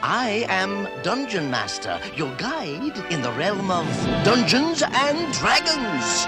I am Dungeon Master, your guide in the realm of Dungeons and Dragons.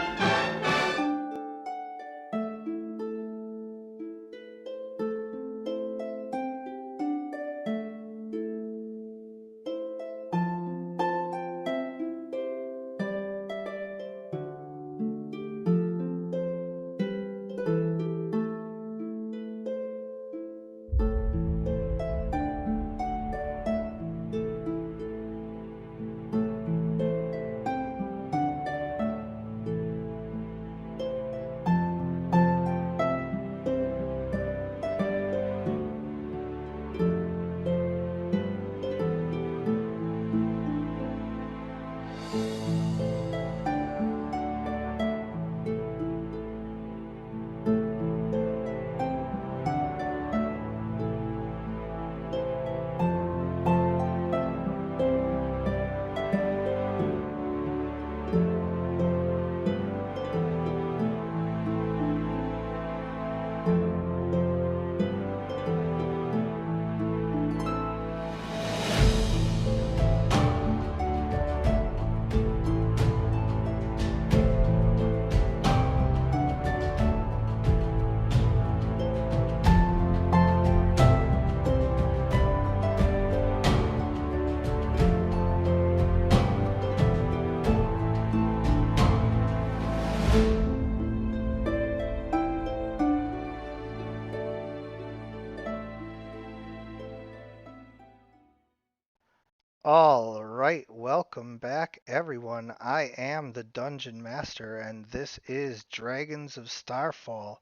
All right, welcome back, everyone. I am the Dungeon Master, and this is Dragons of Starfall.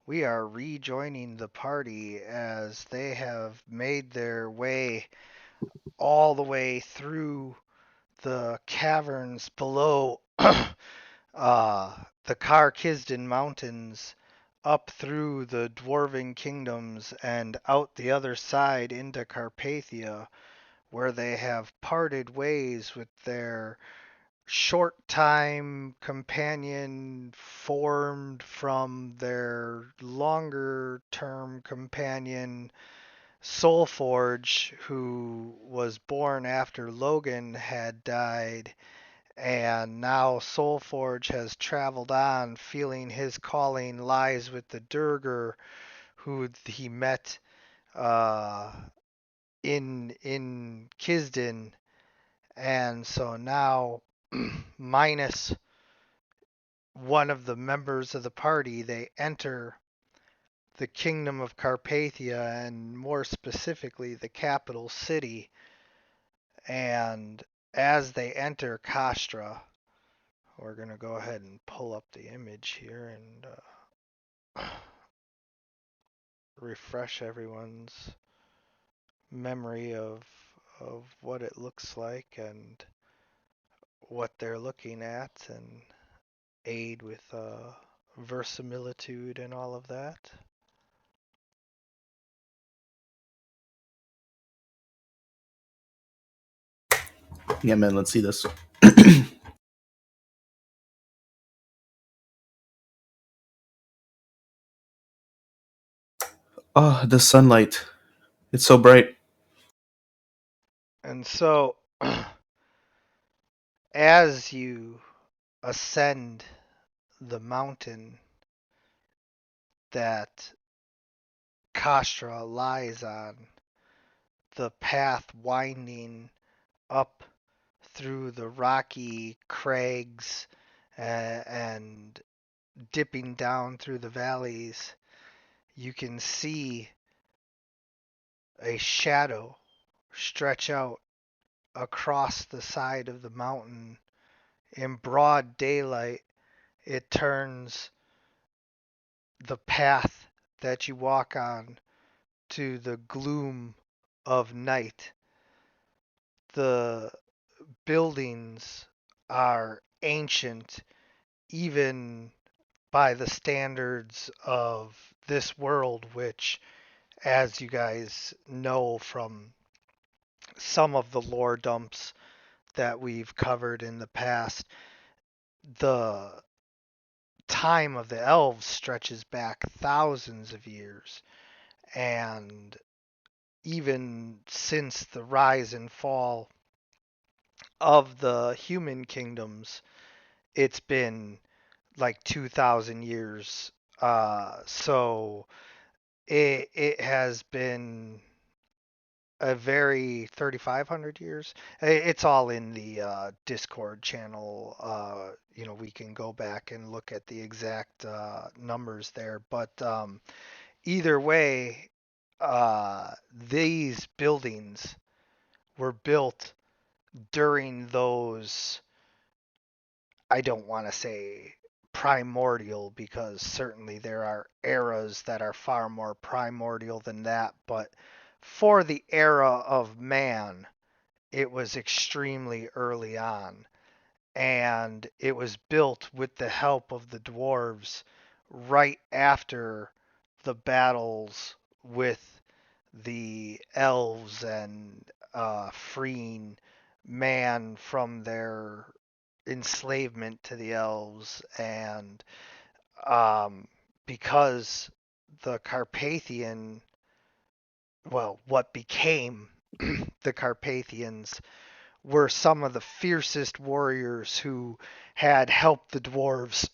We are rejoining the party as they have made their way all the way through the caverns below the Karkisden Mountains, up through the Dwarven Kingdoms, and out the other side into Carpathia, where they have parted ways with their short time companion formed from their longer term companion Soulforge, who was born after Logan had died. And now Soulforge has traveled on, feeling his calling lies with the Durger, who he met uh, in Kisden. And so now, minus one of the members of the party, they enter the kingdom of Carpathia, and more specifically, the capital city. And as they enter Kastra, we're going to go ahead and pull up the image here and refresh everyone's memory of what it looks like and what they're looking at, and aid with verisimilitude and all of that. Yeah, man, let's see this. Oh, the sunlight. It's so bright. And so, as you ascend the mountain that Kastra lies on, the path winding up through the rocky crags and dipping down through the valleys, you can see a shadow stretch out across the side of the mountain. In broad daylight, it turns the path that you walk on to the gloom of night. The buildings are ancient, even by the standards of this world, which, as you guys know from some of the lore dumps that we've covered in the past, the time of the elves stretches back thousands of years, and even since the rise and fall of the human kingdoms, it's been like 2,000 years. So it has been a very 3,500 years. It's all in the Discord channel. We can go back and look at the exact numbers there. But either way, these buildings were built during those, I don't want to say primordial, because certainly there are eras that are far more primordial than that, but for the era of man, it was extremely early on. And it was built with the help of the dwarves right after the battles with the elves and freeing man from their enslavement to the elves. And um, because the Carpathian, well, what became the Carpathians, were some of the fiercest warriors who had helped the dwarves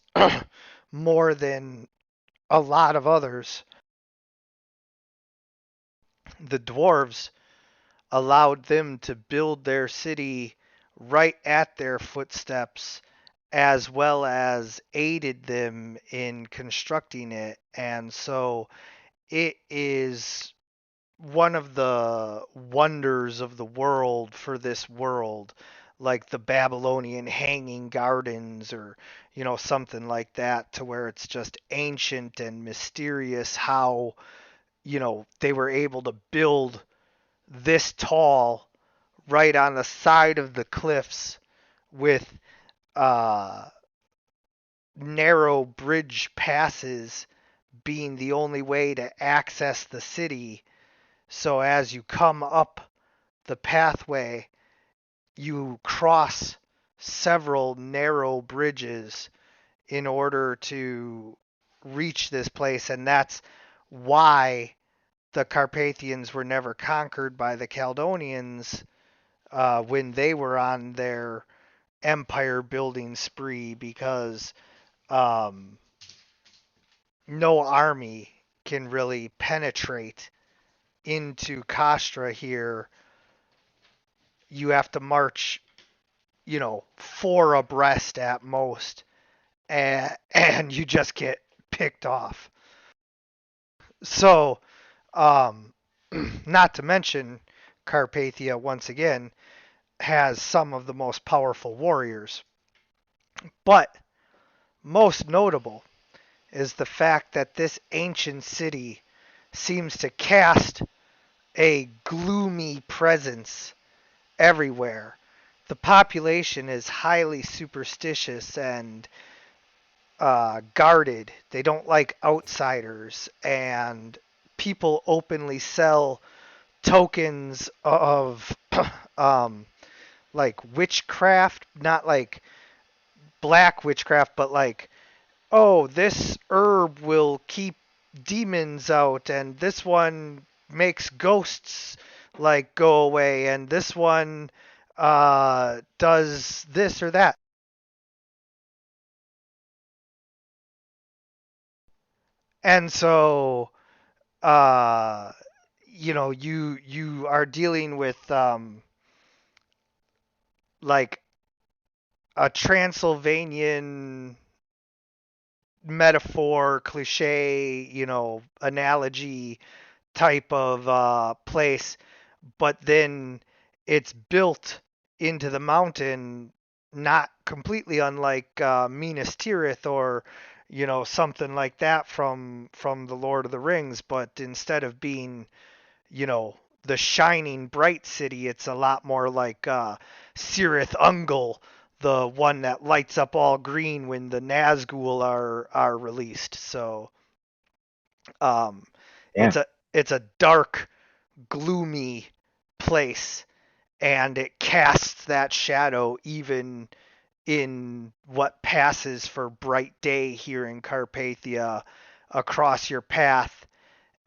more than a lot of others. The dwarves allowed them to build their city right at their footsteps, as well as aided them in constructing it. And so it is one of the wonders of the world for this world, like the Babylonian hanging gardens, or something like that, to where it's just ancient and mysterious how they were able to build this tall right on the side of the cliffs with uh, narrow bridge passes being the only way to access the city. So as you come up the pathway, you cross several narrow bridges in order to reach this place. And that's why the Carpathians were never conquered by the Caledonians when they were on their empire building spree, because um, no army can really penetrate into Castra here. You have to march, four abreast at most, and you just get picked off. So, um, not to mention, Carpathia, once again, has some of the most powerful warriors. But most notable is the fact that this ancient city seems to cast a gloomy presence everywhere. The population is highly superstitious and guarded. They don't like outsiders, and people openly sell tokens of like witchcraft, not like black witchcraft, but like, oh, this herb will keep demons out, and this one makes ghosts like go away, and this one does this or that. And so uh, you are dealing with like a Transylvanian metaphor, cliche, analogy type of place, but then it's built into the mountain, not completely unlike Minas Tirith, or something like that from the Lord of the Rings, but instead of being the shining bright city, it's a lot more like Cirith Ungol, the one that lights up all green when the Nazgul are released. So um, Yeah. it's a dark, gloomy place, and it casts that shadow even in what passes for bright day here in Carpathia across your path,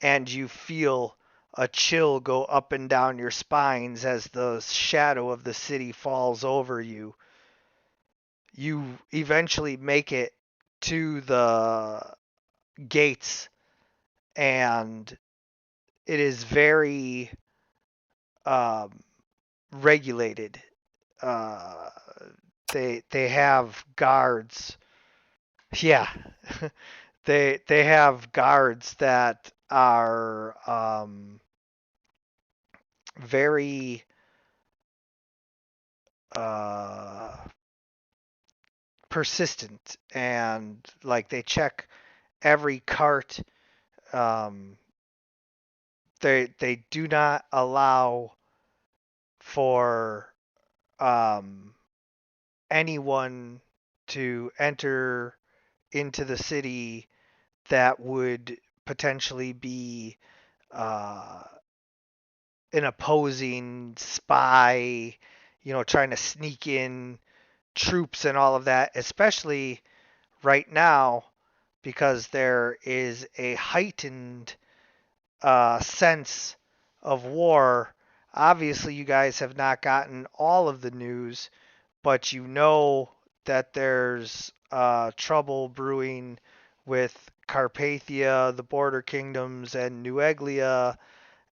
and you feel a chill go up and down your spines as the shadow of the city falls over you. You eventually make it to the gates, and it is very um, regulated. Uh, they have guards. Yeah, they have guards that are very uh, persistent, and like they check every cart. Um, they do not allow for um, anyone to enter into the city that would potentially be uh, an opposing spy, trying to sneak in troops and all of that, especially right now because there is a heightened sense of war. Obviously, you guys have not gotten all of the news, but you know that there's trouble brewing with Carpathia, the border kingdoms, and New Eglia,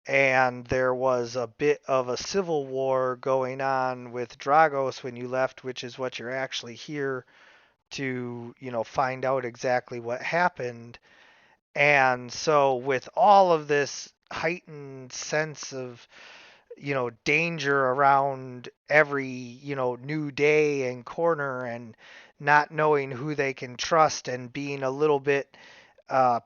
and there was a bit of a civil war going on with Dragos when you left, which is what you're actually here to, find out exactly what happened. And so with all of this heightened sense of, danger around every, new day and corner, and not knowing who they can trust, and being a little bit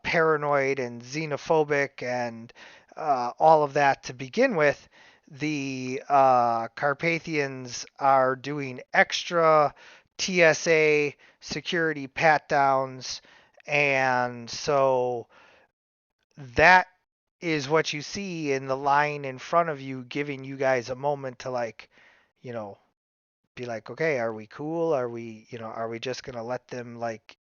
paranoid and xenophobic, and all of that to begin with, the Carpathians are doing extra TSA security pat downs. And so that is what you see in the line in front of you, giving you guys a moment to, like, you know, be like, okay, are we cool? Are we just gonna let them, like,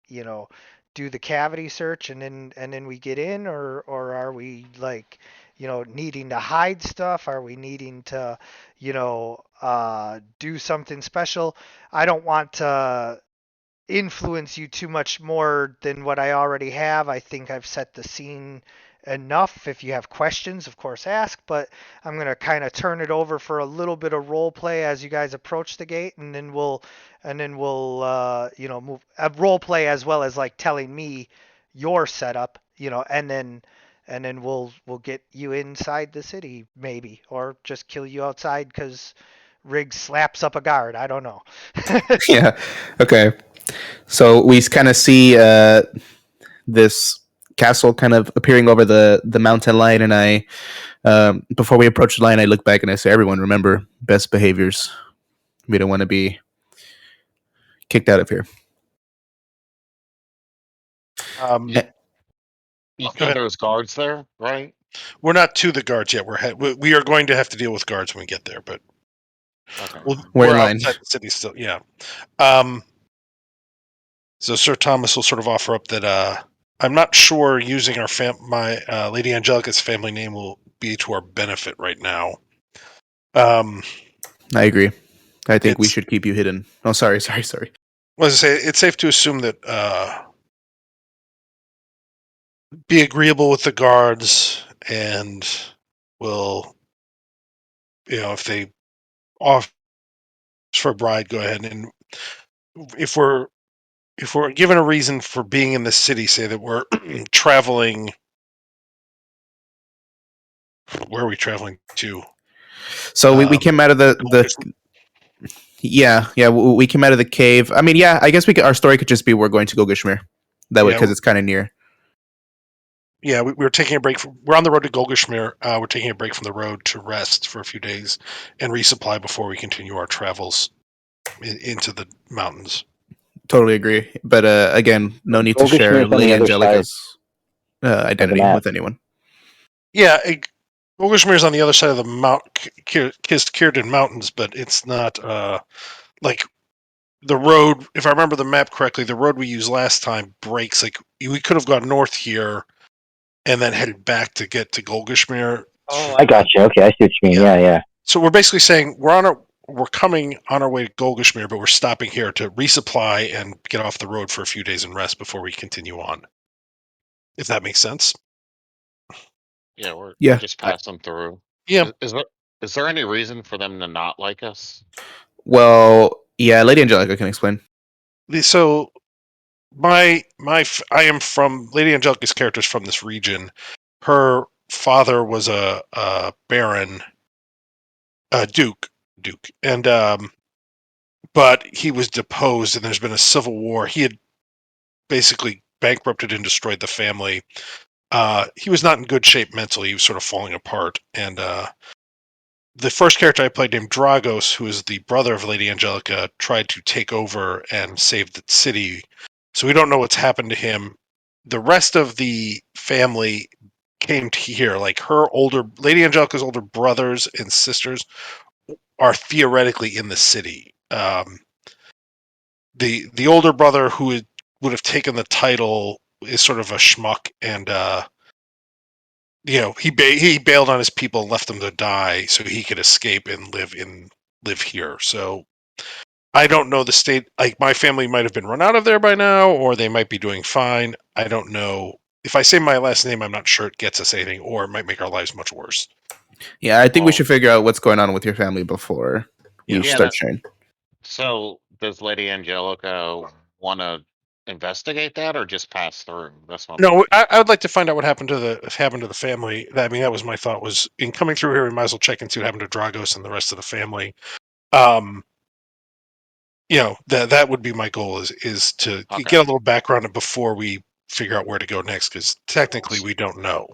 do the cavity search and then we get in, or are we, like, needing to hide stuff? Are we needing to, do something special? I don't want to influence you too much more than what I already have. I think I've set the scene enough. If you have questions, of course, ask, but I'm going to kind of turn it over for a little bit of role play as you guys approach the gate, and then we'll move role play as well as, like, telling me your setup, and then we'll get you inside the city, maybe, or just kill you outside because Riggs slaps up a guard. I don't know. Yeah. Okay. So we kind of see this castle kind of appearing over the mountain line, and I before we approach the line, I look back and I say, "Everyone, remember best behaviors. We don't want to be kicked out of here." Um, Eh, you Go said ahead. there was guards there, right? We're not to the guards yet. We are going to have to deal with guards when we get there, but Okay. We're we're in line. outside the city still. Yeah. Um, so Sir Thomas will sort of offer up that I'm not sure using my Lady Angelica's family name will be to our benefit right now. I agree. I think we It's should keep you hidden. Oh, sorry. well, as I say, it's safe to assume that be agreeable with the guards, and will, if they offer for a bride, go ahead. And if we're given a reason for being in the city, say that we're traveling. Where are we traveling to? So we came out of the yeah, we came out of the cave. I mean, yeah, I guess our story could just be we're going to go Gishmir. That way, Yeah, because it's kind of near. yeah. We're taking a break. We're on the road to Golgashmir. We're taking a break from the road to rest for a few days and resupply before we continue our travels into the mountains. Totally agree. But again, no need to Golgashmir share is on the Lady other side Angelica's of the identity map. with anyone. Yeah, Golgashmir is on the other side of the Kyrden Mountains, but it's not like the road. If I remember the map correctly, the road we used last time breaks. Like, we could have gone north here and then headed back to get to Golgashmir. Oh, I got you. Okay, I see what you mean. Yeah. Yeah. So we're basically saying we're coming on our way to Golgashmir, but we're stopping here to resupply and get off the road for a few days and rest before we continue on. If that makes sense. Yeah, we're Yeah. just passing through. Yeah. Is there any reason for them to not like us? Well, yeah, Lady Angelica can explain. So I am from Lady Angelica's character's from this region. Her father was a baron, a duke, and but he was deposed, and there's been a civil war. He had basically bankrupted and destroyed the family. He was not in good shape mentally. He was sort of falling apart, and the first character I played, named Dragos, who is the brother of Lady Angelica, tried to take over and save the city. So we don't know what's happened to him. The rest of the family came to here. Like Lady Angelica's older brothers and sisters are theoretically in the city. The older brother would have taken the title is sort of a schmuck, and he bailed on his people and left them to die so he could escape and live here. So I don't know the state. Like, my family might have been run out of there by now, or they might be doing fine. I don't know. If I say my last name, I'm not sure it gets us anything, or it might make our lives much worse. Yeah, I think we Well, should figure out what's going on with your family before we Yeah. Yeah, start sharing. so does Lady Angelica want to investigate that or just pass through? That's what I'm No, I would like to find out what happened to the family. I mean, that was my thought. Was in coming through here, we might as well check and see what happened to Dragos and the rest of the family. That would be my goal is to Okay. get a little background before we figure out where to go next, because technically we don't know.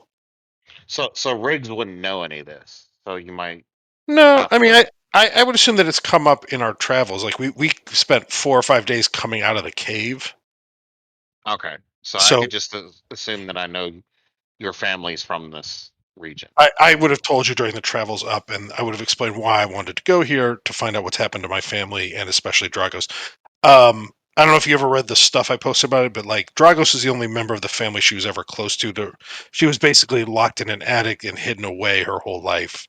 So Riggs wouldn't know any of this. So you might No, have I mean, to. I would assume that it's come up in our travels. Like, we spent 4 or 5 days coming out of the cave. Okay. So I So could just assume that I know your family's from this region. I would have told you during the travels up, and I would have explained why I wanted to go here to find out what's happened to my family, and especially Dragos. I don't know if you ever read the stuff I posted about it, but like, Dragos is the only member of the family she was ever close to. She was basically locked in an attic and hidden away her whole life,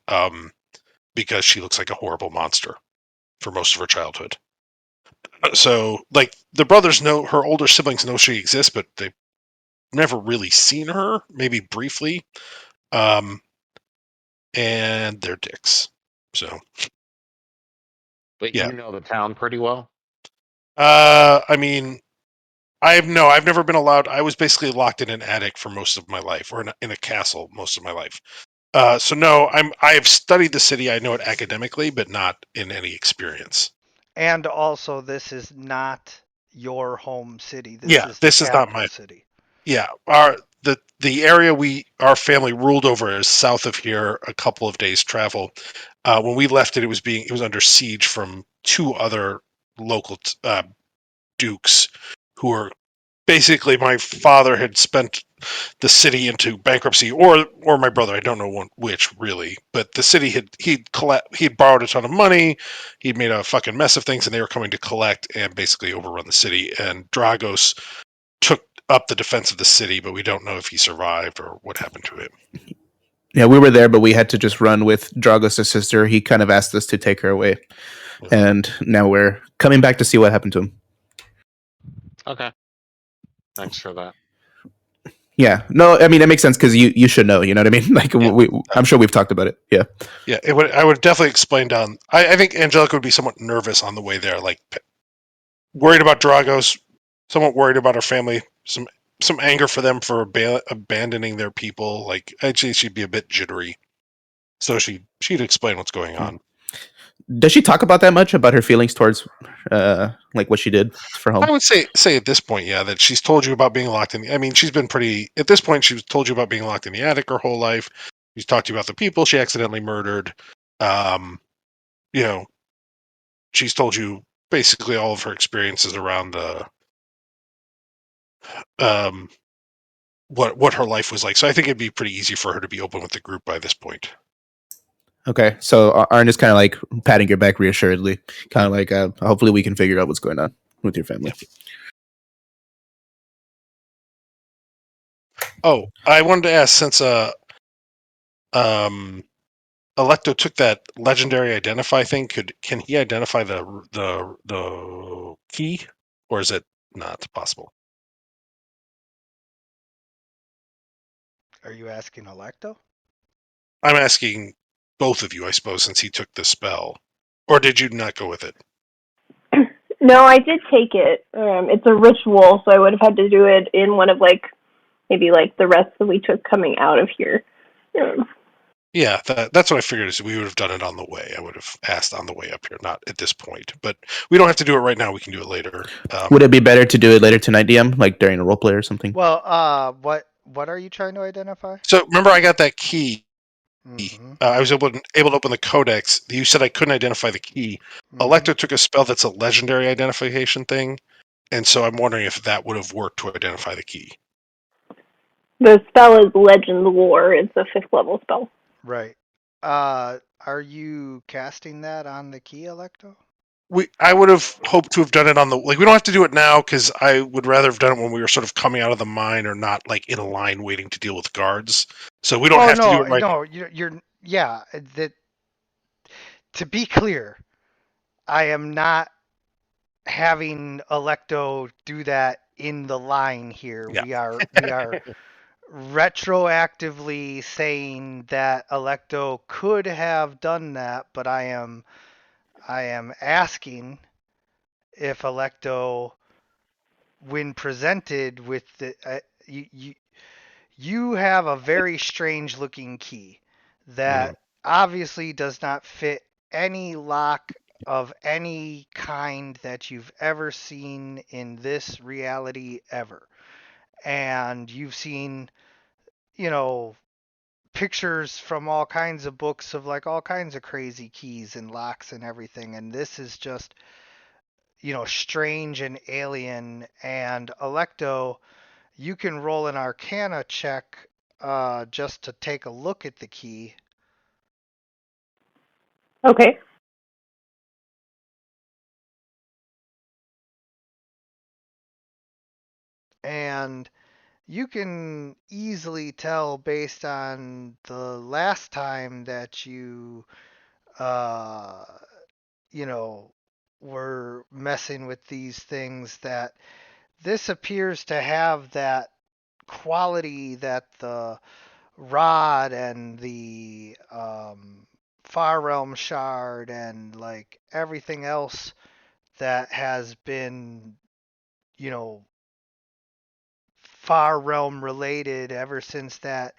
because she looks like a horrible monster for most of her childhood. So, like, the brothers know, her older siblings know she exists, but they've never really seen her, maybe briefly. And they're dicks. So, But yeah. you know the town pretty well. I mean, I've never been allowed. I was basically locked in an attic for most of my life, or in a castle most of my life. So no, I have studied the city. I know it academically, but not in any experience. And also, this is not your home city. This Yeah, is the this is not capital my. city. Yeah, the area our family ruled over is south of here, a couple of days travel. When we left it, it was under siege from 2 other local dukes who were basically, my father had spent the city into bankruptcy, or my brother, I don't know which really, but the city he'd borrowed a ton of money, he'd made a fucking mess of things, and they were coming to collect and basically overrun the city. And Dragos took up the defense of the city, but we don't know if he survived or what happened to him. Yeah, we were there, but we had to just run with Dragos' sister. He kind of asked us to take her away. Yeah. And now we're coming back to see what happened to him. Okay. Thanks for that. Yeah. No, I mean, it makes sense because you should know. You know what I mean? Like, Yeah. I'm sure we've talked about it. Yeah. Yeah, I would definitely explain down. I think Angelica would be somewhat nervous on the way there, like worried about Dragos, somewhat worried about her family, some anger for them for abandoning their people. Like, actually, she'd be a bit jittery, so she'd explain what's going on. Does she talk about that much about her feelings towards, like, what she did for home? I would say at this point, yeah, that she's told you about being locked in. I mean, she's been pretty. At this point, she's told you about being locked in the attic her whole life. She's talked to you about the people she accidentally murdered. Um, you know, she's told you basically all of her experiences around the um what her life was like. So I think it'd be pretty easy for her to be open with the group by this point. Okay. So Arn is kind of like patting your back reassuredly, kind of like, hopefully we can figure out what's going on with your family. Oh, I wanted to ask, since Electo took that legendary identify thing. Can he identify the key, or is it not possible? Are you asking Electo? I'm asking both of you, I suppose, since he took the spell, or did you not go with it? No, I did take it. It's a ritual, so I would have had to do it in one of maybe the rest that we took coming out of here. Yeah, that's what I figured. Is we would have done it on the way. I would have asked on the way up here, not at this point. But we don't have to do it right now. We can do it later. Would it be better to do it later tonight, DM, like during a roleplay or something? Well, what are you trying to identify? So remember, I got that key. Mm-hmm. I was able to open the codex. You said I couldn't identify the key. Electo took a spell that's a legendary identification thing, and so I'm wondering if that would have worked to identify the key. The spell is Legend Lore. It's a 5th level spell. Right. Are you casting that on the key, Electo? I would have hoped to have done it on the we don't have to do it now because I would rather have done it when we were sort of coming out of the mine or not in a line waiting to deal with guards. So we don't have to do it right now. No, you're yeah. That to be clear, I am not having Electo do that in the line here. Yeah. We are retroactively saying that Electo could have done that, but I am asking if Electo, when presented with the you have a very strange looking key that obviously does not fit any lock of any kind that you've ever seen in this reality ever. And you've seen, you know, pictures from all kinds of books of all kinds of crazy keys and locks and everything. And this is just, strange and alien. And Electo, you can roll an Arcana check just to take a look at the key. Okay. And you can easily tell based on the last time that uh, you know, were messing with these things that this appears to have that quality that the rod and the Far Realm shard and everything else that has been, you know, Far Realm related ever since that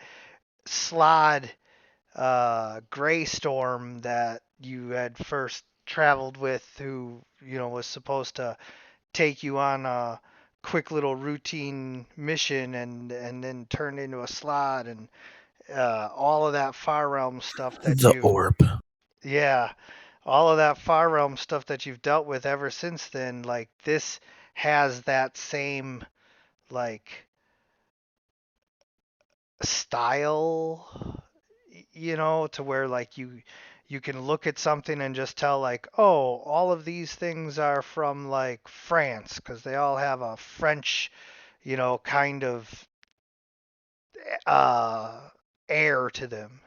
Slod Gray Storm that you had first traveled with, who, was supposed to take you on a quick little routine mission and then turn into a slot, and all of that Far Realm stuff that The you've orb. yeah, all of that Far Realm stuff that you've dealt with ever since then, this has that same like style, to where you can look at something and just tell oh, all of these things are from France because they all have a French, kind of uh air to them.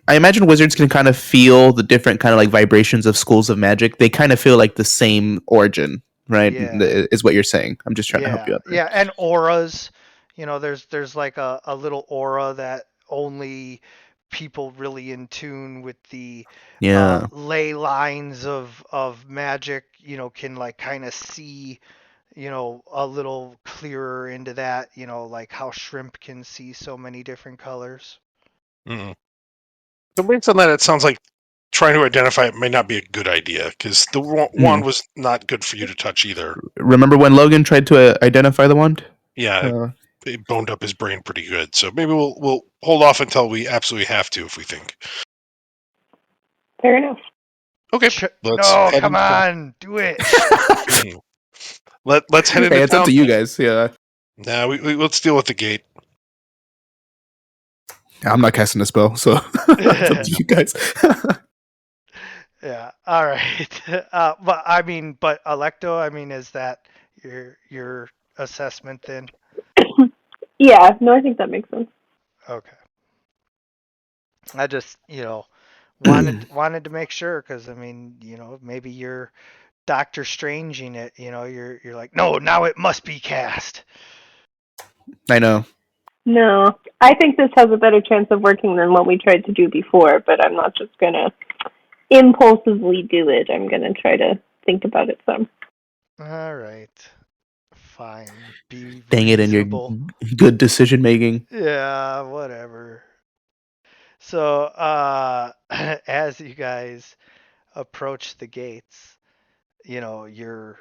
I imagine wizards can kind of feel the different kind of vibrations of schools of magic. They kind of feel like the same origin, right? Yeah. Is what you're saying. I'm just trying to help you Yeah, out there. yeah, and auras. There's a little aura that only people really in tune with the Yeah. ley lines of magic, can kind of see, a little clearer into that, like how shrimp can see so many different colors. Mm-mm. So based on that, it sounds like trying to identify it may not be a good idea because the wand was not good for you to touch either. Remember when Logan tried to identify the wand? Yeah, it boned up his brain pretty good. So maybe we'll hold off until we absolutely have to if we think. Fair enough. Okay, let's No, head come into on, do it. let's head into Hey, it's town. up to you guys. Yeah. Nah, let's deal with the gate. I'm not casting a spell, so it's up to you guys. Yeah. All right. But Electo, is that your assessment then? Yeah, no, I think that makes sense. Okay. I just, wanted to make sure because I mean, maybe you're Doctor Stranging it. You're like, no, now it must be cast. I know. No, I think this has a better chance of working than what we tried to do before, but I'm not just gonna impulsively do it. I'm gonna try to think about it some. All right, fine, be Dang it, and your reasonable. good decision making. Yeah, whatever. So, as you guys approach the gates, you're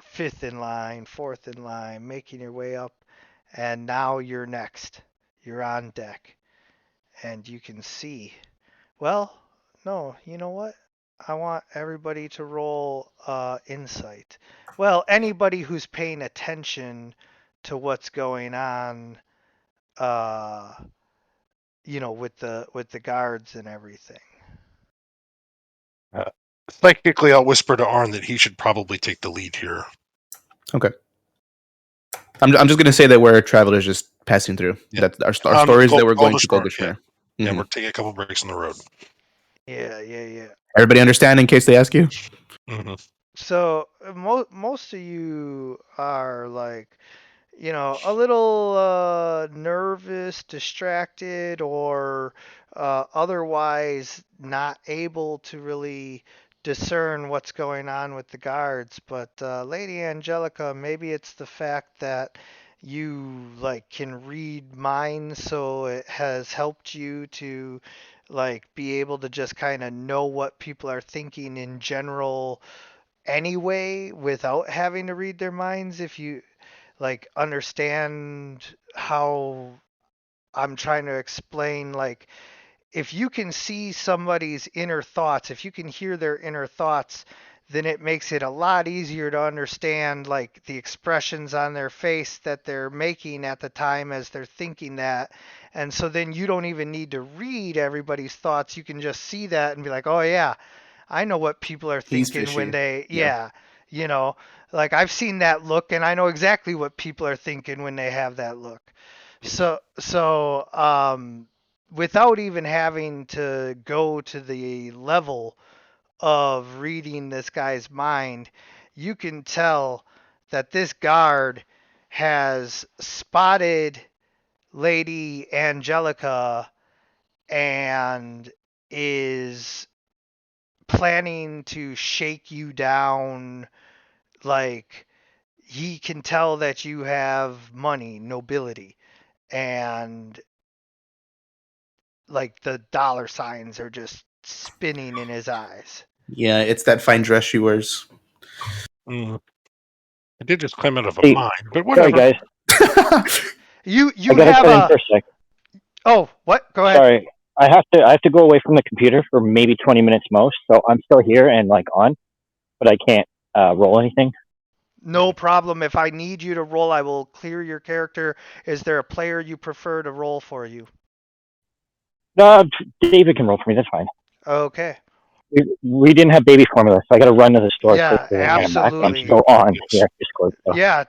fifth in line, fourth in line, making your way up, and now you're next. You're on deck, and you can see. Well, no, you know what? I want everybody to roll insight. Well, anybody who's paying attention to what's going on, uh, with the guards and everything. Psychically, I'll whisper to Arn that he should probably take the lead here. Okay. I'm just gonna say that we're travelers just passing through. Yeah. That our stories that we're going to Goldishmar, Golgashmere. Yeah, Mhm. we're taking a couple breaks on the road. Yeah. Everybody understand in case they ask you? Hmm. So most of you are like, a little nervous, distracted, or otherwise not able to really discern what's going on with the guards. But Lady Angelica, maybe it's the fact that you like can read minds, so it has helped you to like be able to just kind of know what people are thinking in general anyway without having to read their minds. If you like understand how I'm trying to explain, like if you can see somebody's inner thoughts, if you can hear their inner thoughts, then it makes it a lot easier to understand like the expressions on their face that they're making at the time as they're thinking that. And so then you don't even need to read everybody's thoughts. You can just see that and be like, "Oh yeah, I know what people are He's thinking when fishy. they, Yeah. yeah, you know, like I've seen that look and I know exactly what people are thinking when they have that look." So, without even having to go to the level of reading this guy's mind, you can tell that this guard has spotted Lady Angelica and is planning to shake you down. Like he can tell that you have money, nobility, and like the dollar signs are just spinning in his eyes. Yeah, it's that fine dress she wears. Mm. I did just climb out of a Hey, mine, but sorry whatever. guys, You I you gotta have cut in a for a sec. oh what? Go ahead. Sorry, I have to go away from the computer for maybe 20 minutes most. So I'm still here and like on, but I can't roll anything. No problem. If I need you to roll, I will clear your character. Is there a player you prefer to roll for you? No, David can roll for me. That's fine. Okay. We didn't have baby formula, so I got to run to the store Yeah, quickly and get 'em back. I'm absolutely. still on here Discord. So Yeah,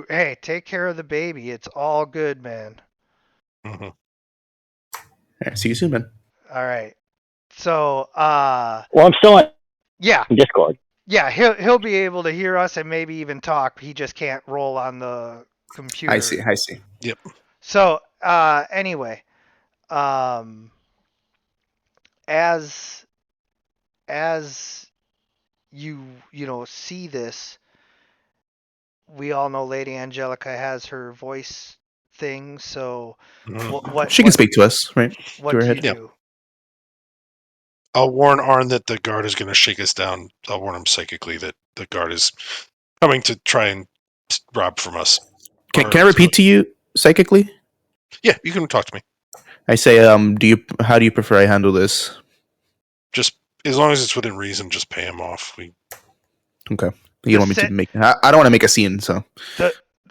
hey, take care of the baby. It's all good, man. Hmm. Yeah, see you soon, man. All right. So, well, I'm still on yeah. Discord. Yeah, he'll be able to hear us and maybe even talk. He just can't roll on the computer. I see. Yep. So, anyway, um, as you see this, we all know Lady Angelica has her voice thing. So, Mhm. She can speak to us, right? what Go do you ahead. Yeah. do? I'll warn Arn that the guard is going to shake us down. I'll warn him psychically that the guard is coming to try and rob from us. Can I repeat to you psychically? Yeah, you can talk to me. I say, how do you prefer I handle this? Just as long as it's within reason, just pay him off. Okay. You don't want me to make. I don't want to make a scene, so.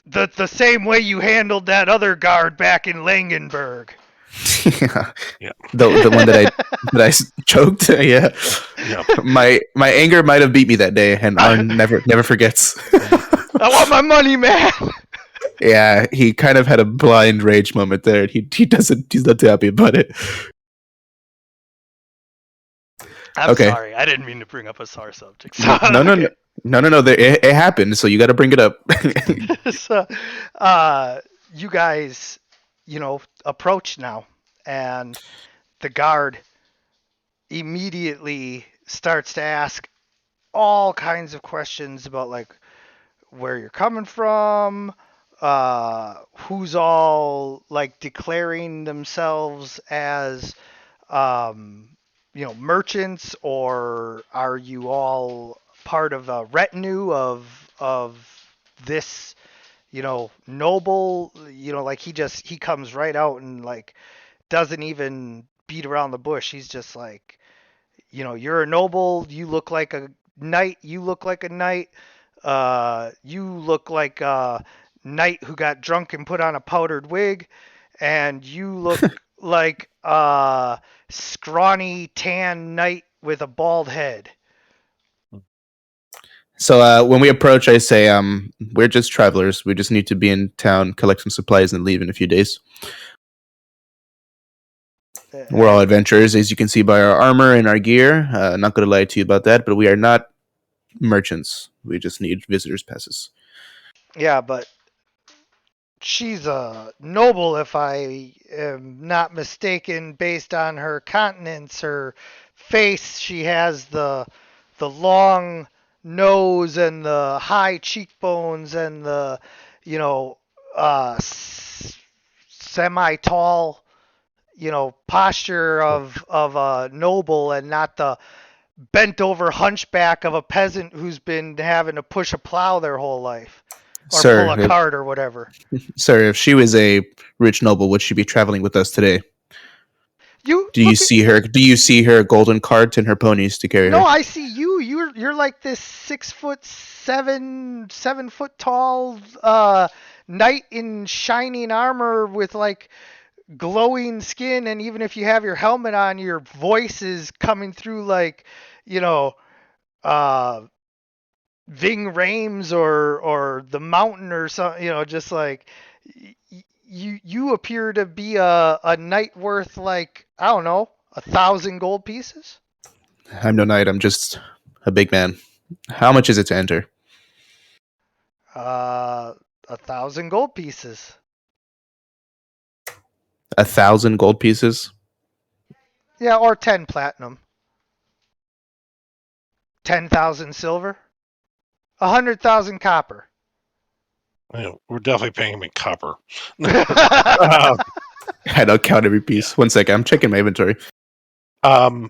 The same way you handled that other guard back in Langenberg. Yeah. The one that I choked. Yeah. My anger might have beat me that day, and Arn never forgets. I want my money, man. Yeah, he kind of had a blind rage moment there. He's not too happy about it. I'm Okay. sorry. I didn't mean to bring up a sore subject. No, no, no, no, no, no. It happened, so you got to bring it up. So, you guys, approach now, and the guard immediately starts to ask all kinds of questions about like where you're coming from, who's all like declaring themselves as merchants, or are you all part of a retinue of this, noble, like he comes right out and like doesn't even beat around the bush. He's just like, you're a noble, you look like a knight, you look like a knight, you look like a knight who got drunk and put on a powdered wig, and you look like a scrawny tan knight with a bald head. So when we approach, I say, we're just travelers. We just need to be in town, collect some supplies, and leave in a few days. We're all adventurers, as you can see by our armor and our gear. Not going to lie to you about that, but we are not merchants. We just need visitors' passes. Yeah, but she's a noble, if I am not mistaken, based on her countenance, her face. She has the long nose and the high cheekbones and the, you know, semi-tall, posture of a noble, and not the bent over hunchback of a peasant who's been having to push a plow their whole life, or pull a cart or whatever. Sir, if she was a rich noble, would she be traveling with us today? Do you see her? Do you see her golden cart and her ponies to carry her? No, I see you. You're like this 7 foot tall knight in shining armor with like glowing skin, and even if you have your helmet on, your voice is coming through like, uh Ving Rhames or the Mountain or something, just like you appear to be a knight worth like, I don't know, 1,000 gold pieces. I'm no knight. I'm just a big man. How much is it to enter? 1,000 gold pieces. 1,000 gold pieces? Yeah, or 10 platinum. 10,000 silver. 100,000 copper. We're definitely paying him in copper. I don't count every piece. 1 second, I'm checking my inventory. How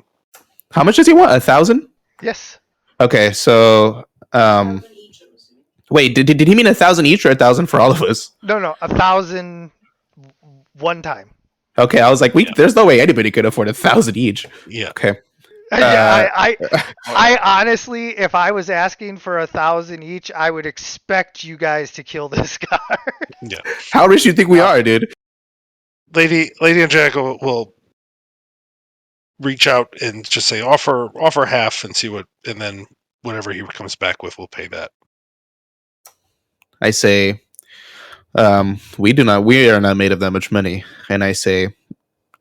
much does he want? 1,000? Yes. Okay, so wait, did he mean 1,000 each or 1,000 for all of us? No, 1,000 one time. Okay, I was like, there's no way anybody could afford 1,000 each. Yeah. Okay. Yeah, I honestly, if I was asking for 1,000 each, I would expect you guys to kill this guy. Yeah. How rich do you think we are, dude? Lady Angelica will reach out and just say offer half and see what, and then whatever he comes back with, we'll pay that. I say, we are not made of that much money, and I say,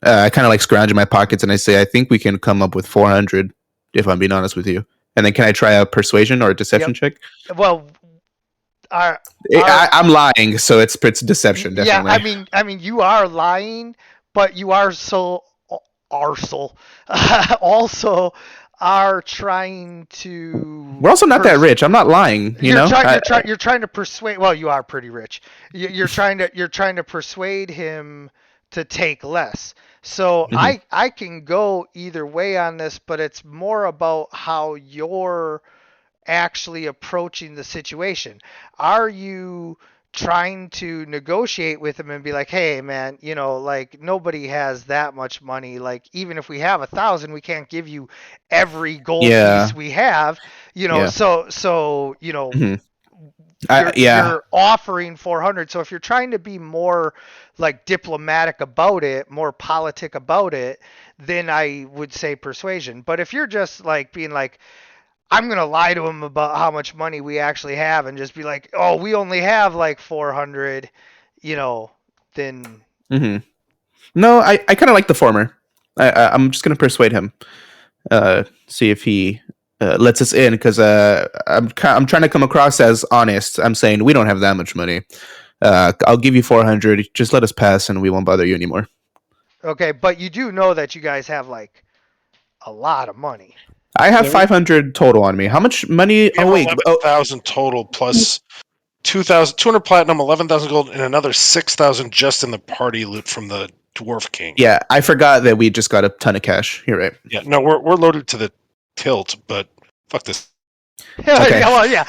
I kind of like scrounge in my pockets, and I say, I think we can come up with 400, if I'm being honest with you. And then can I try a persuasion or a deception check? Well, I'm lying, so it's deception, definitely. Yeah, I mean, you are lying, but you are also are trying to. We're also not that rich. I'm not lying. You're trying to persuade. Well, you are pretty rich. You're trying to persuade him to take less. So I can go either way on this, but it's more about how you're actually approaching the situation. Are you trying to negotiate with him and be like, hey man, like nobody has that much money, like even if we have 1,000, we can't give you every gold piece we have, so you're offering 400. So if you're trying to be more like diplomatic about it, more politic about it, then I would say persuasion. But if you're just like being like, I'm going to lie to him about how much money we actually have and just be like, oh, we only have like 400, then. No, I kind of like the former. I'm just going to persuade him. see if he lets us in, because I'm trying to come across as honest. I'm saying we don't have that much money. I'll give you 400. Just let us pass, and we won't bother you anymore. Okay, but you do know that you guys have like a lot of money. I have Yeah, 500 total on me. How much money? We Oh have wait, 11,000 total plus 2,200 platinum, 11,000 gold, and another 6,000 just in the party loot from the Dwarf King. yeah, I forgot that we just got a ton of cash. You're right. Yeah, no, we're loaded to the tilt, but fuck this. Okay. Yeah, well, yeah.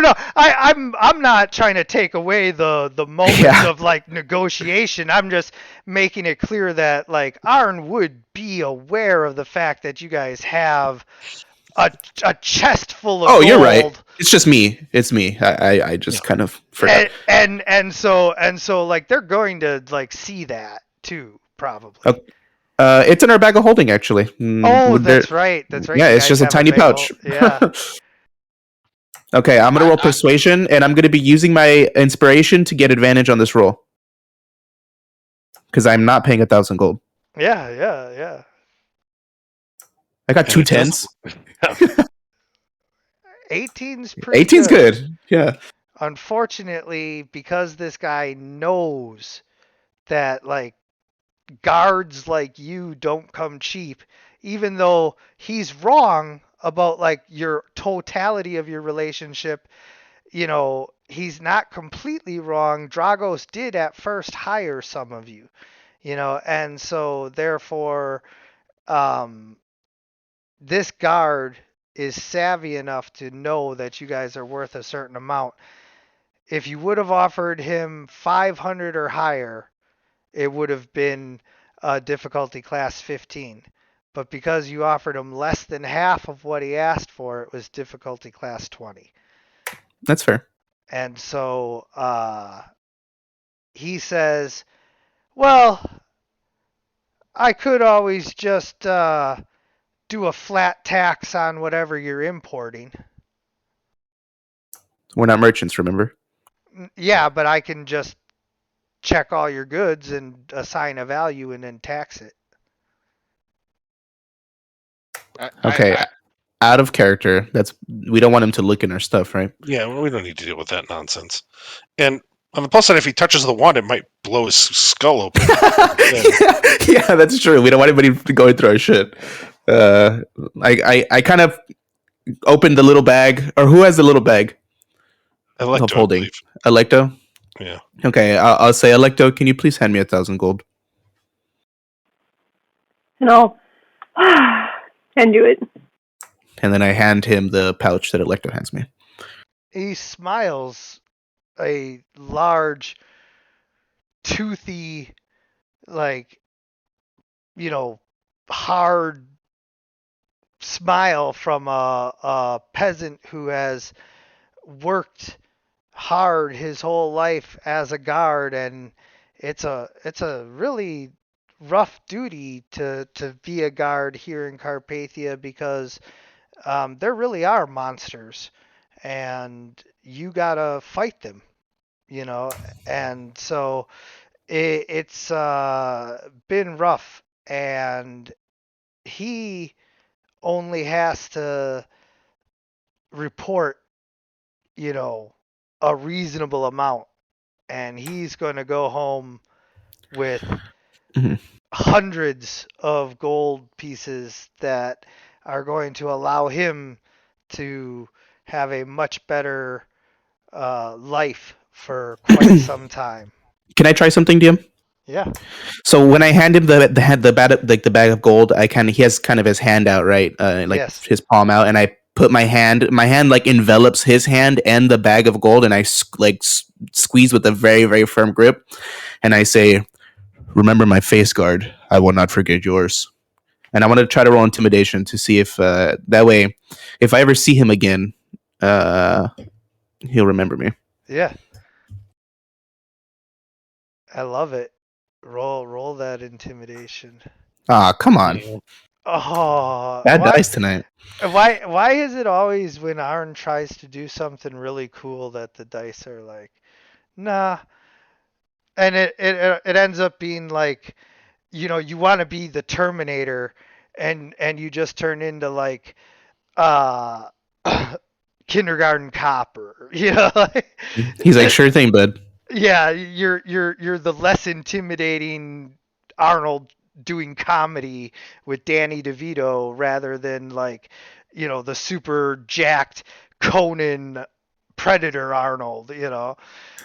No. I'm not trying to take away the moments Yeah. of like negotiation. I'm just making it clear that like Arn would be aware of the fact that you guys have a chest full of Oh, gold. you're right. It's just me. It's me. I just kind of forgot. And so like they're going to like see that too, probably. Okay. It's in our bag of holding, actually. Oh, that's right. That's right. Yeah, You it's guys just a have tiny big pouch. Yeah. Okay, I'm gonna roll I- persuasion, and I'm gonna be using my inspiration to get advantage on this roll, because I'm not paying 1,000 gold. Yeah. I got And two it doesn't- tens. 18's pretty 18's good. Yeah. Unfortunately, because this guy knows that like guards like you don't come cheap, even though he's wrong about like your totality of your relationship, he's not completely wrong. Dragos did at first hire some of you, and so therefore, um, this guard is savvy enough to know that you guys are worth a certain amount. If you would have offered him 500 or higher, it would have been difficulty class 15. But because you offered him less than half of what he asked for, it was difficulty class 20. That's fair. And so he says, well, I could always just do a flat tax on whatever you're importing. We're not merchants, remember? Yeah, but I can just check all your goods and assign a value and then tax it. Okay. Out of character. We don't want him to look in our stuff, right? Yeah, well, we don't need to deal with that nonsense. And on the plus side, if he touches the wand, it might blow his skull open. Yeah, that's true. We don't want anybody going through our shit. I kind of opened the little bag, or who has the little bag Electo, of holding? I believe. Electo? Yeah. Okay, I'll say, Electo, can you please hand me 1,000 gold? And I'll and do it. And then I hand him the pouch that Electo hands me. He smiles a large, toothy, like, hard smile from a peasant who has worked hard his whole life as a guard, and it's a really rough duty to be a guard here in Carpathia, because there really are monsters and you gotta fight them, and so it's been rough, and he only has to report, a reasonable amount, and he's going to go home with Mhm. hundreds of gold pieces that are going to allow him to have a much better life for quite some time. Can I try something, DM? Yeah. So when I hand him the bag of gold, he has kind of his hand out, right? Like Yes. his palm out, and I put my hand like envelops his hand and the bag of gold, and I squeeze with a very, very firm grip, and I say, "Remember my face guard. I will not forget yours." And I want to try to roll intimidation to see if that way, if I ever see him again, he'll remember me. Yeah. I love it. Roll that intimidation. Ah, come on, Oh, bad why dice tonight. why is it always when Arn tries to do something really cool that the dice are like, nah, and it ends up being like, you want to be the Terminator, and you just turn into like uh kindergarten copper, you know. He's like, sure thing, bud. Yeah, you're the less intimidating Arnold doing comedy with Danny DeVito rather than like, the super jacked Conan Predator Arnold,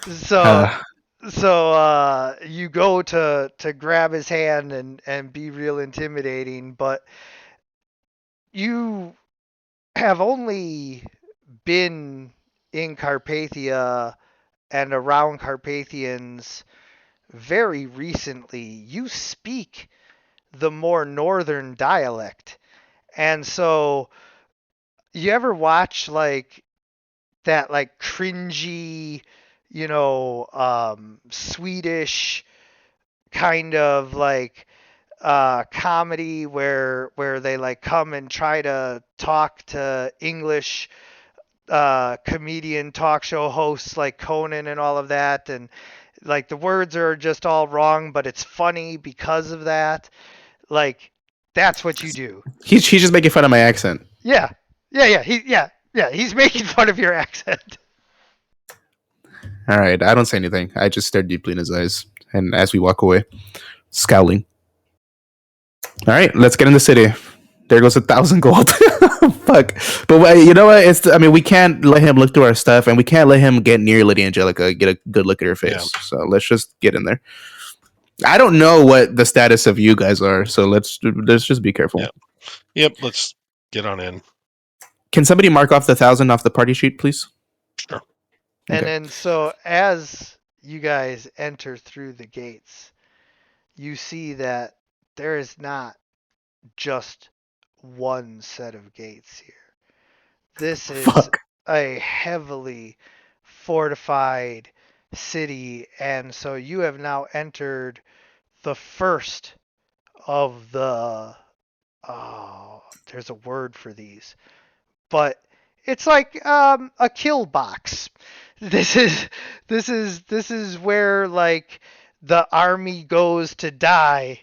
So Uh, you go to grab his hand and be real intimidating, but you have only been in Carpathia and around Carpathians very recently. You speak the more northern dialect. And so you ever watch like that like cringy, Swedish kind of like comedy where they like come and try to talk to English comedian talk show hosts like Conan and all of that, and like the words are just all wrong, but it's funny because of that. Like that's what you do. he's just making fun of my accent. Yeah, yeah. He's making fun of your accent. All right, I don't say anything. I just stare deeply in his eyes, and as we walk away, scowling. All right, let's get in the city. There goes 1,000 gold. Fuck. But you know what? I mean, we can't let him look through our stuff, and we can't let him get near Lady Angelica, get a good look at her face. Yeah. So let's just get in there. I don't know what the status of you guys are, so let's just be careful. Yeah. Yep, let's get on in. Can somebody mark off the 1,000 off the party sheet, please? Sure. And Okay. then so as you guys enter through the gates, you see that there is not just one set of gates here. This is Fuck. a heavily fortified city, and so you have now entered the first of the there's a word for these, but it's like a kill box. This is this is where like the army goes to die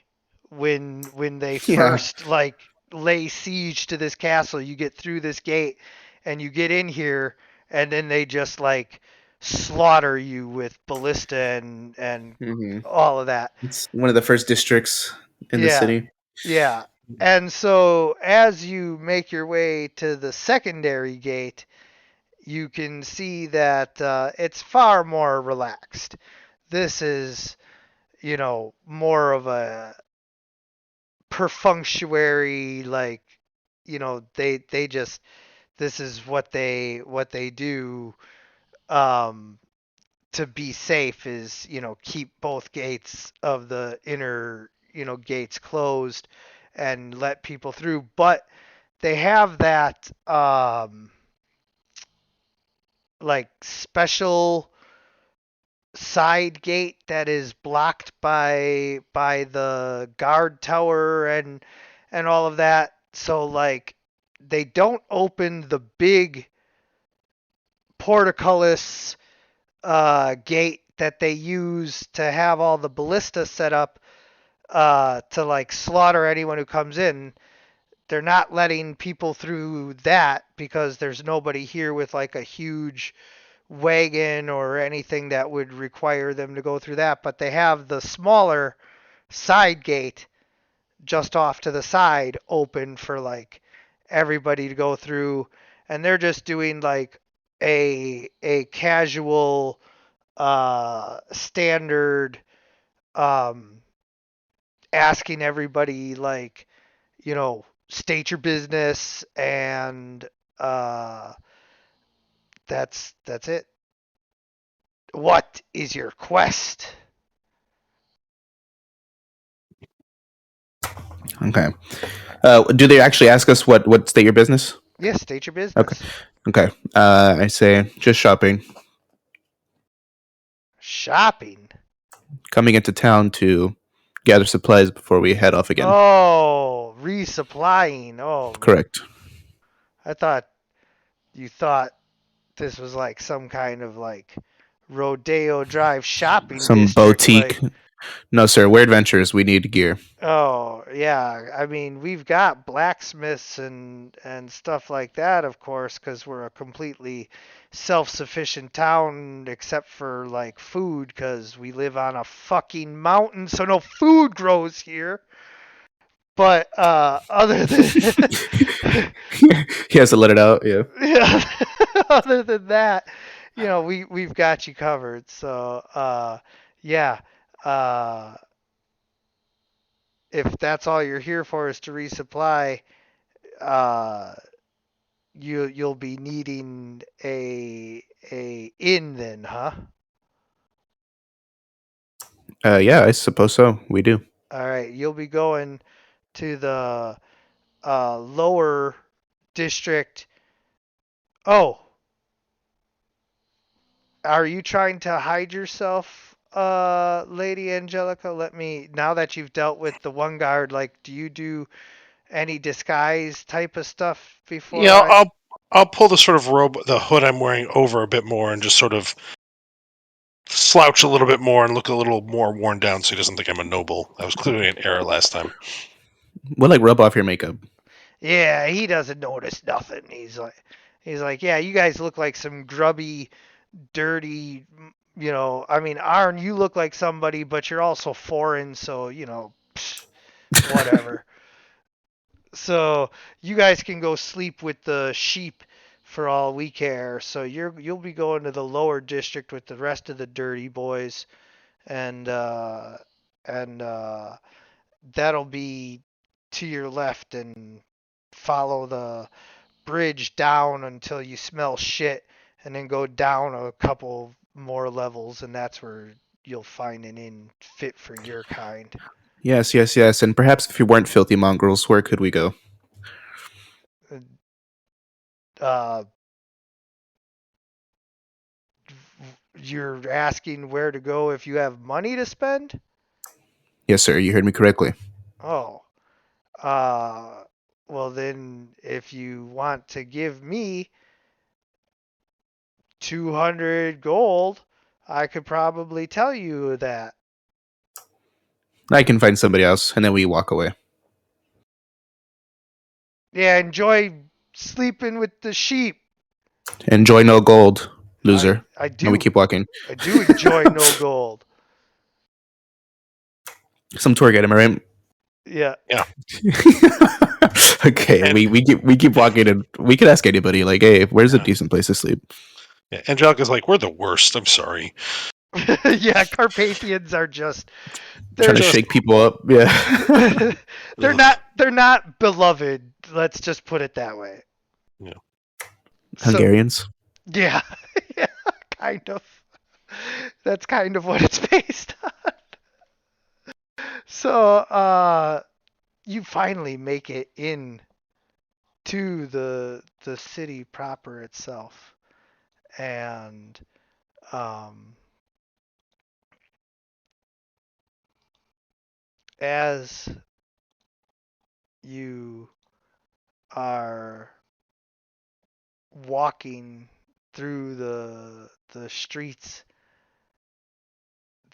when they Yeah. first like lay siege to this castle. You get through this gate and you get in here, and then they just like slaughter you with ballista and hmm all of that. It's one of the first districts in the Yeah, city. yeah. And so as you make your way to the secondary gate, you can see that it's far more relaxed. This is, more of a perfunctory, like, they just this is what they do um, to be safe is keep both gates of the inner gates closed and let people through. But they have that like special side gate that is blocked by the guard tower and all of that. So like they don't open the big portcullis gate that they use to have all the ballista set up to like slaughter anyone who comes in. They're not letting people through that because there's nobody here with like a huge wagon or anything that would require them to go through that. But they have the smaller side gate just off to the side open for like everybody to go through, and they're just doing like a casual standard um asking everybody like state your business, and that's it. What is your quest? Okay. Do they actually ask us what state your business? Yes, state your business. Okay. Okay. I say just shopping. Shopping. Coming into town to gather supplies before we head off again. Oh, resupplying. Oh, Correct. I thought you thought this was like some kind of like Rodeo Drive shopping Some district. boutique. Like, No, sir. We're adventurers. We need gear. Oh, yeah. I mean, we've got blacksmiths and stuff like that, of course, because we're a completely self-sufficient town, except for like food, because we live on a fucking mountain, so no food grows here. But other than He has to let it out. Yeah. yeah, other than that, we've got you covered. So yeah. Uh, if that's all you're here for is to resupply, uh, you'll be needing a inn then, huh? Yeah, I suppose so. We do. All right, you'll be going to the lower district. Oh, are you trying to hide yourself, Lady Angelica? Let me, now that you've dealt with the one guard, like, do you do any disguise type of stuff before Yeah, I? I'll pull the sort of robe, the hood I'm wearing over a bit more, and just sort of slouch a little bit more and look a little more worn down, so he doesn't think I'm a noble. That was clearly an error last time. We'll like rub off your makeup. Yeah, he doesn't notice nothing. He's like, yeah, you guys look like some grubby, dirty, I mean, Arn, you look like somebody, but you're also foreign, so, psh, whatever. So you guys can go sleep with the sheep for all we care. So you'll be going to the lower district with the rest of the dirty boys, and and that'll be to your left, and follow the bridge down until you smell shit, and then go down a couple more levels, and that's where you'll find an inn fit for your kind. Yes, yes, yes. And perhaps if you weren't filthy mongrels, where could we go? Uh, you're asking where to go if you have money to spend? Yes, sir. You heard me correctly. Oh, uh, well then, if you want to give me 200 gold, I could probably tell you that. I can find somebody else, and then we walk away. Yeah, enjoy sleeping with the sheep. Enjoy no gold, loser. I And we do. keep walking. I do enjoy no gold. Some tour guide, am I right? Yeah. Yeah. Okay, And we keep walking, and we could ask anybody, like, hey, where's a yeah. decent place to sleep? Yeah, Angelica's like, we're the worst. I'm sorry. Yeah, Carpathians are just Trying they're to Just- shake people up. Yeah. they're not beloved. Let's just put it that way. Yeah. So Hungarians. yeah, yeah, kind of. That's kind of what it's based on. So you finally make it in to the city proper itself, and um as you are walking through the streets,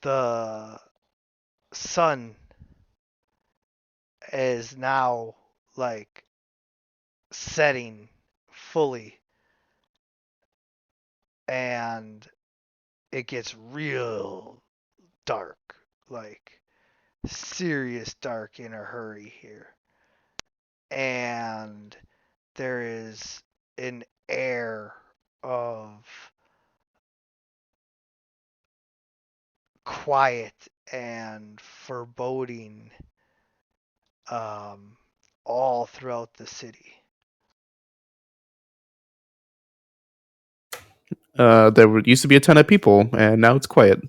the sun is now like setting fully, and it gets real dark, like serious dark in a hurry here. And there is an air of quiet and foreboding, um, all throughout the city. There used to be a ton of people, and now it's quiet.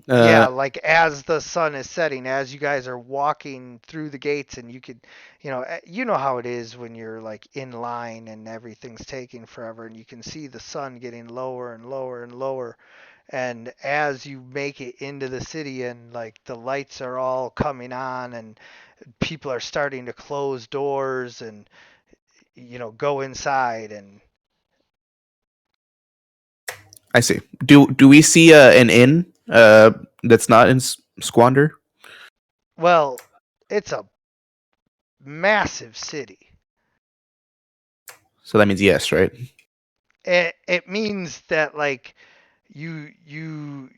Yeah, Uh, like as the sun is setting, as you guys are walking through the gates, and you could, you know how it is when you're like in line and everything's taking forever, and you can see the sun getting lower and lower and lower. And as you make it into the city, and like the lights are all coming on, and people are starting to close doors, and go inside, and I see. Do we see an inn That's not in Squander. Well, it's a massive city. So that means yes, right? It means that like you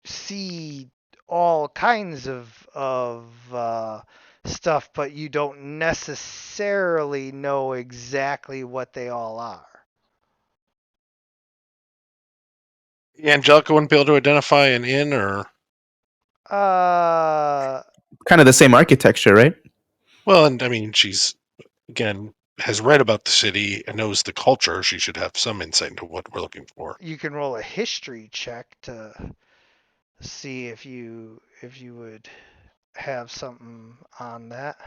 see all kinds of stuff, but you don't necessarily know exactly what they all are. Angelica wouldn't be able to identify an inn, or Uh, Kind of the same architecture, right? well, and I mean, she's again has read about the city and knows the culture. She should have some insight into what we're looking for. you can roll a history check to see if you would have something on that.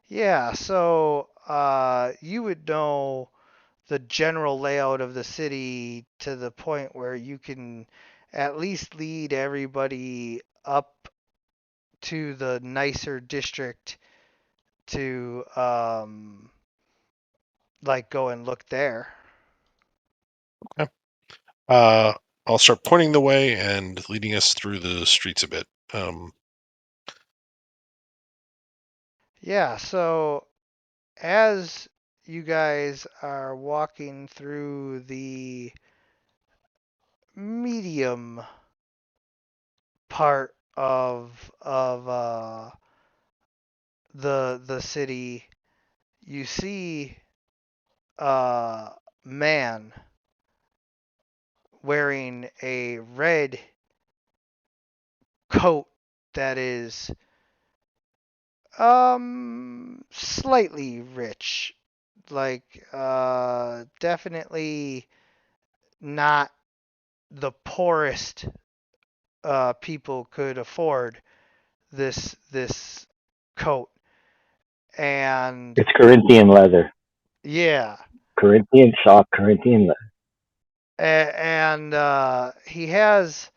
Yeah, so you would know the general layout of the city to the point where you can at least lead everybody up to the nicer district to like go and look there. Uh, I'll start pointing the way and leading us through the streets a bit. Yeah, so as you guys are walking through the medium part of the city, you see a man wearing a red coat that is slightly rich, like definitely not the poorest people could afford this coat. And It's Corinthian leather. yeah, Corinthian soft Corinthian leather. and he has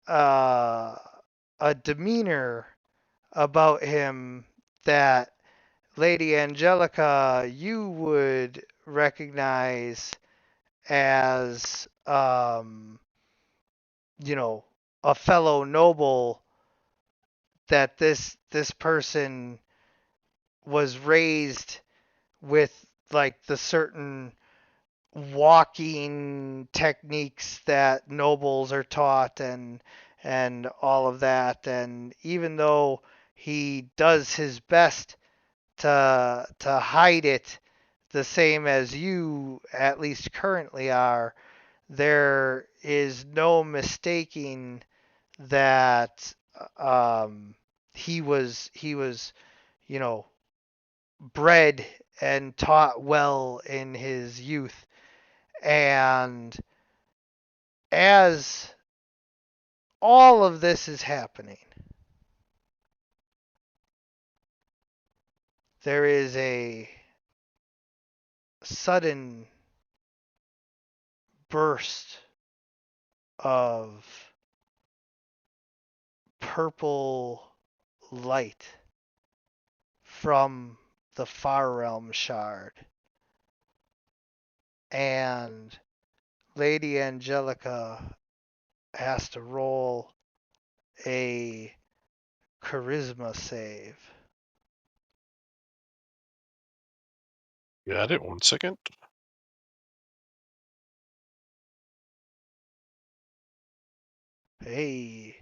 uh, a demeanor about him that Lady Angelica you would recognize as you know, a fellow noble, that this person was raised with like the certain walking techniques that nobles are taught, and all of that. And even though he does his best to hide it, the same as you at least currently are, there is no mistaking that he was you know, bred and taught well in his youth. And as all of this is happening, there is a sudden burst of purple light from the Far Realm Shard. And Lady Angelica has to roll a charisma save. Got it. 1 second. Hey.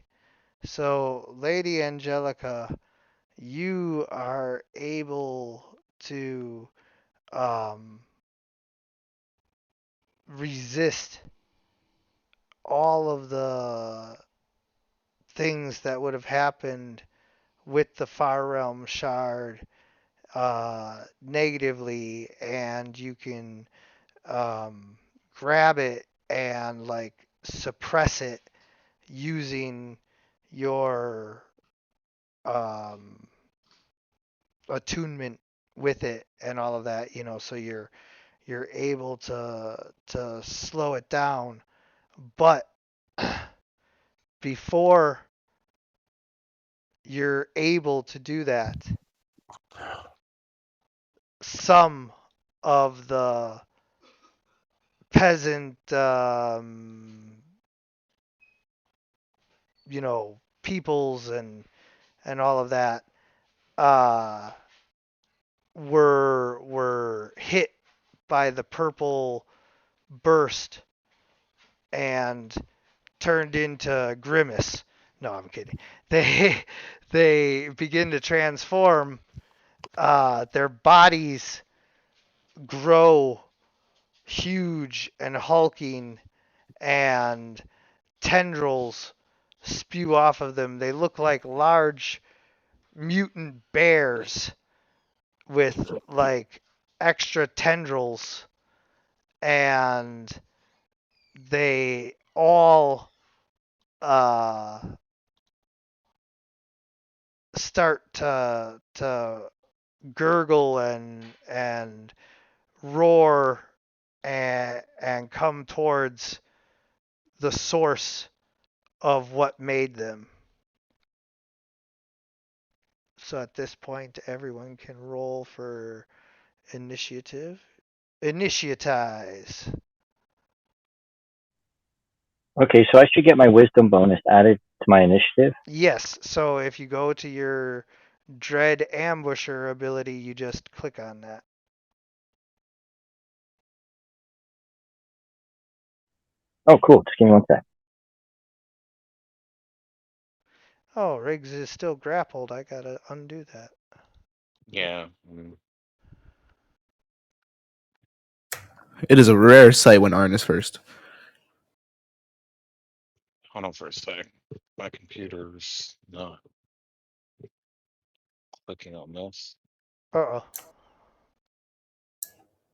So, Lady Angelica, you are able to um, resist all of the things that would have happened with the Far Realm Shard negatively, and you can grab it and like suppress it using your um, attunement with it and all of that. You know, so you're able to slow it down, but before you're able to do that, some of the peasant, peoples and all of that uh, were hit by the purple burst and turned into Grimace. No, I'm kidding. They begin to transform. Their bodies grow huge and hulking, and tendrils spew off of them. They look like large mutant bears with like extra tendrils, and they all start to gurgle and roar and come towards the source of what made them. So at this point, everyone can roll for initiative. Initiatize. Okay, so I should get my wisdom bonus added to my initiative. Yes. So if you go to your Dread Ambusher ability, you just click on that. Oh, cool. Just give me one sec. Oh, Riggs is still grappled. I gotta undo that. Yeah. It is a rare sight when Arn is first. Hold on for a sec. My computer's not clicking on this. Uh-oh.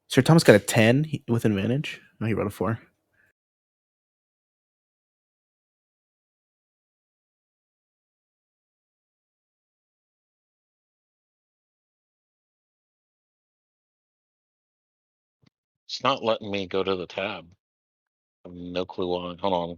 Sir Thomas got a 10 with advantage. Oh, he rolled a 4. It's not letting me go to the tab. I have no clue why. Hold on.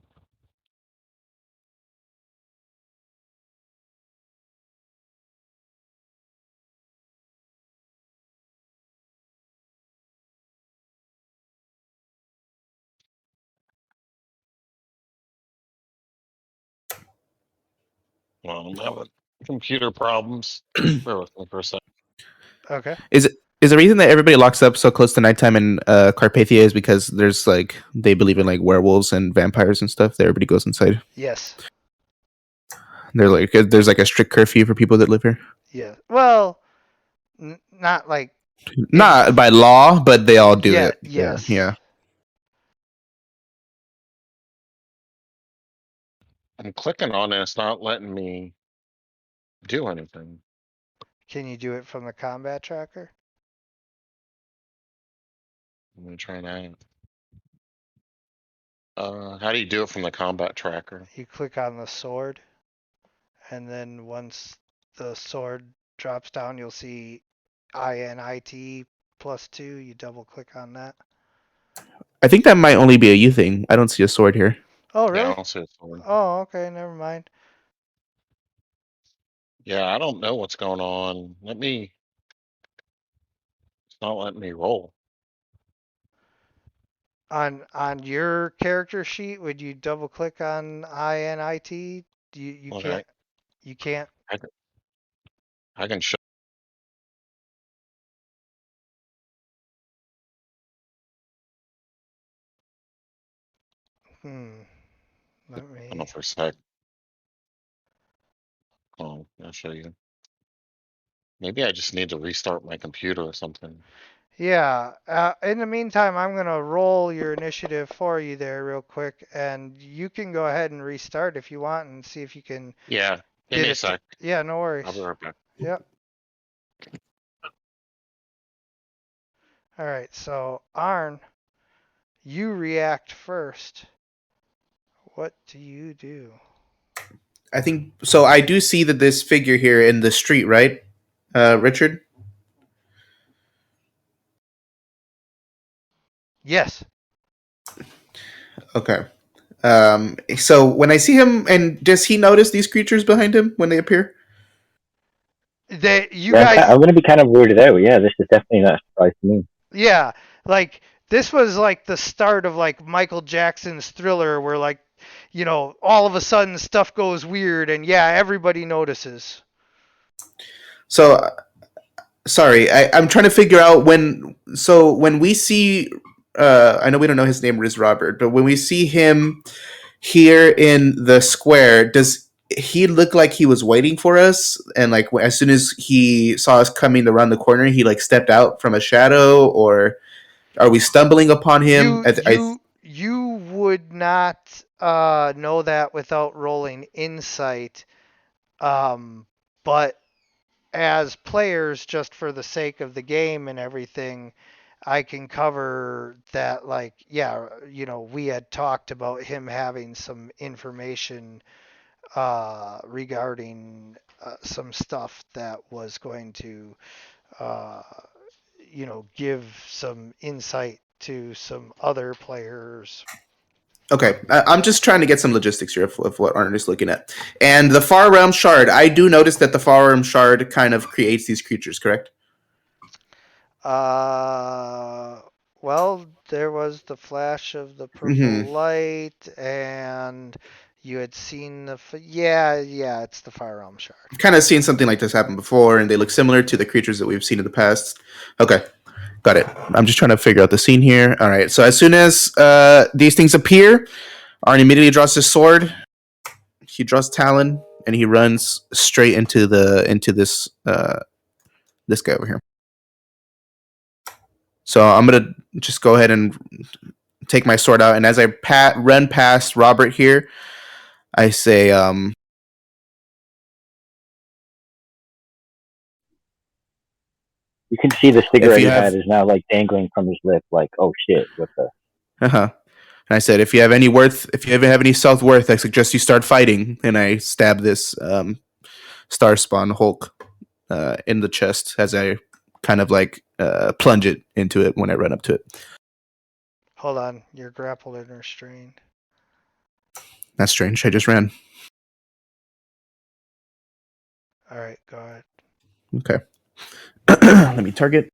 Well, I'm having computer problems. Bear with me for a sec. Okay. Is the reason that everybody locks up so close to nighttime in Carpathia is because there's like they believe in like werewolves and vampires and stuff that everybody goes inside? Yes. They're like there's like a strict curfew for people that live here. Yeah. Well, not like Not by law, but they all do it. Yes. Yeah. I'm clicking on it. It's not letting me do anything. Can you do it from the combat tracker? I'm gonna try that. How do you do it from the combat tracker? You click on the sword, and then once the sword drops down, you'll see INIT +2. You double click on that. I think that might only be a you thing. I don't see a sword here. Oh, Yeah, I really? don't see a sword. Oh, okay. Never mind. Yeah, I don't know what's going on. It's not letting me roll. On your character sheet, would you double click on INIT? You Look, can't. You can't. I can show. Let Hold on me. for a sec. Oh, I'll show you. Maybe I just need to restart my computer or something. Yeah. In the meantime, I'm gonna roll your initiative for you there real quick, and you can go ahead and restart if you want and see if you can Yeah, give get me a it. sec. Yeah, no worries. I'll be right back. Yep. All right. So Arn, you react first. What do you do? I think so. I do see that this figure here in the street, right, Richard? Yes. Okay. So when I see him, and does he notice these creatures behind him when they appear? You Yeah, guys. I'm going to be kind of weirded out. Yeah, this is definitely not a surprise to me. Yeah, like This was like the start of like Michael Jackson's Thriller, where like, all of a sudden stuff goes weird, and yeah, everybody notices. So sorry, I'm trying to figure out when. So when we see, I know we don't know his name is Robert, but when we see him here in the square, does he look like he was waiting for us? And like as soon as he saw us coming around the corner, he like stepped out from a shadow, or are we stumbling upon him? You would not know that without rolling insight. But as players, just for the sake of the game and everything, I can cover that. Like, yeah, we had talked about him having some information regarding some stuff that was going to, uh, give some insight to some other players. Okay, I'm just trying to get some logistics here of what Arnold is looking at. And the Far Realm Shard, I do notice that the Far Realm Shard kind of creates these creatures, correct? Uh, well, there was the flash of the Mm-hmm. purple light, and you had seen yeah, it's the firearm shard. Kind of seen something like this happen before, and they look similar to the creatures that we've seen in the past. Okay, got it. I'm just trying to figure out the scene here. All right, so as soon as these things appear, Arn immediately draws his sword. He draws Talon, and he runs straight into this guy over here. So I'm gonna just go ahead and take my sword out, and as I run past Robert here, I say, You can see the if cigarette you he have, had is now like dangling from his lip. Like, oh shit, what the? uh-huh. And I said, if you have any self worth, I suggest you start fighting. And I stab this star spawn Hulk in the chest as I kind of like plunge it into it when I run up to it. Hold on, you're grappled and restrained. That's strange. I just ran. All right, go ahead. Okay. Let me target.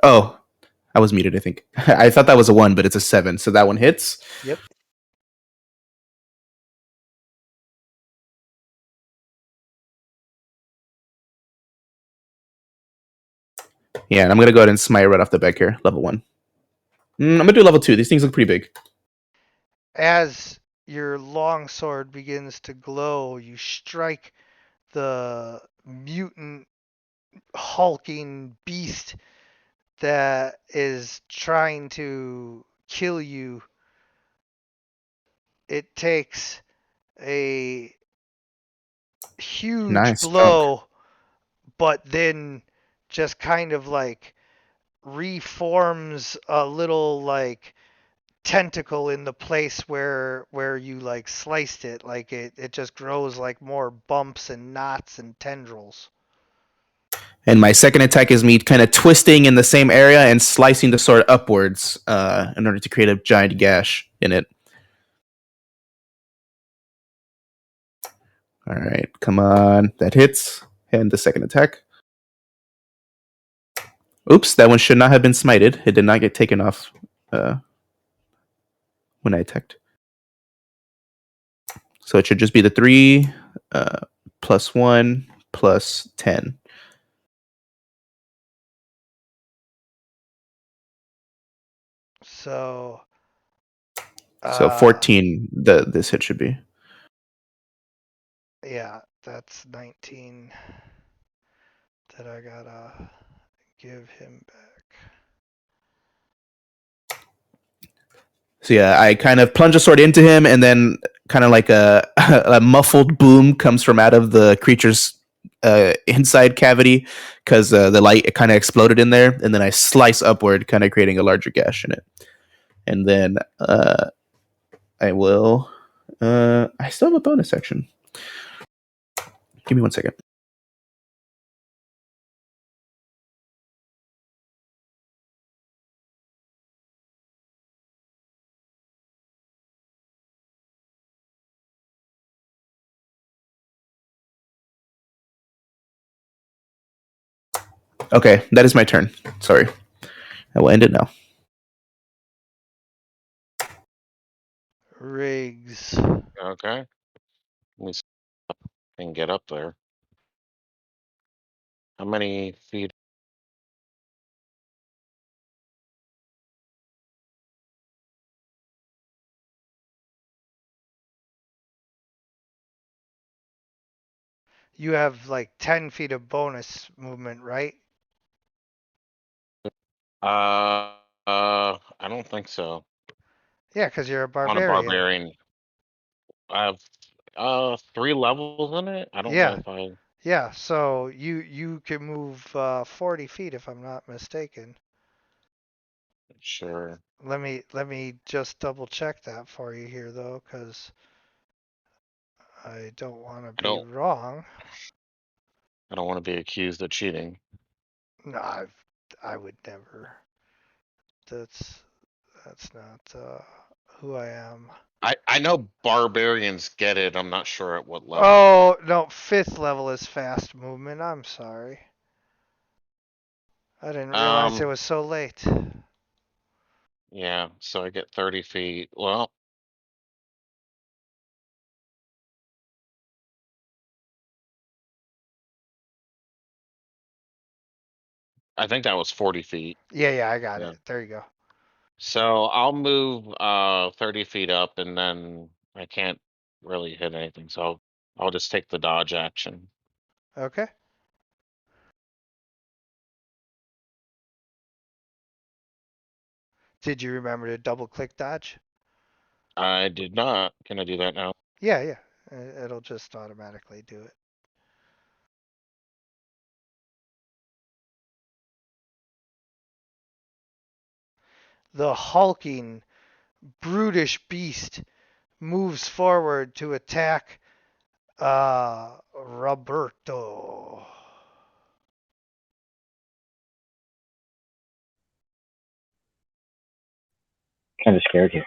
Oh, I was muted, I think. I thought that was a 1, but it's a 7. So that one hits. Yep. Yeah, and I'm going to go ahead and smite right off the back here. Level 1. I'm going to do level 2. These things look pretty big. As your long sword begins to glow, you strike the mutant hulking beast that is trying to kill you. It takes a huge Nice chunk. blow, but then just kind of like reforms a little like tentacle in the place where you like sliced it. Like it just grows like more bumps and knots and tendrils. And my second attack is me kind of twisting in the same area and slicing the sword upwards in order to create a giant gash in it. All right, come on. That hits. And the second attack. Oops, that one should not have been smited. It did not get taken off when I attacked. So it should just be the 3 plus 1 plus 10. So So 14 this hit should be. yeah, that's 19 that I gotta give him back. So yeah, I kind of plunge a sword into him, and then kind of like a muffled boom comes from out of the creature's inside cavity because the light kind of exploded in there, and then I slice upward, kind of creating a larger gash in it. And then I will. I still have a bonus action. Give me 1 second. Okay, that is my turn. Sorry. I will end it now. Riggs. Okay. Let me see if I can get up there. How many feet? You have like 10 feet of bonus movement, right? I don't think so. Yeah, because you're a On a barbarian. barbarian, I have 3 levels in it. I don't know Yeah, if I yeah. So you can move 40 feet if I'm not mistaken. sure. Let me just double check that for you here though, because I don't want to I be don't wrong. I don't want to be accused of cheating. No, I would never. That's not who I am. I know barbarians get it. I'm not sure at what level. Oh no, 5th level is fast movement. I'm sorry. I didn't realize it Um, was so late. yeah, so I get 30 feet. Well, I think that was 40 feet. Yeah, I got Yeah. it. There you go. So I'll move 30 feet up and then I can't really hit anything. So I'll just take the dodge action. Okay. Did you remember to double click dodge? I did not. Can I do that now? Yeah. It'll just automatically do it. The hulking, brutish beast moves forward to attack Roberto. Kind of scared here.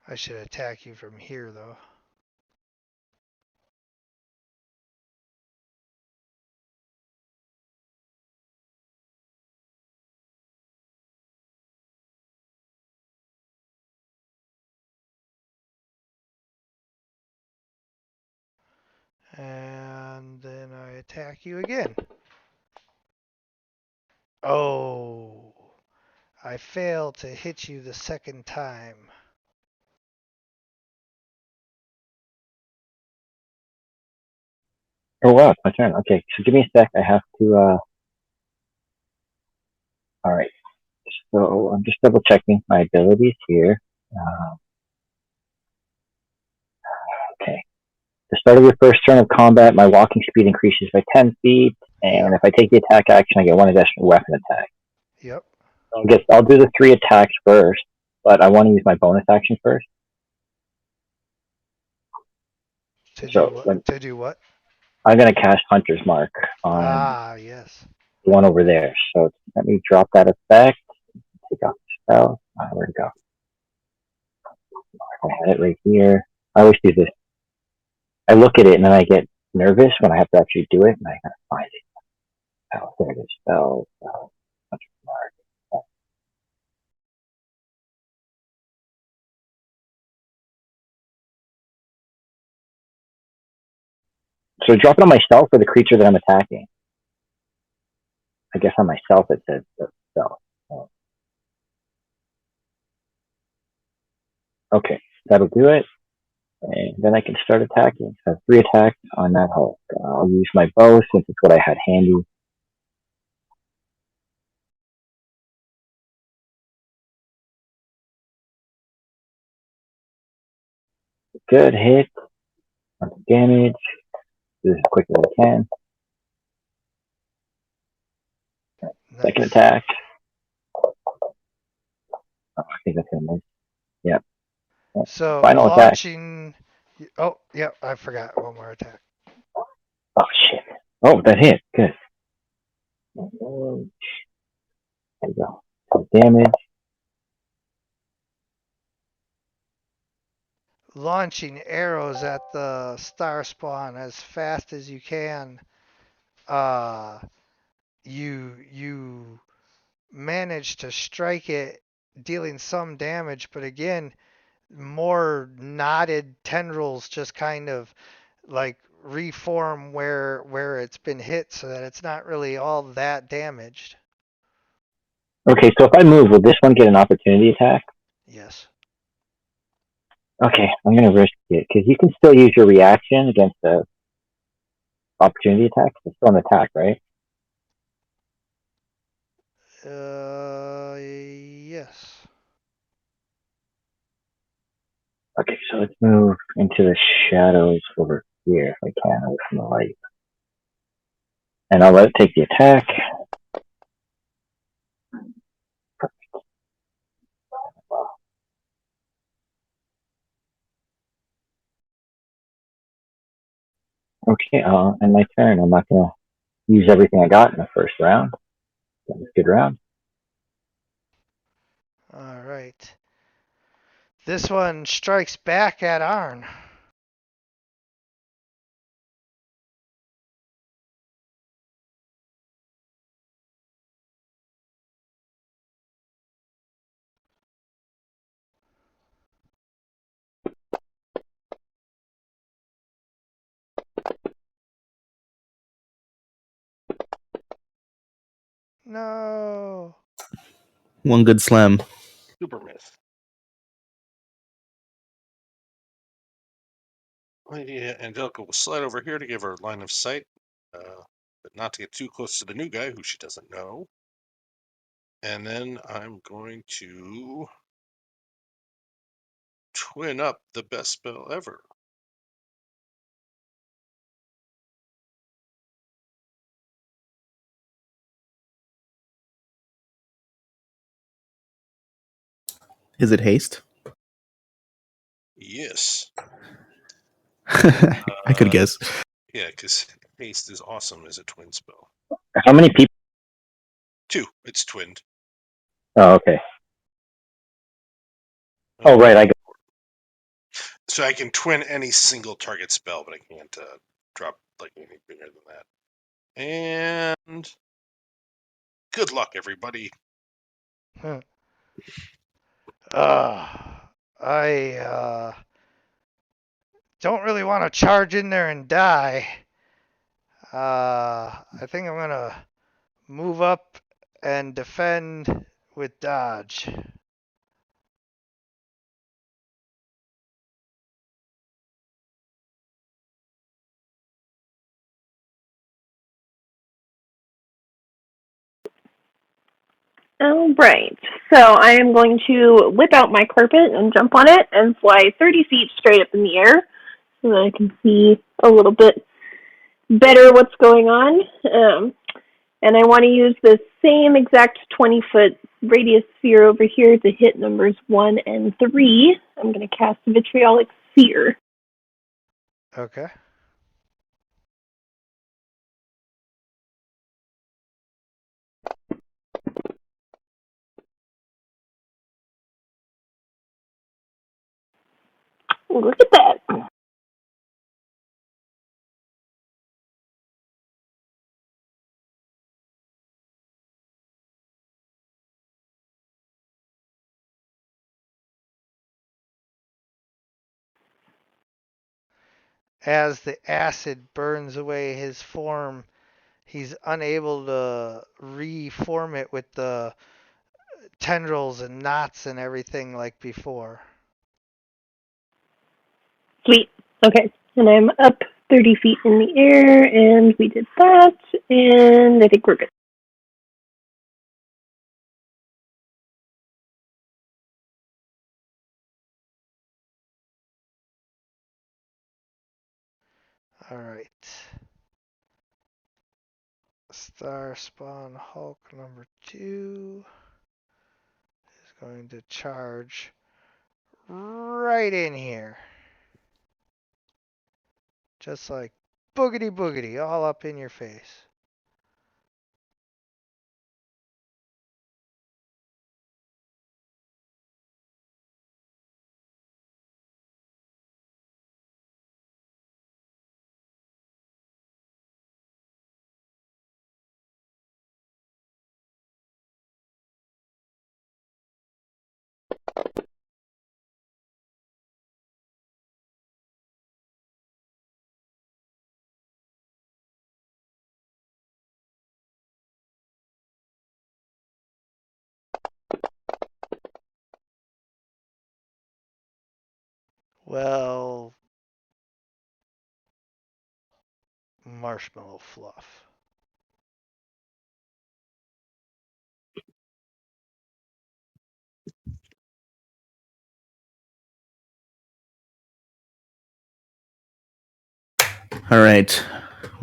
I should attack you from here though. And then I attack you again. Oh, I failed to hit you the second time. Oh wow, it's my turn. Okay, so give me a sec. I have to. All right. So I'm just double checking my abilities here. Okay. The start of your first turn of combat, my walking speed increases by 10 feet, and Yep. if I take the attack action, I get one additional weapon attack. Yep. So I'll do the 3 attacks first, but I want to use my bonus action first. To do So what? To do what? I'm going to cast Hunter's Mark on Ah, yes. the one over there. So let me drop that effect. Take off the spell. Where'd it go? I had it right here. I always do this. I look at it and then I get nervous when I have to actually do it, and I gotta find it. Oh, there it is. Hunter's Mark. So drop it on myself or the creature that I'm attacking. I guess on myself it says spell. Oh. Okay, that'll do it. And then I can start attacking. So I have 3 attacks on that Hulk. I'll use my bow since it's what I had handy. Good hit. Damage. Do this as quick as I can. Second Nice. attack. Oh, I think that's gonna miss. Yep. So Final attack. launching. Oh, yep. I forgot one more attack. Oh shit. Oh, that hit. Good. There you go. Damage. Launching arrows at the star spawn as fast as you can. Uh, you manage to strike it, dealing some damage, but again, more knotted tendrils just kind of like reform where it's been hit, so that it's not really all that damaged. Okay, so if I move, will this one get an opportunity attack? Yes. Okay, I'm gonna risk it because you can still use your reaction against the opportunity attack. It's still an attack, right? Yes. Okay, so let's move into the shadows over here if I can, away from the light. And I'll let it take the attack. Okay, I'll end my turn. I'm not gonna use everything I got in the first round. That was a good round. All right. This one strikes back at Arn. No. One good slam. Super myth. Lady Angelica will slide over here to give her line of sight, but not to get too close to the new guy who she doesn't know. And then I'm going to twin up the best spell ever. Is it haste? Yes. I could guess. Yeah, because haste is awesome as a twin spell. How many people? 2. It's twinned. Oh, okay. Oh, right. I got. So I can twin any single target spell, but I can't drop like anything bigger than that. And good luck, everybody. I don't really want to charge in there and die. I think I'm gonna move up and defend with dodge. All right. So I am going to whip out my carpet and jump on it and fly 30 feet straight up in the air so that I can see a little bit better what's going on. And I want to use the same exact 20-foot radius sphere over here to hit numbers 1 and 3. I'm going to cast Vitriolic Seer. Okay. Look at that. As the acid burns away his form, he's unable to reform it with the tendrils and knots and everything like before. Sweet. Okay. And I'm up 30 feet in the air, and we did that, and I think we're good. All right. Star Spawn Hulk number 2 is going to charge right in here. Just like boogity boogity, all up in your face. Well, marshmallow fluff. All right.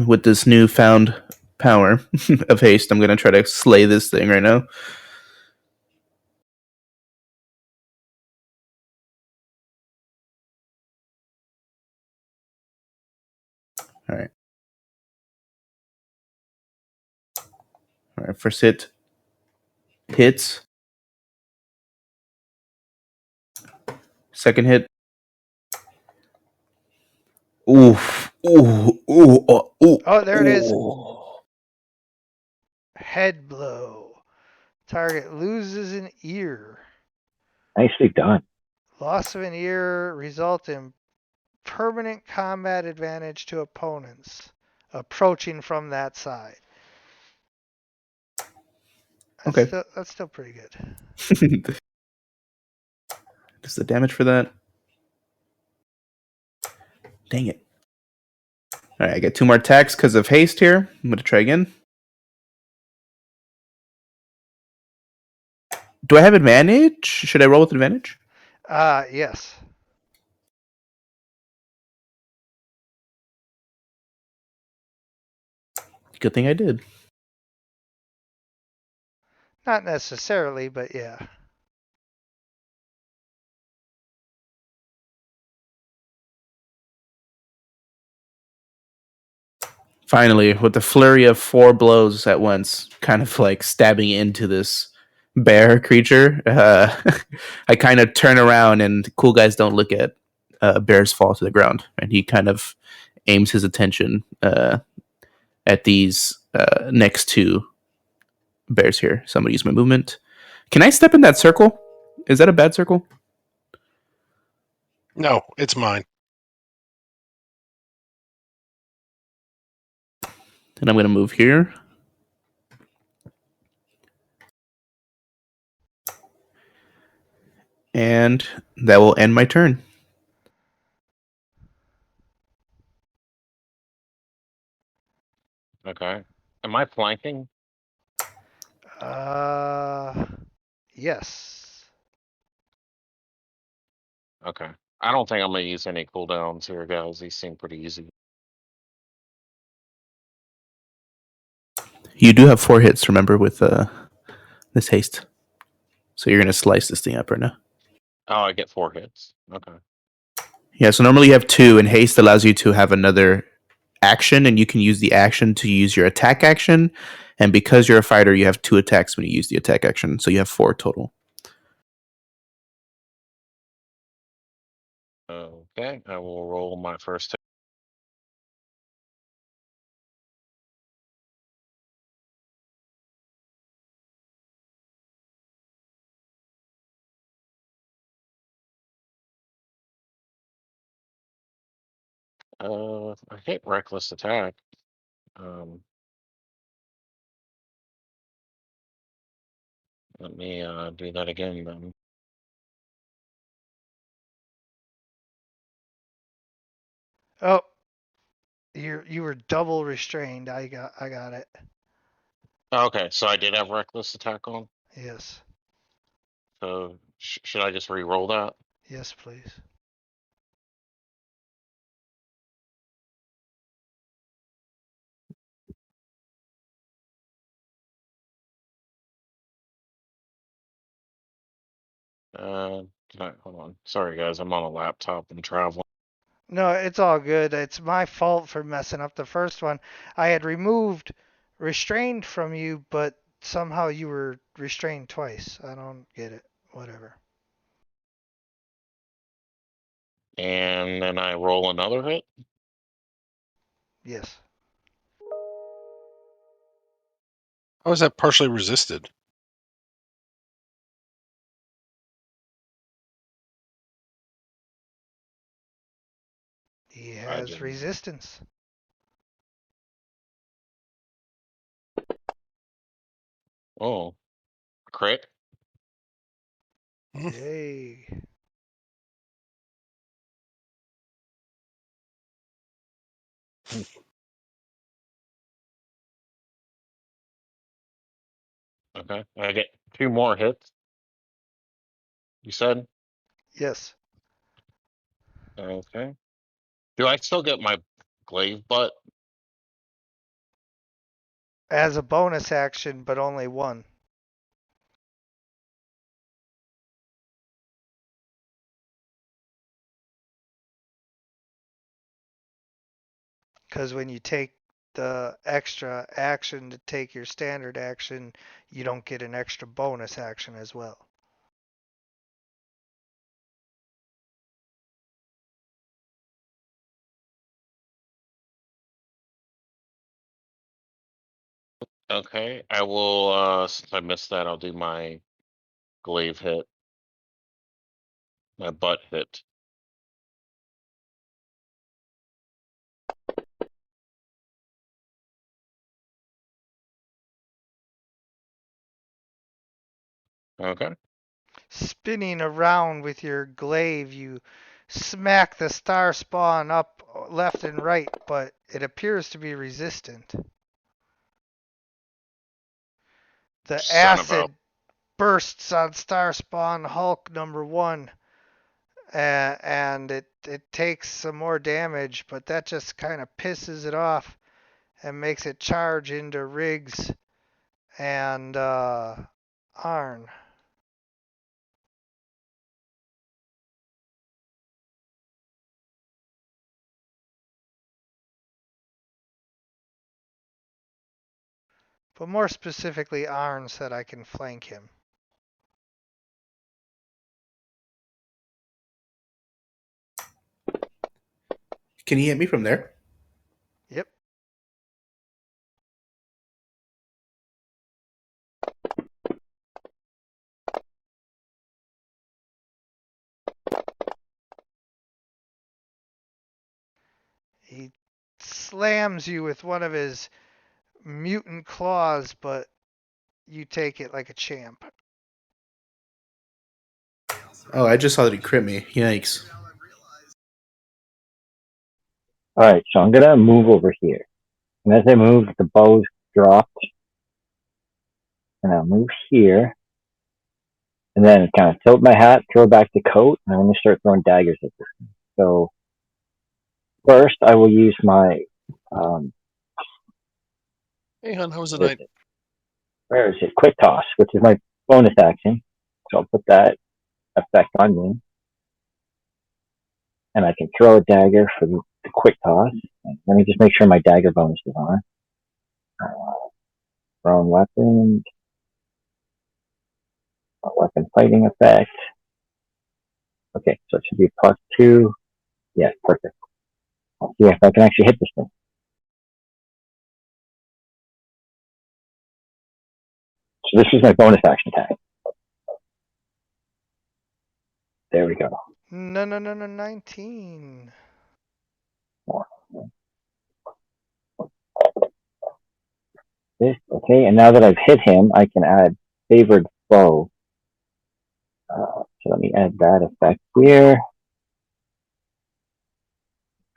With this newfound power of haste, I'm gonna try to slay this thing right now. All right. All right. First hit hits. Second hit. Oof. Ooh. Ooh. Ooh. Oh, there it is. Ooh. Head blow. Target loses an ear. Nicely done. Loss of an ear result in permanent combat advantage to opponents approaching from that side. Okay. That's still pretty good. Just the damage for that. Dang it. All right, I get 2 more attacks because of haste here. I'm going to try again. Do I have advantage? Should I roll with advantage? Yes. Good thing I did. Not necessarily, but yeah. Finally, with the flurry of 4 blows at once, kind of like stabbing into this bear creature, I kind of turn around and cool guys don't look at bears fall to the ground. And he kind of aims his attention at these next 2 bears here. So I'm going to use my movement. Can I step in that circle? Is that a bad circle? No, it's mine. Then I'm going to move here. And that will end my turn. Okay. Am I flanking? Yes. Okay. I don't think I'm gonna use any cooldowns here, guys. These seem pretty easy. You do have 4 hits, remember, with this haste. So you're going to slice this thing up right now. Oh, I get 4 hits. Okay. Yeah, so normally you have 2, and haste allows you to have another action, and you can use the action to use your attack action. And because you're a fighter, you have 2 attacks when you use the attack action. So you have 4 total. Okay, I will roll my first hit. I hate reckless attack. Um, Let me do that again then. Oh, you were double restrained. I got it. Okay, so I did have reckless attack on. Yes. So should I just re-roll that? Yes, please. Uh, hold on. Sorry guys, I'm on a laptop and traveling. No, it's all good. It's my fault for messing up the first one. I had removed restrained from you, but somehow you were restrained twice. I don't get it. Whatever. And then I roll another hit. Yes. How is that partially resisted? He I has didn't. resistance. Oh, crit. Hmm. Yay. Okay, I get 2 more hits. You said Yes. okay. Do I still get my glaive butt? As a bonus action, but only one. Because when you take the extra action to take your standard action, you don't get an extra bonus action as well. Okay, I will. Since I missed that, I'll do my glaive hit, my butt hit. Okay. Spinning around with your glaive, you smack the star spawn up left and right, but it appears to be resistant. The Son of a. acid bursts on star spawn Hulk number one, and it takes some more damage, but that just kind of pisses it off and makes it charge into Riggs and Arn. But more specifically, Arn said I can flank him. Can you hit me from there? Yep. He slams you with one of his mutant claws, but you take it like a champ. Oh, I just saw that he crit me. Yikes. Alright, so I'm gonna move over here. And as I move, the bow's dropped. And I'll move here. And then kind of tilt my hat, throw back the coat, and I'm gonna start throwing daggers at this thing. So first I will use my Hey, hon, how was the what is night? it? Where is it? Quick toss, which is my bonus action. So I'll put that effect on me. And I can throw a dagger for the quick toss. And let me just make sure my dagger bonus is on. Thrown weapon, weapon fighting effect. Okay, so it should be +2. Yeah, perfect. I'll see if I can actually hit this thing. So this is my bonus action attack. There we go. No, 19. This, okay, and now that I've hit him, I can add favored foe. So let me add that effect here.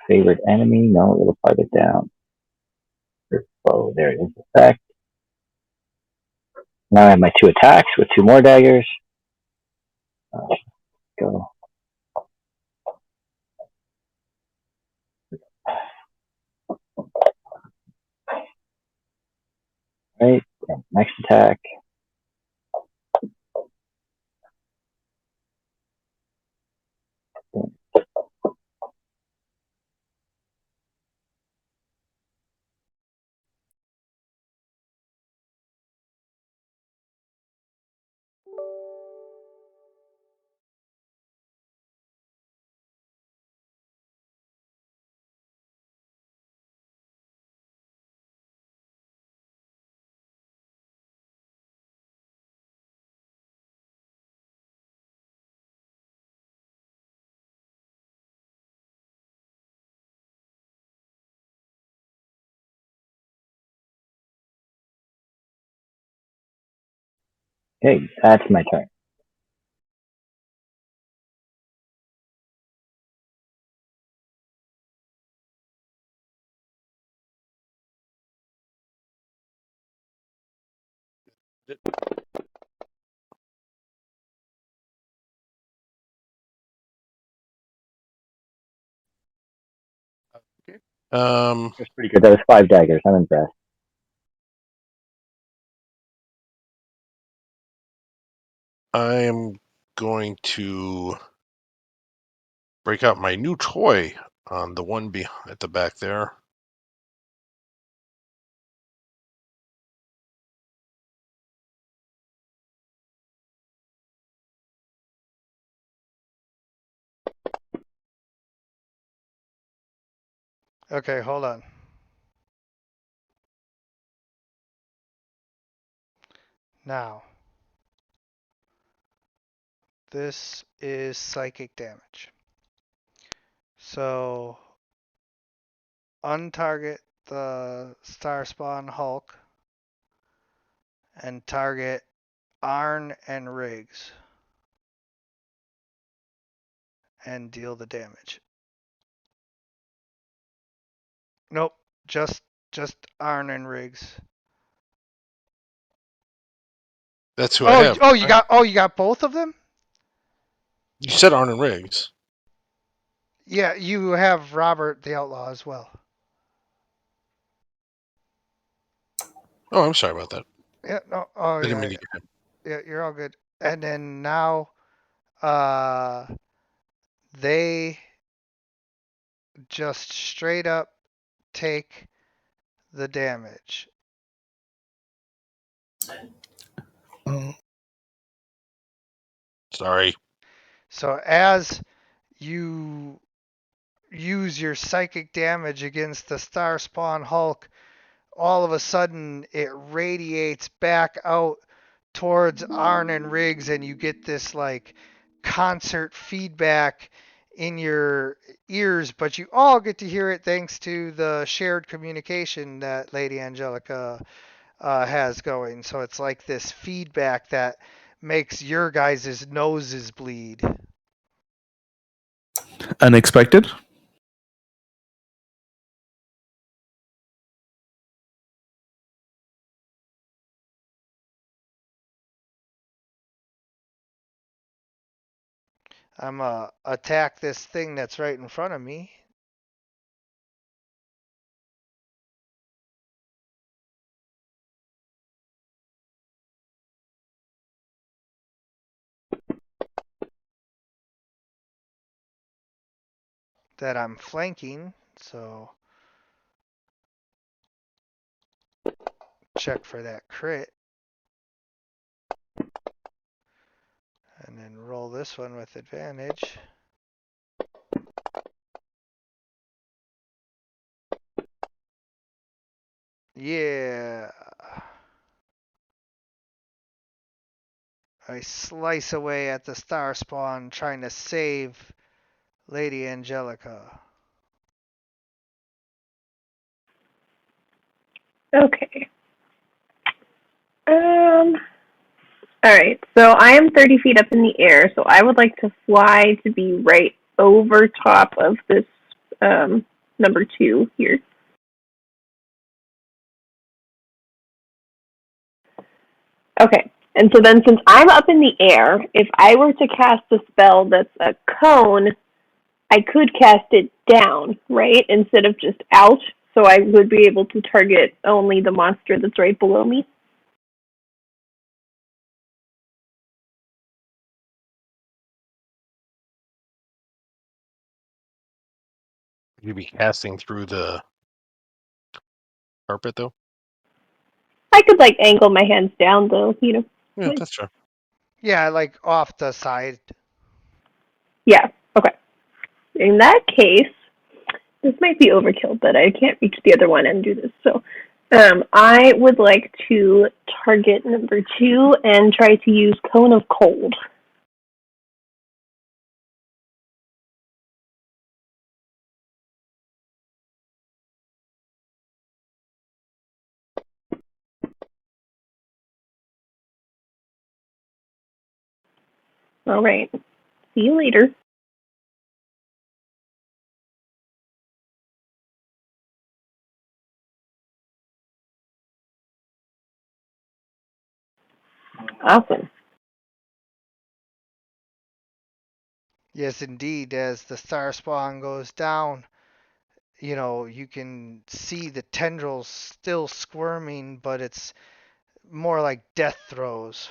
Favorite enemy, no, it'll part it down. Favored foe, there it is, effect. Now I have my 2 attacks with 2 more daggers. Go. Right, and next attack. Okay, that's my turn. That's pretty good. That was 5 daggers. I'm impressed. I am going to break out my new toy on the one at the back there. Okay, hold on. Now, this is psychic damage. So, untarget the Starspawn Hulk and target Ahhh and Riggs and deal the damage. Nope, just Ahhh and Riggs. That's who I have. You got both of them? You said Arnon Riggs. Yeah, you have Robert the Outlaw as well. Oh, I'm sorry about that. Yeah, no, oh I didn't yeah, mean to get him. yeah, you're all good. And then now, they just straight up take the damage. Sorry. So as you use your psychic damage against the Starspawn Hulk, all of a sudden it radiates back out towards Arn and Riggs, and you get this like concert feedback in your ears, but you all get to hear it thanks to the shared communication that Lady Angelica has going. So it's like this feedback that makes your guys' noses bleed. Unexpected. I'm attack this thing that's right in front of me. That I'm flanking, so check for that crit. And then roll this one with advantage. Yeah. I slice away at the star spawn trying to save Lady Angelica. Okay. All right. So I am 30 feet up in the air. So I would like to fly to be right over top of this number 2 here. Okay. And so then, since I'm up in the air, if I were to cast a spell that's a cone, I could cast it down, right? Instead of just out. So I would be able to target only the monster that's right below me. You'd be casting through the carpet, though? I could, like, angle my hands down, though, you know. Yeah, that's true. Yeah, like off the side. Yeah, okay. In that case, this might be overkill, but I can't reach the other one and do this. So I would like to target number 2 and try to use Cone of Cold. All right. See you later. Awesome. Yes, indeed. As the star spawn goes down, you can see the tendrils still squirming, but it's more like death throes.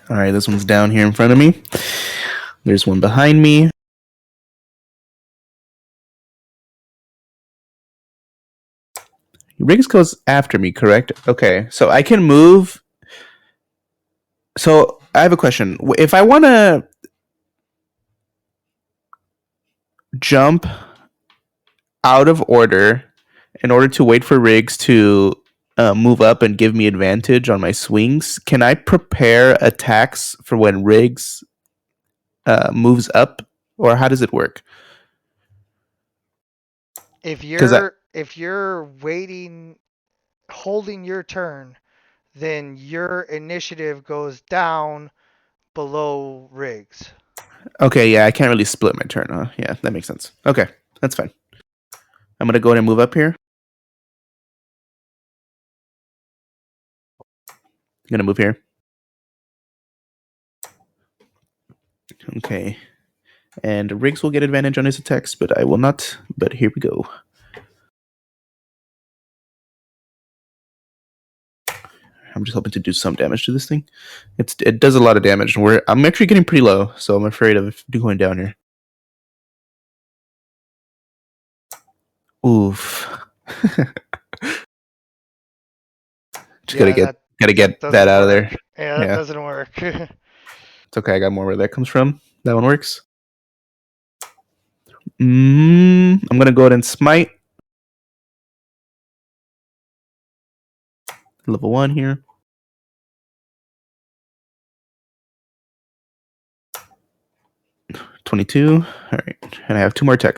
All right, this one's down here in front of me. There's one behind me. Riggs goes after me, correct? Okay, so I can move. So I have a question. If I want to jump out of order in order to wait for Riggs to move up and give me advantage on my swings, can I prepare attacks for when Riggs moves up, or how does it work? If Because you're waiting, holding your turn, then your initiative goes down below Riggs. okay, yeah, I can't really split my turn. Yeah, that makes sense. Okay, that's fine. I'm gonna go ahead and move up here. I'm gonna move here. Okay, and Riggs will get advantage on his attacks, but I will not. But here we go. I'm just hoping to do some damage to this thing. It does a lot of damage, and I'm actually getting pretty low, so I'm afraid of going down here. Oof. Just Yeah, gotta that get that doesn't out of work. there. Yeah, that Yeah, doesn't work. it's okay. I got more where that comes from. That one works. I'm gonna go ahead and smite level 1 here. 22. All right, and I have 2 more attacks.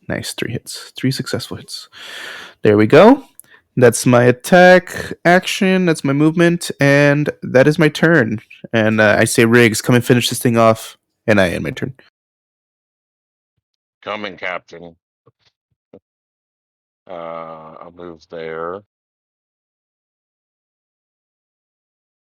Nice, 3 hits, 3 successful hits. There we go. That's my attack action. That's my movement, and that is my turn. And I say, Riggs, come and finish this thing off, and I end my turn. Coming, Captain. I'll move there.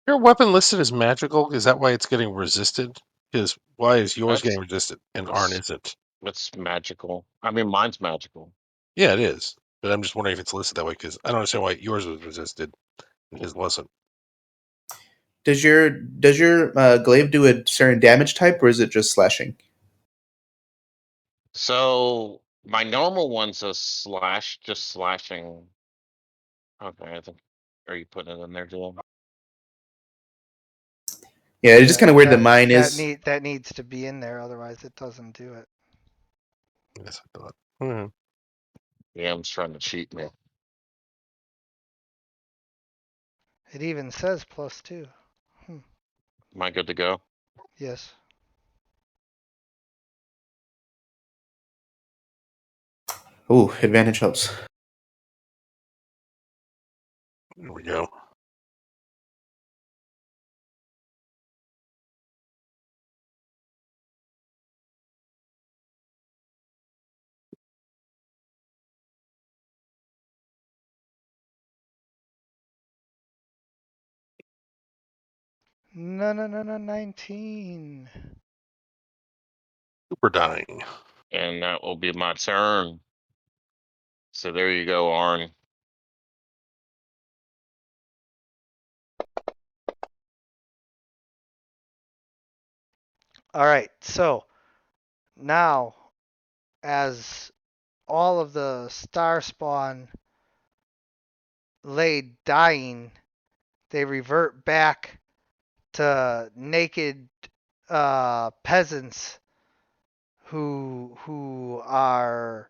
Your weapon listed as magical. Is that why it's getting resisted? Because why is yours getting That's resisted and Arn that's isn't? that's magical. I mean, mine's magical. Yeah, it is. But I'm just wondering if it's listed that way because I don't understand why yours was resisted and his wasn't. Does your glaive do a certain damage type, or is it just slashing? So my normal one's a slash, just slashing. Okay, I think. Are you putting it in there, Dylan? Yeah, it's just Yeah, kind of weird that that mine that is. need that needs to be in there, otherwise it doesn't do it. Yes, I thought. Hmm. Yeah, I'm just trying to cheat me. It even says +2. Am I good to go? Yes. Ooh, advantage helps. There we go. No, no, no, no, 19. Super dying. And that will be my turn. So there you go, Arn. All right, so now as all of the star spawn lay dying, they revert back to naked peasants who are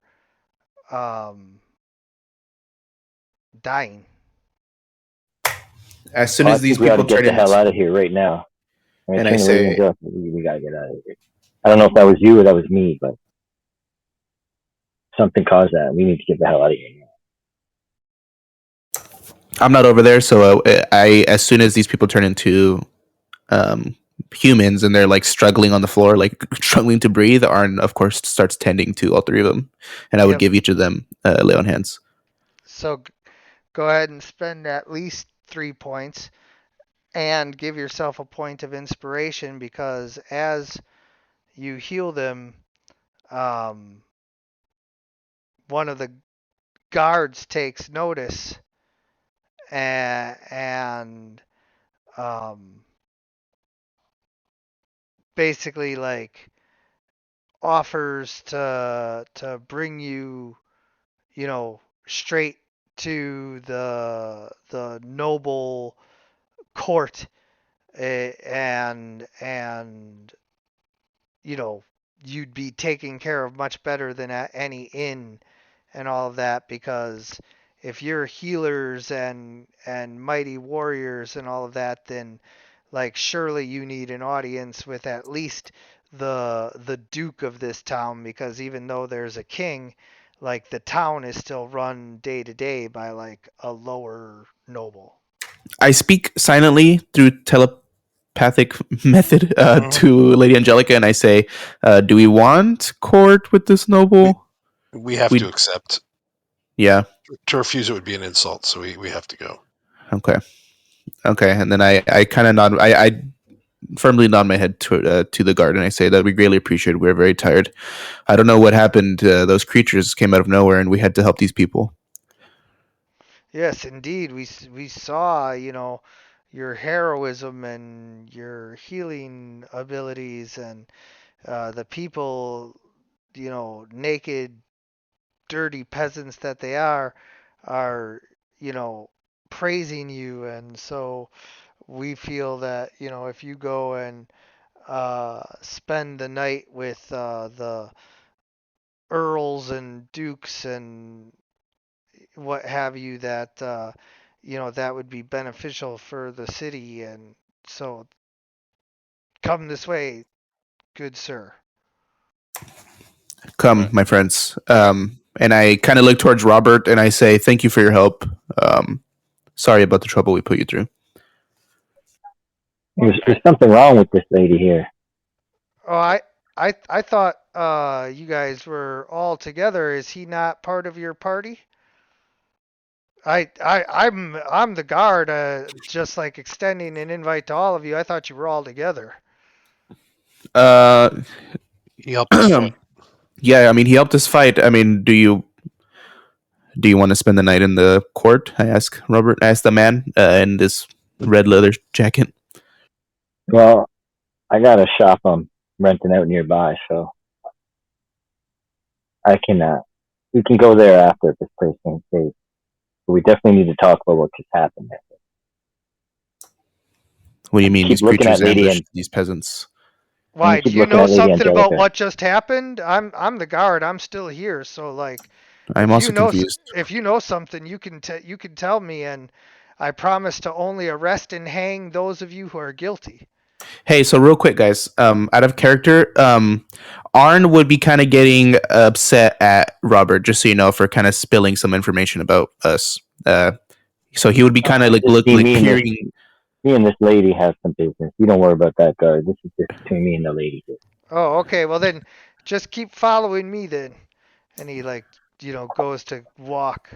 dying. As soon Well, I as these think we ought to people get turn the hell into, out of here right now. I'm and gonna I turn the radio say, into we gotta get out of here. I don't know if that was you or that was me, but something caused that. We need to get the hell out of here now. I'm not over there, so I as soon as these people turn into um, humans and they're like struggling on the floor, like struggling to breathe, Arn of course starts tending to all three of them, and I would Yep. give each of them lay on hands. So go ahead and spend at least 3 points and give yourself a point of inspiration because as you heal them, um, one of the guards takes notice and basically like offers to bring you, straight to the noble court, and you know you'd be taken care of much better than at any inn and all of that because if you're healers and mighty warriors and all of that, then like surely you need an audience with at least the duke of this town because even though there's a king, like the town is still run day to day by like a lower noble. I speak silently through telepathic method to Lady Angelica, and I say, "Do we want court with this noble? We have to We, accept. yeah, To refuse it would be an insult, so we have to go. okay, okay." And then I kind of nod. I firmly nod my head to the guard, and I say that we greatly appreciate it. We're very tired. I don't know what happened. Those creatures came out of nowhere, and we had to help these people. Yes, indeed. We saw, your heroism and your healing abilities, and the people, naked, dirty peasants that they are, you know, praising you. And so we feel that, if you go and spend the night with the earls and dukes and what have you, that that would be beneficial for the city. And so come this way, good sir. Come, my friends. And I kind of look towards Robert, and I say, "Thank you for your help. Um, Sorry about the trouble we put you through." There's something wrong with this lady here. Oh, I thought you guys were all together. Is he not part of your party? I'm the guard, just like extending an invite to all of you. I thought you were all together. Uh, He helped us fight. yeah, I mean, he helped us fight. I mean, do you want to spend the night in the court? I ask Robert. I ask the man in this red leather jacket. Well, I got a shop I'm renting out nearby, so I can. We can go there after if this place ain't safe. But we definitely need to talk about what just happened there. What do you mean? Keep These looking at creatures Lady ambushed and these peasants. Why? Do keep you looking know at Lady something about Angelica. what just happened? I'm the guard. I'm still here. So like, I'm also confused. if you know something, you can tell me, and I promise to only arrest and hang those of you who are guilty. Hey, so real quick, guys. Out of character, Arn would be kind of getting upset at Robert, just so you know, for kind of spilling some information about us. So he would be kind of like Just like me and this peering. me and this lady have some business. You don't worry about that, guard. This is just between me and the lady here. Oh, okay. Well then, just keep following me then. And he like, goes to walk.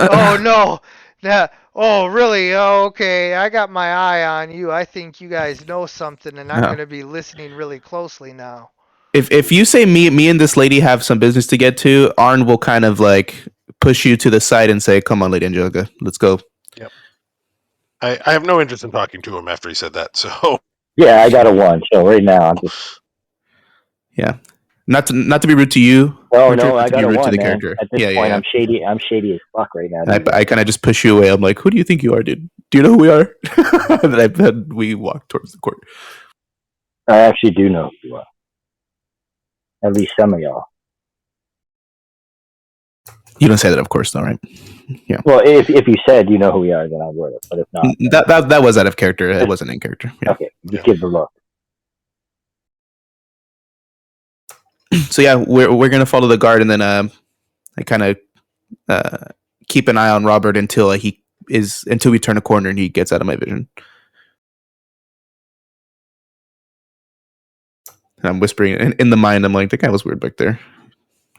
Oh no. Yeah. Oh really? Oh okay. I got my eye on you. I think you guys know something, and I'm gonna be listening really closely now. If you say me and this lady have some business to get to, Arn will kind of like push you to the side and say, "Come on, Lady Angelica, let's go." Yep. I have no interest in talking to him after he said that. So Yeah, I got a one. So right now I'm just. Yeah, not to be rude to you, Oh Richard, no, but I to be got a rude to one, the man. character. At this Yeah, point, yeah, I'm shady. I'm shady as fuck right now, yeah. dude. I kind of just push you away. I'm like, "Who do you think you are, dude? Do you know who we are?" And then we walk towards the court. I actually do know who you are. At least some of y'all. You don't say that, of course, though, right? Well, if you said you know who we are, then I would have. But if not, That was out of character. It wasn't in character. Yeah. okay, just Yeah. give the look. So yeah, we're gonna follow the guard, and then I kind of keep an eye on Robert until until we turn a corner and he gets out of my vision. And I'm whispering in the mind. I'm like, that guy was weird back there,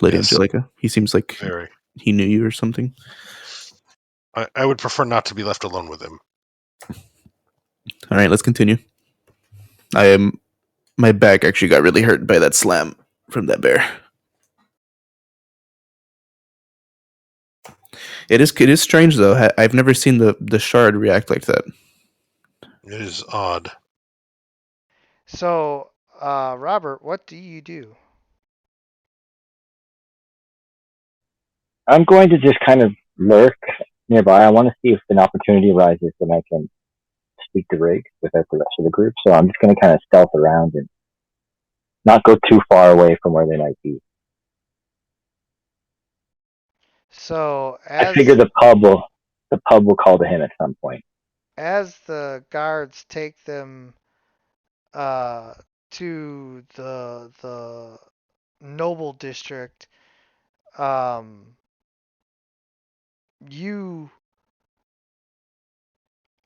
Lady Yes. Angelica. He seems like Very. he knew you or something. I would prefer not to be left alone with him. All right, let's continue. My back actually got really hurt by that slam from that bear. It is strange though. I've never seen the shard react like that. It is odd. So, Robert, what do you do? I'm going to just kind of lurk nearby. I want to see if an opportunity arises when I can speak to Rig without the rest of the group. So I'm just going to kind of stealth around and not go too far away from where they might be. So, I figure the pub will call to him at some point. as the guards take them to the noble district, you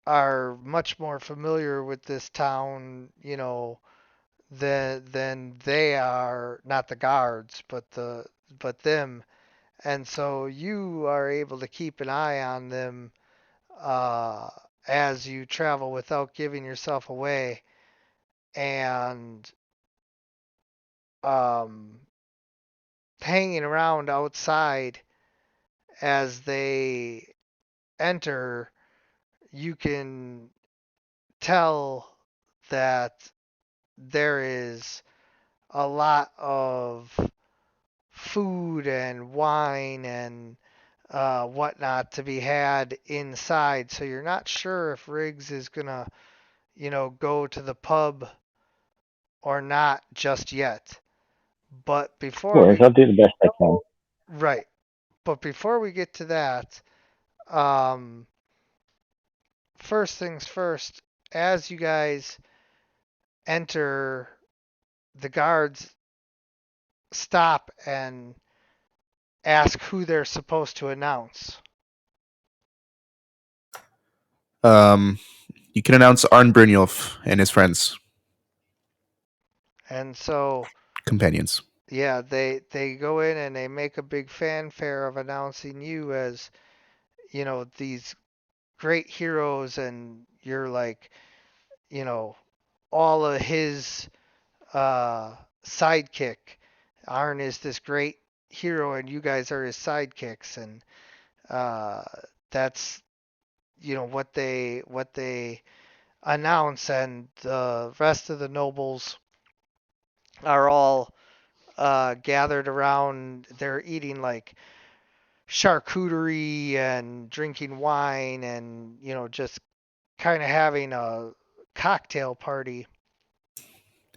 are much more familiar with this town, than they are, not the guards, but them. And so you are able to keep an eye on them uh, as you travel without giving yourself away, and um, hanging around outside as they enter, you can tell that there is a lot of food and wine and whatnot to be had inside. So you're not sure if Riggs is gonna, go to the pub or not just yet. But before I'll do the best I can. right, but before we get to that, um, first things first, as you guys enter, the guards stop and ask who they're supposed to announce. You can announce Arn Brynjolf and his friends, And so, companions. yeah, they go in and they make a big fanfare of announcing you as, these great heroes, and you're like, all of his sidekick. Arn is this great hero, and you guys are his sidekicks, and uh, that's what they announce, and the rest of the nobles are all gathered around. They're eating like charcuterie and drinking wine, and just kind of having a cocktail party.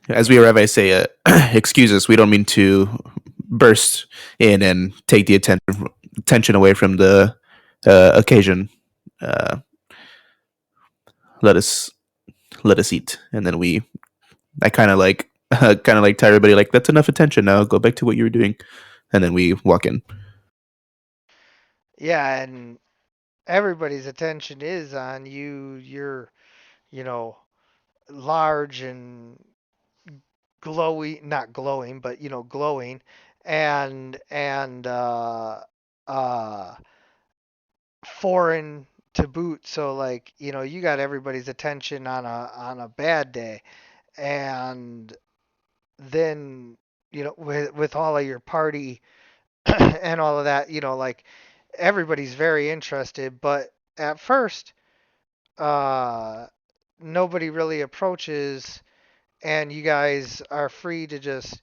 As we arrive, I say, "Excuse us, we don't mean to burst in and take the attention away from the occasion. Uh, let us eat." And then I kind of like tell everybody, like, that's enough attention now. Go back to what you were doing, and then we walk in. Yeah, and everybody's attention is on you. You're, you know, large and glowing, not glowing, but glowing, and uh foreign to boot. So like, you got everybody's attention on a bad day. And then, with all of your party and all of that, like everybody's very interested, but at first, uh nobody really approaches, and you guys are free to just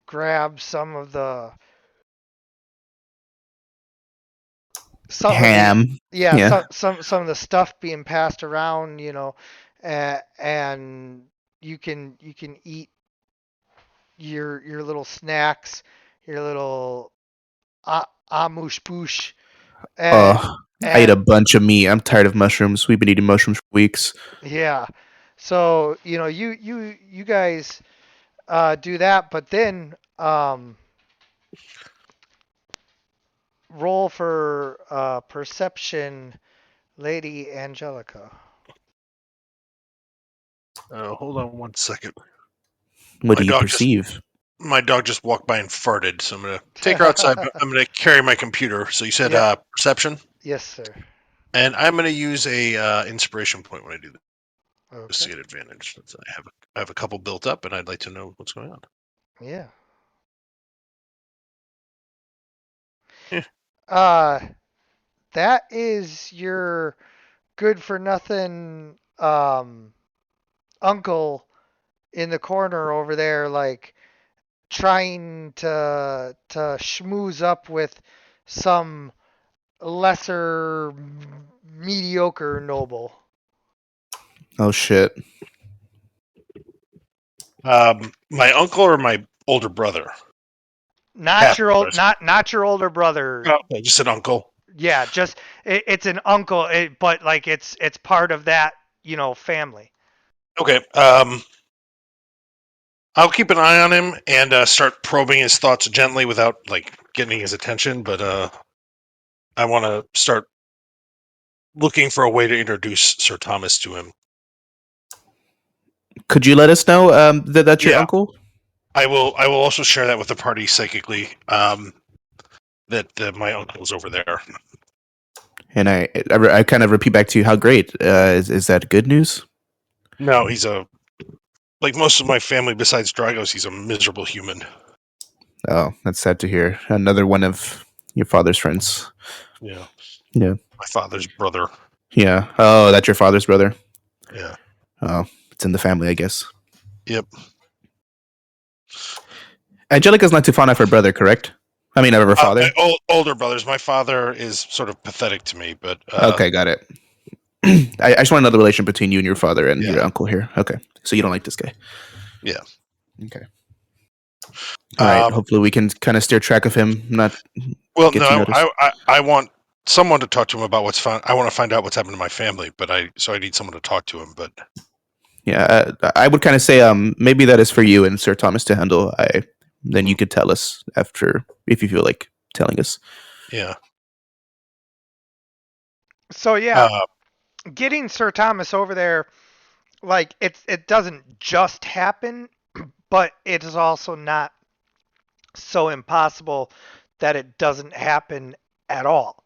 grab some of the Ham. yeah, Yeah. some of the stuff being passed around, and you can eat your little snacks, your little amush boosh, and Oh, I ate a and bunch of meat. I'm tired of mushrooms. We've been eating mushrooms for weeks. yeah. So you guys do that, but then roll for perception, Lady Angelica. Hold on one second. What My do you dog just perceive? my dog just walked by and farted, so I'm gonna take her outside. But I'm gonna carry my computer. So you said Yep. perception, Yes, sir. and I'm gonna use a inspiration point when I do this to Okay. get advantage. Since I have a couple built up, and I'd like to know what's going on. Yeah. Yeah. Uh, that is your good for nothing uncle in the corner over there, like trying to schmooze up with some lesser mediocre noble. Oh shit. My uncle or my older brother? Not Half your old, brothers. not your older brother. Oh, I just said uncle. Yeah, just it's an uncle, but like it's part of that family. Okay. I'll keep an eye on him and start probing his thoughts gently without like getting his attention. But I want to start looking for a way to introduce Sir Thomas to him. Could you let us know that that's your Yeah, uncle? I will. I will also share that with the party psychically. That my uncle is over there. And I kind of repeat back to you how great. Is that good news? No, he's a like most of my family besides Dragos. He's a miserable human. Oh, that's sad to hear. Another one of your father's friends. Yeah, Yeah. my father's brother. Yeah. Oh, that's your father's brother. Yeah. Oh, it's in the family, I guess. Yep. Angelica's not too fond of her brother, correct? I mean, of her father. Older brothers. My father is sort of pathetic to me, but Okay, got it. I just want to know the relation between you and your father and yeah, your uncle here. Okay, so you don't like this guy. yeah. Okay. All right. Um, Hopefully, we can kind of steer track of him, not well, get too no, noticed. I want someone to talk to him about what's found. I want to find out what's happened to my family, but I need someone to talk to him. But Yeah, I would kind of say maybe that is for you and Sir Thomas to handle. Then you mm, could tell us after if you feel like telling us. yeah, So yeah, uh, getting Sir Thomas over there, like it doesn't just happen, but it is also not so impossible that it doesn't happen at all.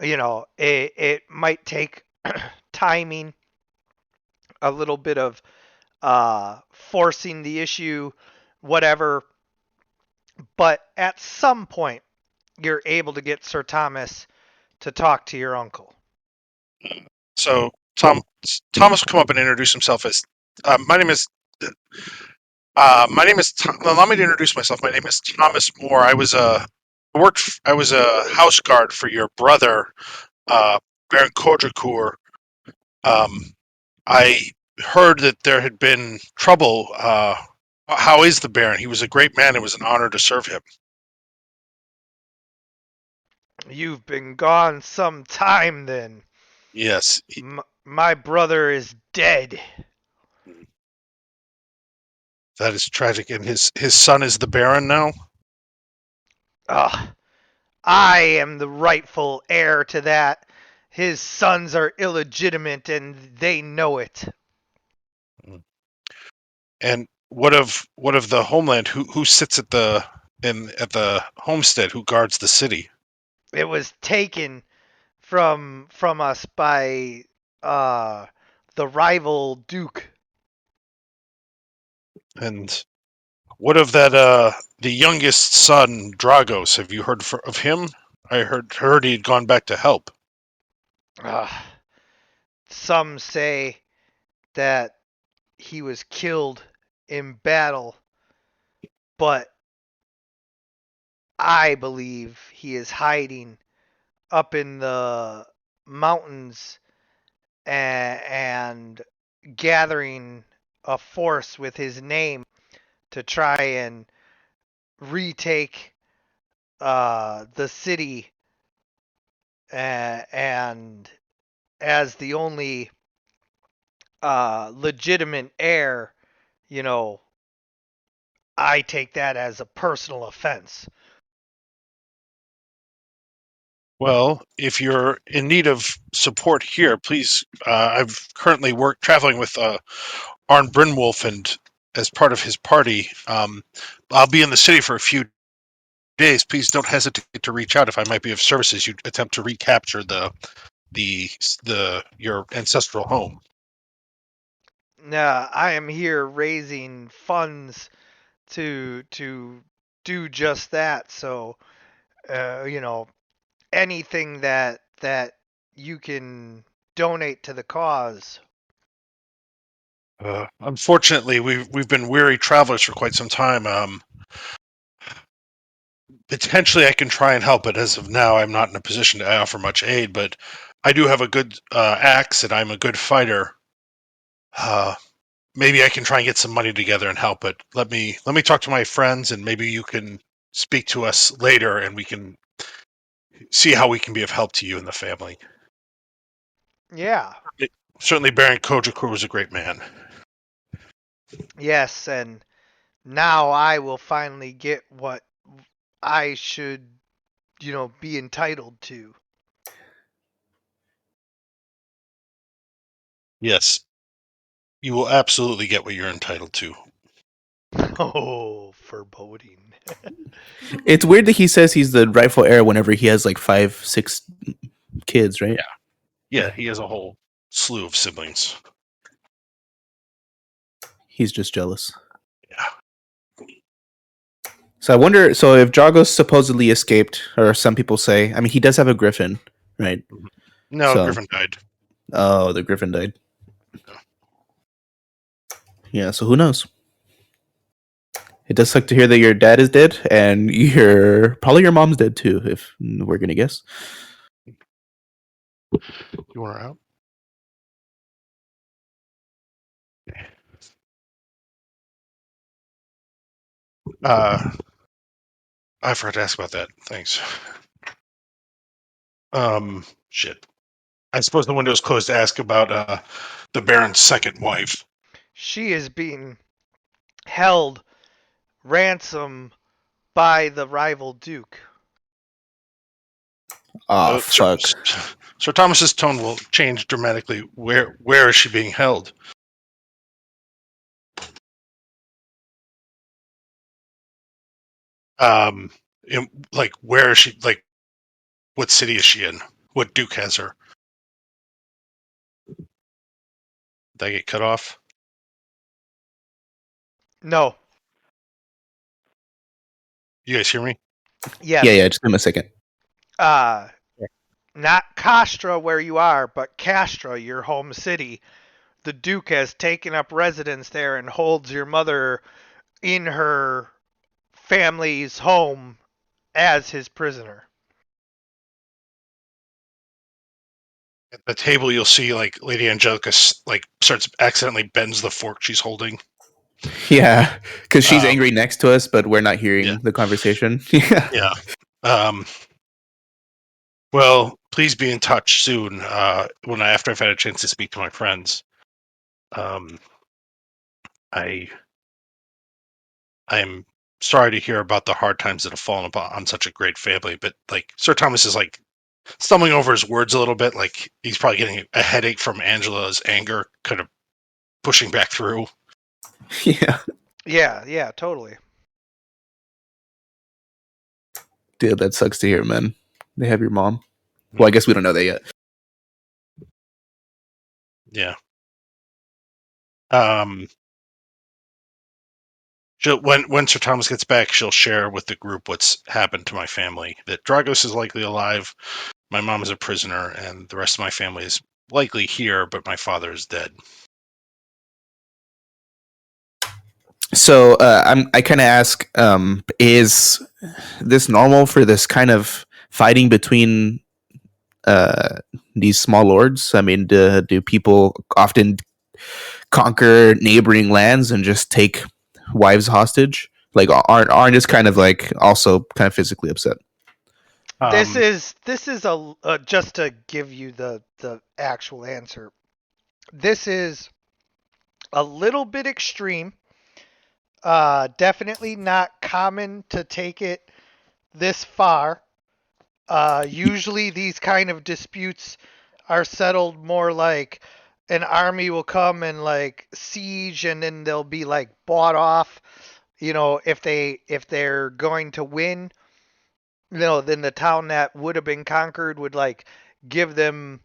It might take timing, a little bit of forcing the issue, whatever, but at some point you're able to get Sir Thomas to talk to your uncle. so Thomas will come up and introduce himself as my name is. My name is. Allow me to introduce myself. My name is Thomas Moore. I was a house guard for your brother, Baron Codracour. Um, I heard that there had been trouble. How is the Baron? He was a great man. It was an honor to serve him. You've been gone some time then. Yes, My brother is dead. that is tragic. And his son is the Baron now. Ugh, I am the rightful heir to that. His sons are illegitimate and they know it. And what of the homeland? Who sits at the homestead? Who guards the city? It was taken from us by uh the rival duke. And what of that? The youngest son, Dragos. Have you heard of him? I heard he had gone back to help. Ugh. Some say that he was killed in battle, but I believe he is hiding up in the mountains and gathering a force with his name to try and retake the city, and as the only legitimate heir, you know, I take that as a personal offense. Well, if you're in need of support here, please. I've currently traveling with Arn Brynwolf, and as part of his party, I'll be in the city for a few days. Please don't hesitate to reach out if I might be of service as you attempt to recapture your ancestral home. I am here raising funds to do just that. So, you know, anything that you can donate to the cause. Unfortunately, we've been weary travelers for quite some time. Potentially, I can try and help, but as of now, I'm not in a position to offer much aid. But I do have a good axe, and I'm a good fighter. Maybe I can try and get some money together and help. But let me talk to my friends, and maybe you can speak to us later, and we can see how we can be of help to you and the family. Yeah. Certainly, Baron Kojakur was a great man. Yes, and now I will finally get what I should, be entitled to. Yes, you will absolutely get what you're entitled to. Oh, foreboding. It's weird that he says he's the rightful heir whenever he has like 5, 6 kids, right? Yeah, he has a whole slew of siblings. He's just jealous. Yeah. So I wonder. So if Dragos supposedly escaped, or some people say, I mean, he does have a griffin, right? No, So- Griffin died. Oh, the griffin died. Yeah. So who knows? It does suck to hear that your dad is dead, and probably your mom's dead too. If we're gonna guess. You want her out? I forgot to ask about that. Thanks. Shit. I suppose the window's closed to ask about the Baron's second wife. She is being held ransom by the rival duke. Oh fuck. Sir Thomas's tone will change dramatically. Where is she being held? Where is she? Like, what city is she in? What duke has her? Did I get cut off? No. You guys hear me? Yes. Yeah. Just give him a second. Not Castra where you are, but Castra, your home city. The Duke has taken up residence there and holds your mother in her family's home as his prisoner. At the table, you'll see like Lady Angelica starts accidentally bends the fork she's holding. Yeah, because she's angry next to us, but we're not hearing the conversation. Yeah. Yeah. Well, please be in touch soon. After I've had a chance to speak to my friends. I'm sorry to hear about the hard times that have fallen on such a great family, but like Sir Thomas is like stumbling over his words a little bit, like he's probably getting a headache from Angela's anger, kind of pushing back through. Yeah. Yeah, totally. Dude, that sucks to hear, man. They have your mom. Well, I guess we don't know that yet. Yeah. When Sir Thomas gets back, she'll share with the group what's happened to my family. That Dragos is likely alive, my mom is a prisoner, and the rest of my family is likely here, but my father is dead. So I kind of ask, is this normal for this kind of fighting between these small lords? I mean, do people often conquer neighboring lands and just take wives hostage? Like, aren't just kind of like also kind of physically upset? This is a just to give you the actual answer. This is a little bit extreme. Definitely not common to take it this far. Usually these kind of disputes are settled more like an army will come and like siege, and then they'll be like bought off. If they're going to win, then the town that would have been conquered would like give them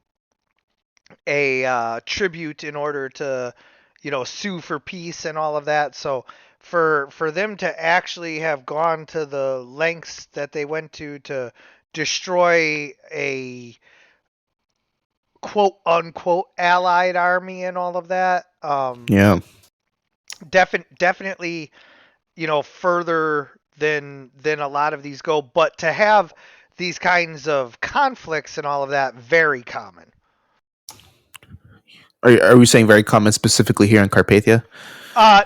a tribute in order to sue for peace and all of that. So for them to actually have gone to the lengths that they went to destroy a quote unquote allied army and all of that, Yeah. definitely further than a lot of these go. But to have these kinds of conflicts and all of that, very common. Are we saying very common specifically here in Carpathia?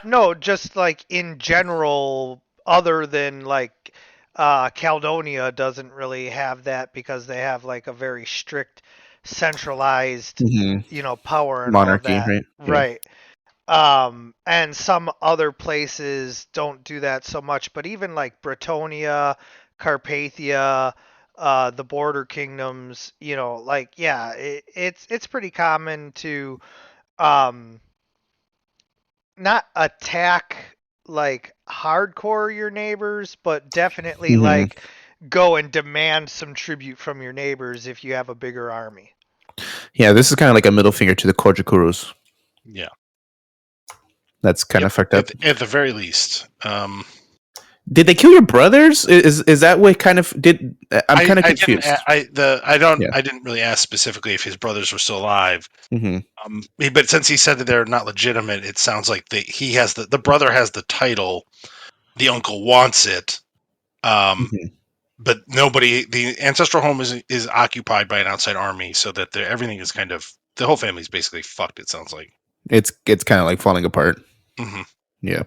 No, just like in general, other than like Caledonia doesn't really have that because they have like a very strict centralized, Hmm. power and all of Monarchy, that. right? Yeah. Right. And some other places don't do that so much, but even like Bretonia, Carpathia, the border kingdoms, like yeah, it's pretty common to um not attack like hardcore your neighbors, but definitely Hmm. like go and demand some tribute from your neighbors if you have a bigger army. Yeah, this is kind of like a middle finger to the Kojikurus. Yeah. That's kind of fucked up. At the very least. Did they kill your brothers? Is that what kind of did? I'm kind of confused. I Yeah. didn't really ask specifically if his brothers were still alive. Hmm. But since he said that they're not legitimate, it sounds like he has the brother has the title, the uncle wants it. Hmm. But the ancestral home is occupied by an outside army, so that everything is kind of the whole family's basically fucked. It sounds like. It's kind of like falling apart. Hmm. Yeah.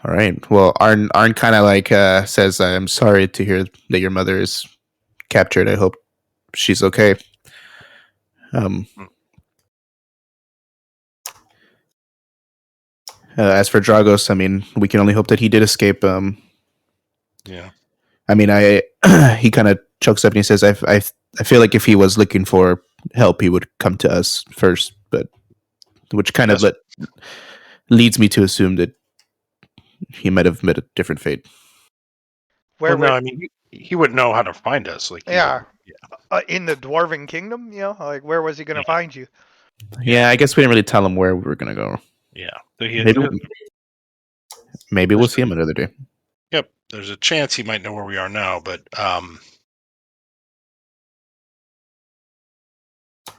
All right. Well, Arn kind of like says, "I'm sorry to hear that your mother is captured. I hope she's okay." Um, as for Dragos, I mean, we can only hope that he did escape. Yeah. I mean, I he kind of chokes up and he says, I feel like if he was looking for help, he would come to us first, but which kind of leads me to assume that he might have met a different fate." Where Well, no, would I mean he wouldn't know how to find us. Like he yeah, wouldn't. Yeah. in the Dwarven Kingdom, like where was he gonna Yeah. find you? Yeah, I guess we didn't really tell him where we were gonna go. Yeah. So Maybe maybe we'll see him another day. Yep. There's a chance he might know where we are now, but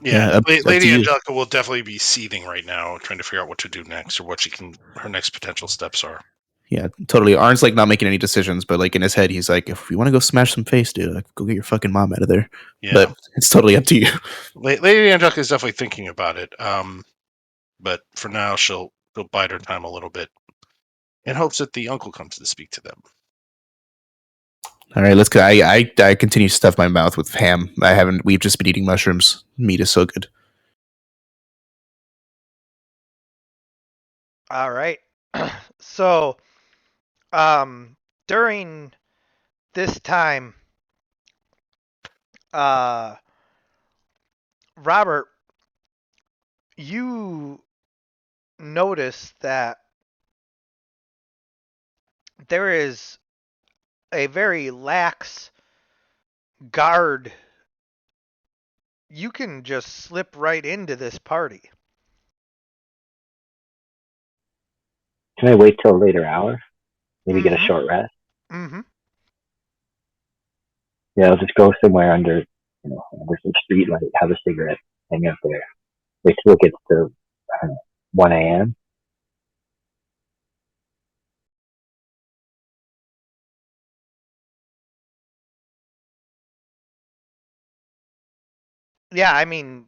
yeah, Up to Lady you. Angelica will definitely be seething right now, trying to figure out what to do next or what her next potential steps are. Yeah, totally. Arn's like not making any decisions, but like in his head, he's like, if you want to go smash some face, dude, like, go get your fucking mom out of there. Yeah. But it's totally up to you. Lady Angelica is definitely thinking about it. But for now, she'll bide her time a little bit in hopes that the uncle comes to speak to them. All right, let's go. I continue to stuff my mouth with ham. We've just been eating mushrooms. Meat is so good. All right. So, during this time, uh, Robert, you notice that there is a very lax guard. You can just slip right into this party. Can I wait till a later hour? Maybe get a Mm-hmm. short rest? Mm-hmm. Yeah, I'll just go somewhere under some street light, have a cigarette, hang out there. Wait till it gets to, I don't know, 1 a.m. Yeah, I mean,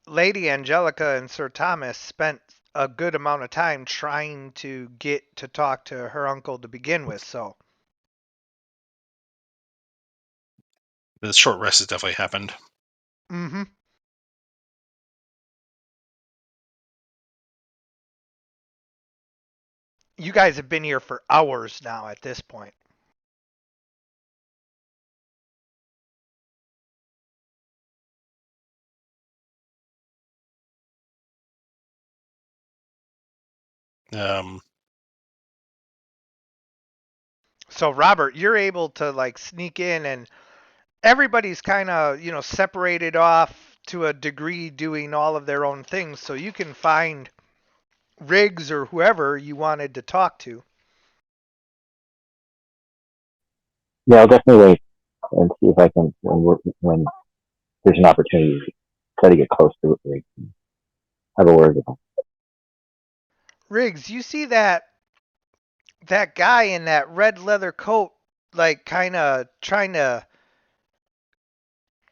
Lady Angelica and Sir Thomas spent a good amount of time trying to get to talk to her uncle to begin with, so. The short rest has definitely happened. Mm-hmm. You guys have been here for hours now at this point. Um, So Robert, you're able to like sneak in and everybody's kind of, separated off to a degree doing all of their own things, so you can find Riggs or whoever you wanted to talk to. Yeah, I'll definitely wait and see if I can when there's an opportunity try to get close to it. Like, have a word with him. Riggs, you see that guy in that red leather coat like kind of trying to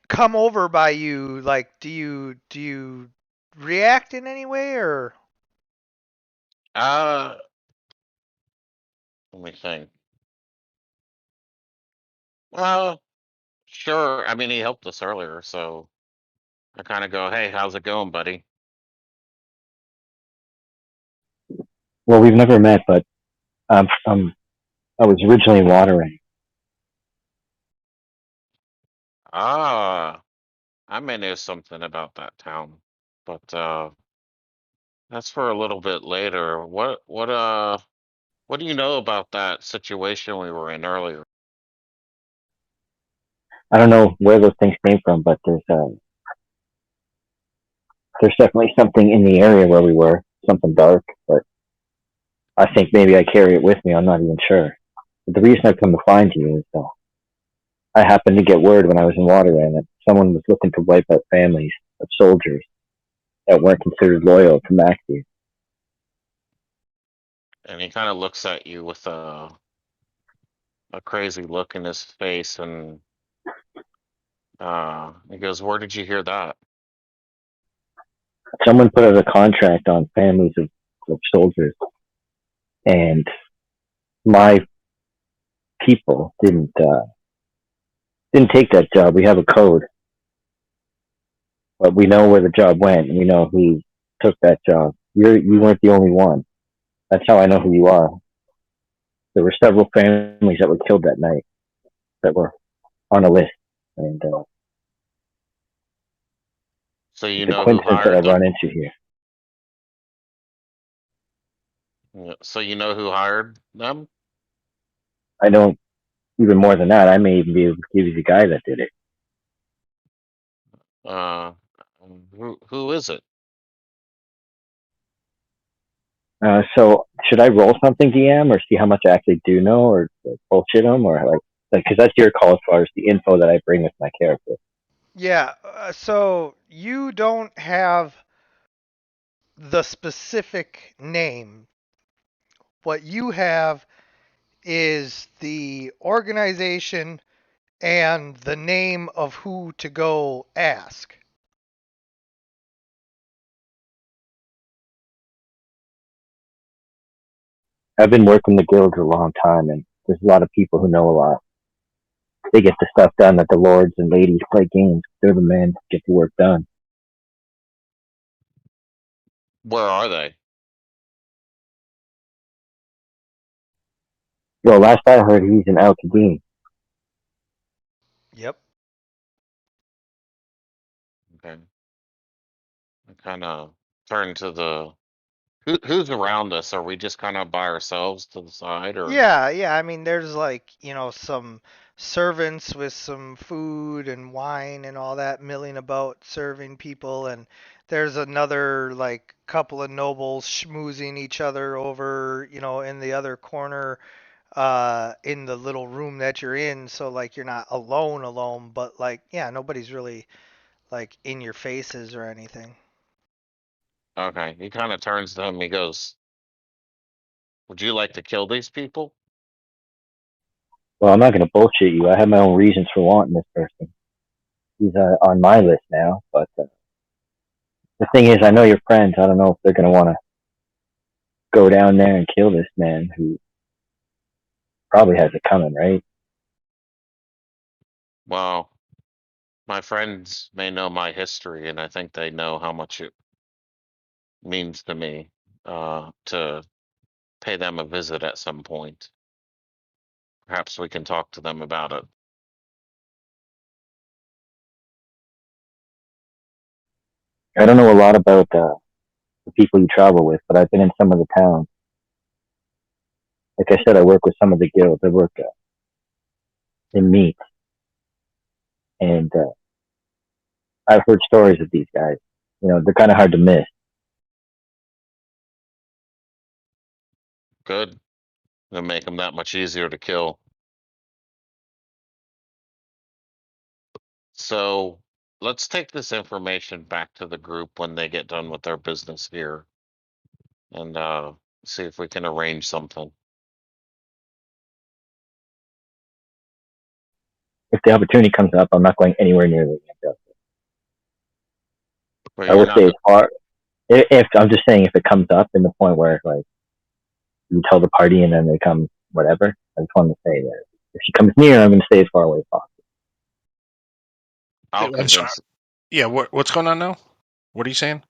come over by you, like do you react in any way or Uh, let me think. Well, sure. I mean, he helped us earlier, so I kind of go, "Hey, how's it going, buddy?" Well, we've never met, but I was originally watering. Ah, I may know something about that town, but that's for a little bit later. What do you know about that situation we were in earlier? I don't know where those things came from, but there's definitely something in the area where we were, something dark. But I think maybe I carry it with me. I'm not even sure. But the reason I've come to find you is I happened to get word when I was in Waterland that someone was looking to wipe out families of soldiers that weren't considered loyal to Maxi. And he kind of looks at you with a crazy look in his face, and he goes, "Where did you hear that?" Someone put out a contract on families of soldiers, and my people didn't take that job. We have a code, but we know where the job went, and we know who took that job. You weren't the only one. That's how I know who you are. There were several families that were killed that night that were on a list, and So you it's a know who coincidence that hired I've run them? into here. Yeah, so you know who hired them? I don't even more than that. I may even be able to give you the guy that did it. Uh, who is it? So should I roll something, DM, or see how much I actually do know, or like, bullshit them, or like because that's your call as far as the info that I bring with my character. yeah, so you don't have the specific name. What you have is the organization and the name of who to go ask. I've been working the guilds a long time, and there's a lot of people who know a lot. They get the stuff done that the lords and ladies play games. They're the men who get the work done. Where are they? Well, last I heard, he's in Al Qadin. Yep. Okay. I kind of turn to who's around us? Are we just kind of by ourselves to the side, or? Yeah, yeah. I mean, there's like, some servants with some food and wine and all that milling about serving people. And there's another, like, couple of nobles schmoozing each other over, in the other corner, in the little room that you're in. So, like, you're not alone, but, like, yeah, nobody's really, like, in your faces or anything. Okay, he kind of turns to him. He goes, "Would you like to kill these people?" Well, I'm not going to bullshit you. I have my own reasons for wanting this person. He's on my list now, but The thing is, I know your friends. I don't know if they're gonna want to go down there and kill this man who probably has it coming, right? Well, my friends may know my history, and I think they know how much it means to me to pay them a visit at some point. Perhaps we can talk to them about it. I don't know a lot about the people you travel with, but I've been in some of the towns. Like I said, I work with some of the guilds. I work in meat, and I've heard stories of these guys. You know, they're kind of hard to miss. Good. It'll make them that much easier to kill. So let's take this information back to the group when they get done with their business here and see if we can arrange something. If the opportunity comes up, I'm not going anywhere near the Justice. But I you're will not stay as far. If I'm just saying, if it comes up in the point where like you tell the party and then they come, whatever. I just wanted to say that if she comes near, I'm going to stay as far away as possible. I'll I'm sorry. convince. Yeah, what's going on now? What are you saying?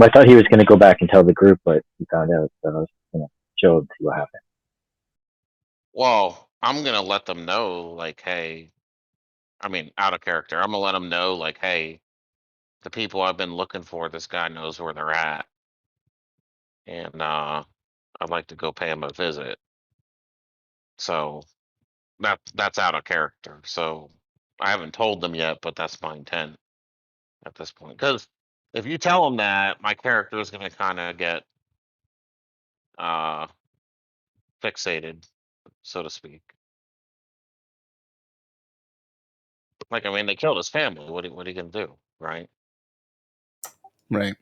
I thought he was going to go back and tell the group, but he found out, so I was going to chill and see what happened. Well, I'm gonna let them know, like, hey, I mean, out of character. I'm gonna let them know, like, hey, the people I've been looking for, this guy knows where they're at, and I'd like to go pay him a visit. So that's out of character. So I haven't told them yet, but that's my intent at this point. Because if you tell them that, my character is gonna kind of get uh fixated, so to speak. Like, I mean, they killed his family. What are you gonna do, right? Right.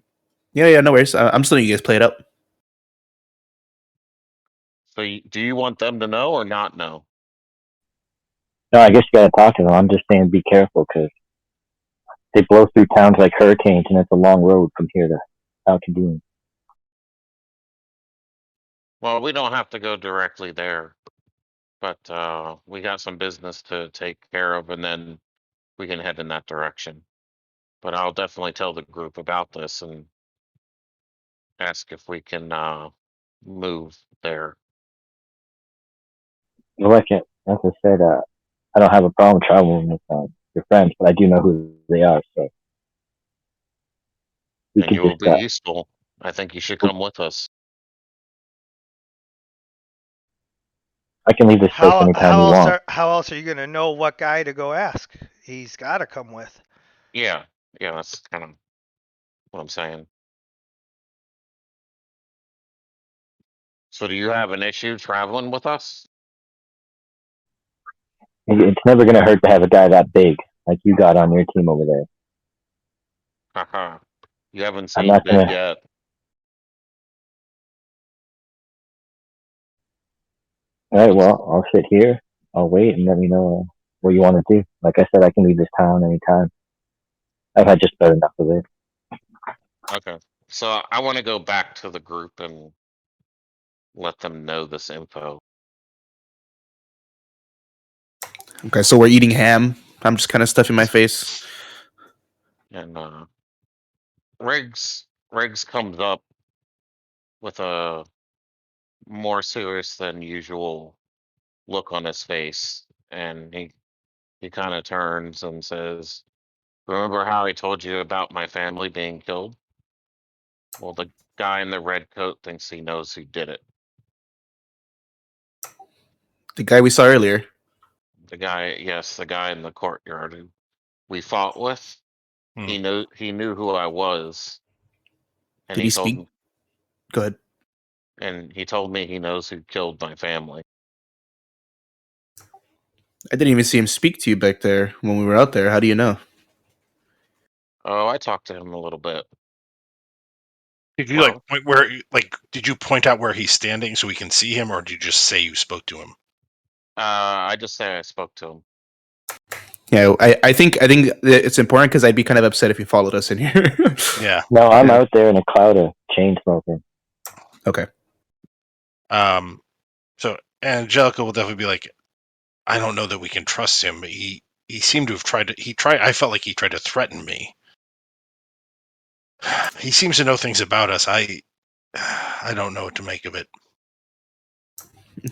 Yeah, no worries. I'm just letting you guys play it up. So do you want them to know or not know? No, I guess you got to talk to them. I'm just saying be careful because they blow through towns like hurricanes, and it's a long road from here to Alcadine. Well, we don't have to go directly there, but we got some business to take care of, and then we can head in that direction. But I'll definitely tell the group about this and ask if we can move there. Well, like I said, I don't have a problem traveling with your friends, but I do know who they are, so we And could you will just be useful. I think you should come with us. I can leave this place anytime you want. How else are you gonna know what guy to go ask? He's got to come with. Yeah, yeah, that's kind of what I'm saying. So do you have an issue traveling with us? It's never going to hurt to have a guy that big like you got on your team over there. Haha. You haven't I'm seen not big gonna. yet. All right, What's well, I'll sit here. I'll wait and let me know what you want to do. Like I said, I can leave this town anytime. I've had just about enough of it. okay? So I want to go back to the group and let them know this info. Okay, so we're eating ham. I'm just kind of stuffing my face. And Riggs comes up with a more serious than usual look on his face, and he kind of turns and says, "Remember how I told you about my family being killed? Well, the guy in the red coat thinks he knows who did it. The guy we saw earlier. The guy, yes, the guy in the courtyard who we fought with. Hmm. He knew who I was, and Did he he told speak? Go ahead. and he told me he knows who killed my family. I didn't even see him speak to you back there when we were out there. How do you know? Oh, I talked to him a little bit. Did you Well, point where? Did you point out where he's standing so we can see him, or did you just say you spoke to him? I just say I spoke to him. Yeah, I think it's important because I'd be kind of upset if you followed us in here. Yeah. No, I'm Yeah. out there in a cloud of chain smoking. Okay. So Angelica will definitely be like, I don't know that we can trust him. He seemed to have tried to. I felt like he tried to threaten me. He seems to know things about us. I don't know what to make of it.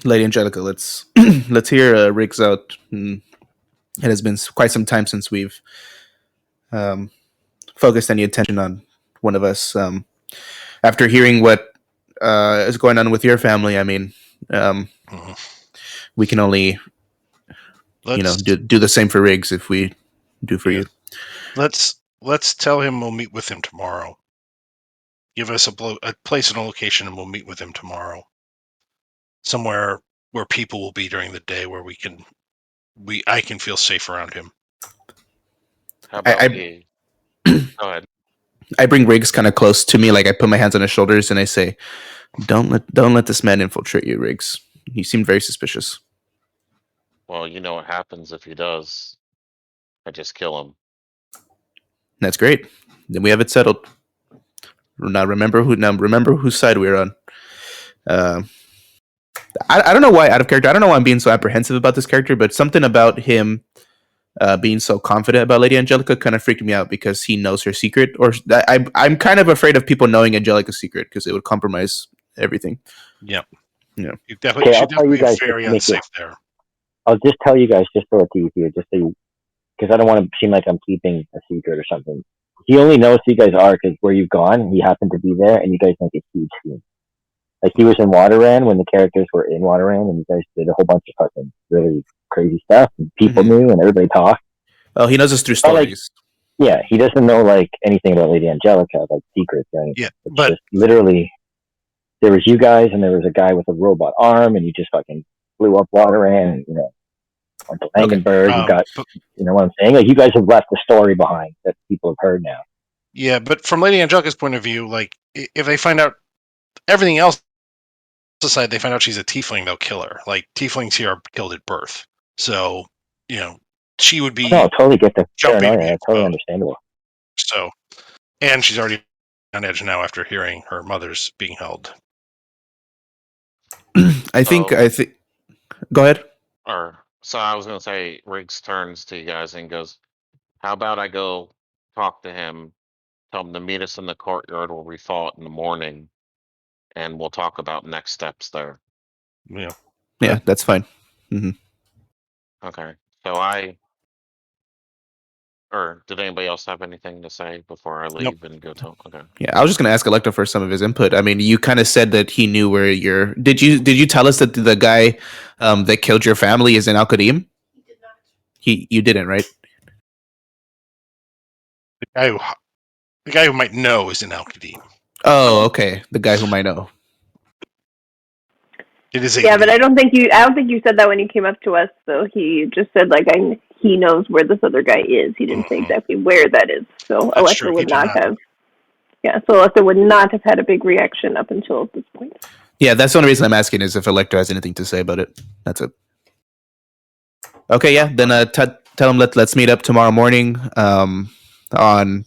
Lady Angelica, let's let's hear Riggs out. It has been quite some time since we've um, focused any attention on one of us. After hearing what is going on with your family, I mean, Mhm. we can only Let's do the same for Riggs if we do for yeah. you. Let's tell him we'll meet with him tomorrow. Give us a place and a location, and we'll meet with him tomorrow. Somewhere where people will be during the day, where I can feel safe around him. How about I we? Go ahead. I bring Riggs kind of close to me, like I put my hands on his shoulders and I say, don't let this man infiltrate you, Riggs. He seemed very suspicious. Well, you know what happens if he does. I just kill him. That's great. Then we have it settled. Remember whose side we're on. Uh, I don't know why out of character. I don't know why I'm being so apprehensive about this character, but something about him being so confident about Lady Angelica kind of freaked me out because he knows her secret. Or I'm kind of afraid of people knowing Angelica's secret because it would compromise everything. Yeah. Yeah. You Okay, should I'll tell you definitely be guys just very to make it. unsafe there. I'll just tell you guys just so it's easier, just so you, because I don't want to seem like I'm keeping a secret or something. He only knows who you guys are because where you've gone, he happened to be there, and you guys make a huge scene. Like he was in Waterran when the characters were in Waterran, and you guys did a whole bunch of fucking really crazy stuff. And people Mhm. knew, and everybody talked. Oh, he knows us through It's not like, stories. yeah, he doesn't know like anything about Lady Angelica, like secrets or anything. Yeah, It's but just literally there was you guys, and there was a guy with a robot arm, and you just fucking blew up Waterran, and went to Okay. Langenberg. You got, you know what I'm saying? Like you guys have left the story behind that people have heard now. yeah, but from Lady Angelica's point of view, like if they find out everything else aside, they find out she's a tiefling, they'll kill her. Like tieflings here are killed at birth, so she would be No, I totally get the jumping paranoia. to be That's totally exposed. understandable. So, and she's already on edge now after hearing her mother's being held. I think. Go ahead. So I was gonna say, Riggs turns to you guys and goes, "How about I go talk to him, tell him to meet us in the courtyard where we fought in the morning, and we'll talk about next steps there." Yeah. Yeah, that's fine. Hmm. Okay. Or did anybody else have anything to say before I Nope. leave and go talk? Okay. Yeah, I was just gonna ask Electa for some of his input. I mean, you kind of said that he knew where you're. Did you tell us that the guy that killed your family is in Al Qadim? You didn't, right? The guy who might know is in Al Qadim. Oh, okay. The guy whom I know. It is a Yeah, but lead. I don't think you said that when you came up to us. So he just said like he knows where this other guy is. He didn't say exactly where that is. So That's Alexa true. He would did not not. have. Yeah, so Alexa would not have had a big reaction up until this point. Yeah, that's the only reason I'm asking is if Electra has anything to say about it. That's it. Okay, yeah. Then tell him let's meet up tomorrow morning. On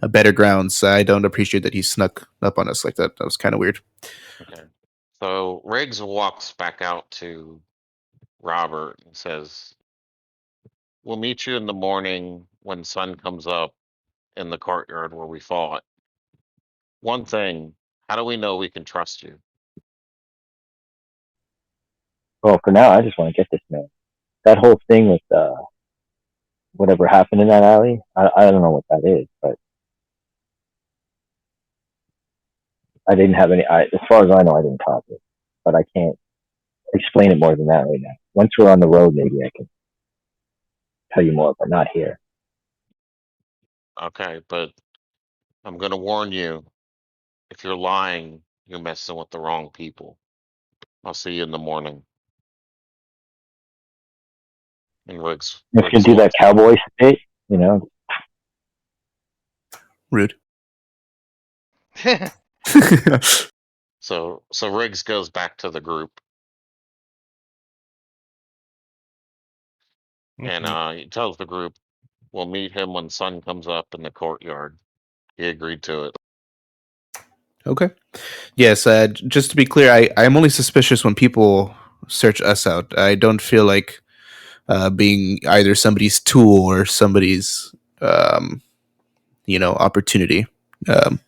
a better grounds. I don't appreciate that he snuck up on us like that. That was kind of weird. Okay. So Riggs walks back out to Robert and says, "We'll meet you in the morning when sun comes up in the courtyard where we fought. One thing, how do we know we can trust you?" Well, for now, I just want to get this man. That whole thing with whatever happened in that alley, I don't know what that is, but I didn't have any. As far as I know, I didn't cause it, but I can't explain it more than that right now. Once we're on the road, maybe I can tell you more, but not here. Okay, but I'm gonna warn you, if you're lying, you're messing with the wrong people. I'll see you in the morning. And If you Riggs do that walks out. cowboy spit, you know, Rude. So Riggs goes back to the group. And Mhm. he tells the group we'll meet him when sun comes up in the courtyard. He agreed to it. Okay. Yes. Just to be clear, I am only suspicious when people search us out. I don't feel like being either somebody's tool or somebody's um, opportunity. Um,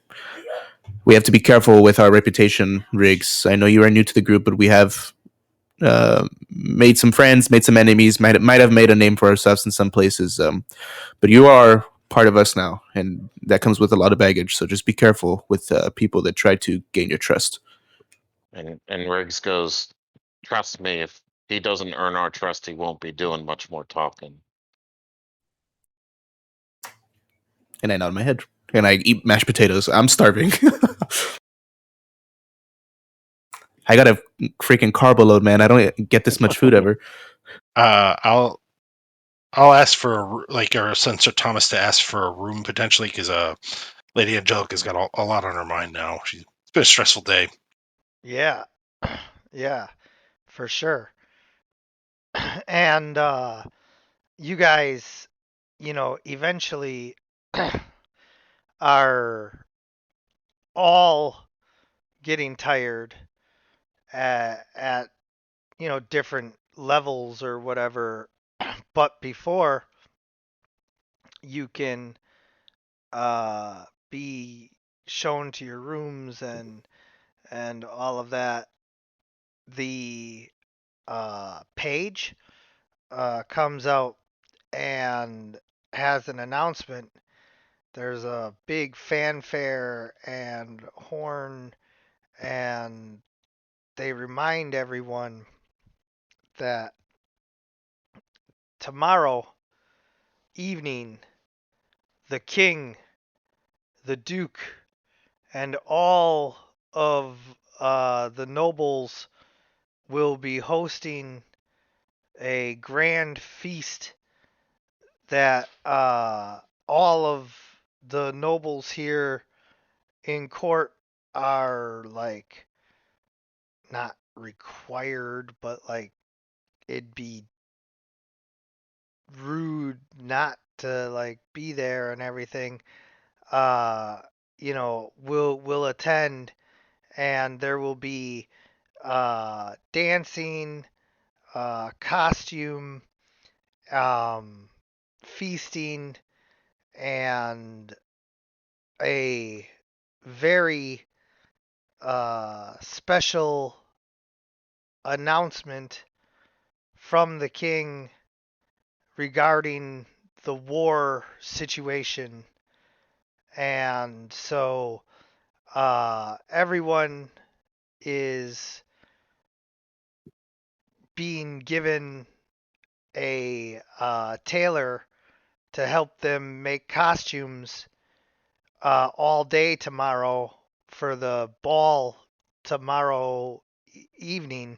we have to be careful with our reputation, Riggs. I know you are new to the group, but we have made some friends, made some enemies, might have made a name for ourselves in some places. But you are part of us now, and that comes with a lot of baggage. So just be careful with people that try to gain your trust. And Riggs goes, trust me, if he doesn't earn our trust, he won't be doing much more talking. And I nod my head, and I eat mashed potatoes. I'm starving. I got a freaking carbo load, man. I don't get this much food ever. I'll ask for or send Sir Thomas to ask for a room potentially because Lady Angelica's got a lot on her mind now. It's been a stressful day. Yeah, yeah, for sure. And you guys, eventually are all getting tired at different levels or whatever. But before you can be shown to your rooms and all of that, the page comes out and has an announcement. There's a big fanfare and horn, and they remind everyone that tomorrow evening, the king, the duke, and all of the nobles will be hosting a grand feast that all of the nobles here in court are like not required, but like it'd be rude not to like be there and everything. Uh, will attend, and there will be dancing, costume, um, feasting, and a very special announcement from the king regarding the war situation. And so everyone is being given a tailor to help them make costumes all day tomorrow for the ball tomorrow evening.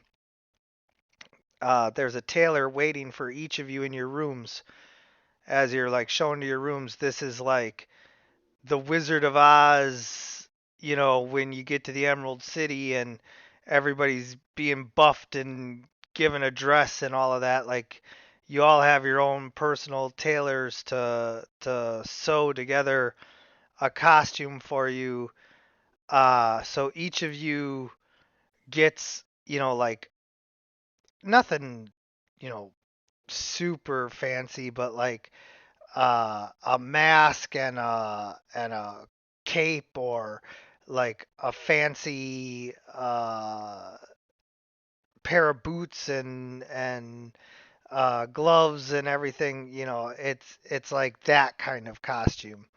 There's a tailor waiting for each of you in your rooms as you're like shown to your rooms. This is like the Wizard of Oz, when you get to the Emerald City and everybody's being buffed and given a dress and all of that. Like you all have your own personal tailors to sew together a costume for you. So each of you gets, like nothing, you know, super fancy, but like a mask and a cape or like a fancy pair of boots and gloves and everything. It's like that kind of costume.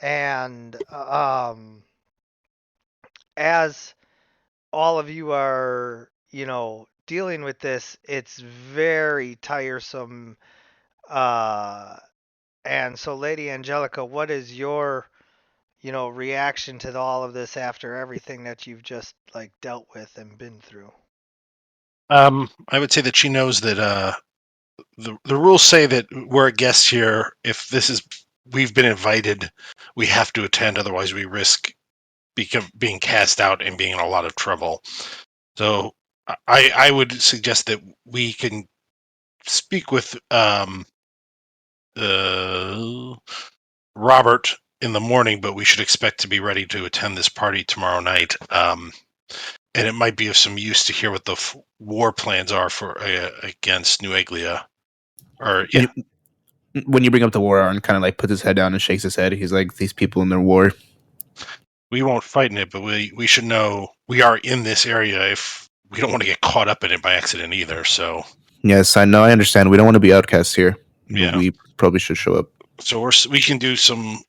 And as all of you are, dealing with this, it's very tiresome. Uh, and so, Lady Angelica, what is your, reaction to all of this after everything that you've just like dealt with and been through? I would say that she knows that the rules say that we're a guest here. If we've been invited, we have to attend. Otherwise, we risk being cast out and being in a lot of trouble. So I would suggest that we can speak with Robert in the morning, but we should expect to be ready to attend this party tomorrow night. And it might be of some use to hear what the war plans are for against New Anglia. Or yeah, When you bring up the war, Arn kind of like puts his head down and shakes his head. He's like, "These people in their war." we won't fight in it, but we should know we are in this area. If we don't want to get caught up in it by accident either. So Yes, I know. I understand. We don't want to be outcasts here. yeah, We probably should show up. so we can do some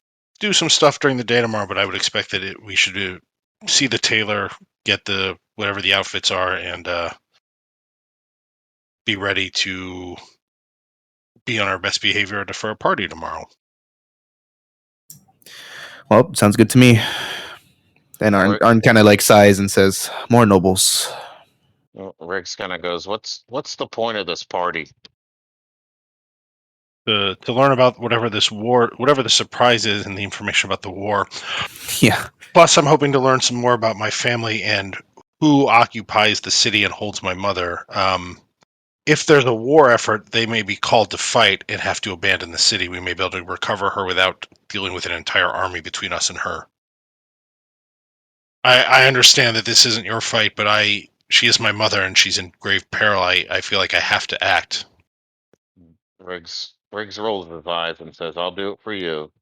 stuff during the day tomorrow, but I would expect that we should see the tailor, get the whatever the outfits are, and be ready to be on our best behavior for a party tomorrow. Well, sounds good to me. And Arn kind of like sighs and says, "More nobles." Riggs kind of goes, "What's the point of this party?" To learn about whatever this war, whatever the surprise is, and the information about the war. Yeah. Plus, I'm hoping to learn some more about my family and who occupies the city and holds my mother. If there's a war effort, they may be called to fight and have to abandon the city. We may be able to recover her without dealing with an entire army between us and her. I understand that this isn't your fight, but she is my mother and she's in grave peril. I feel like I have to act. Riggs rolls his eyes and says, "I'll do it for you."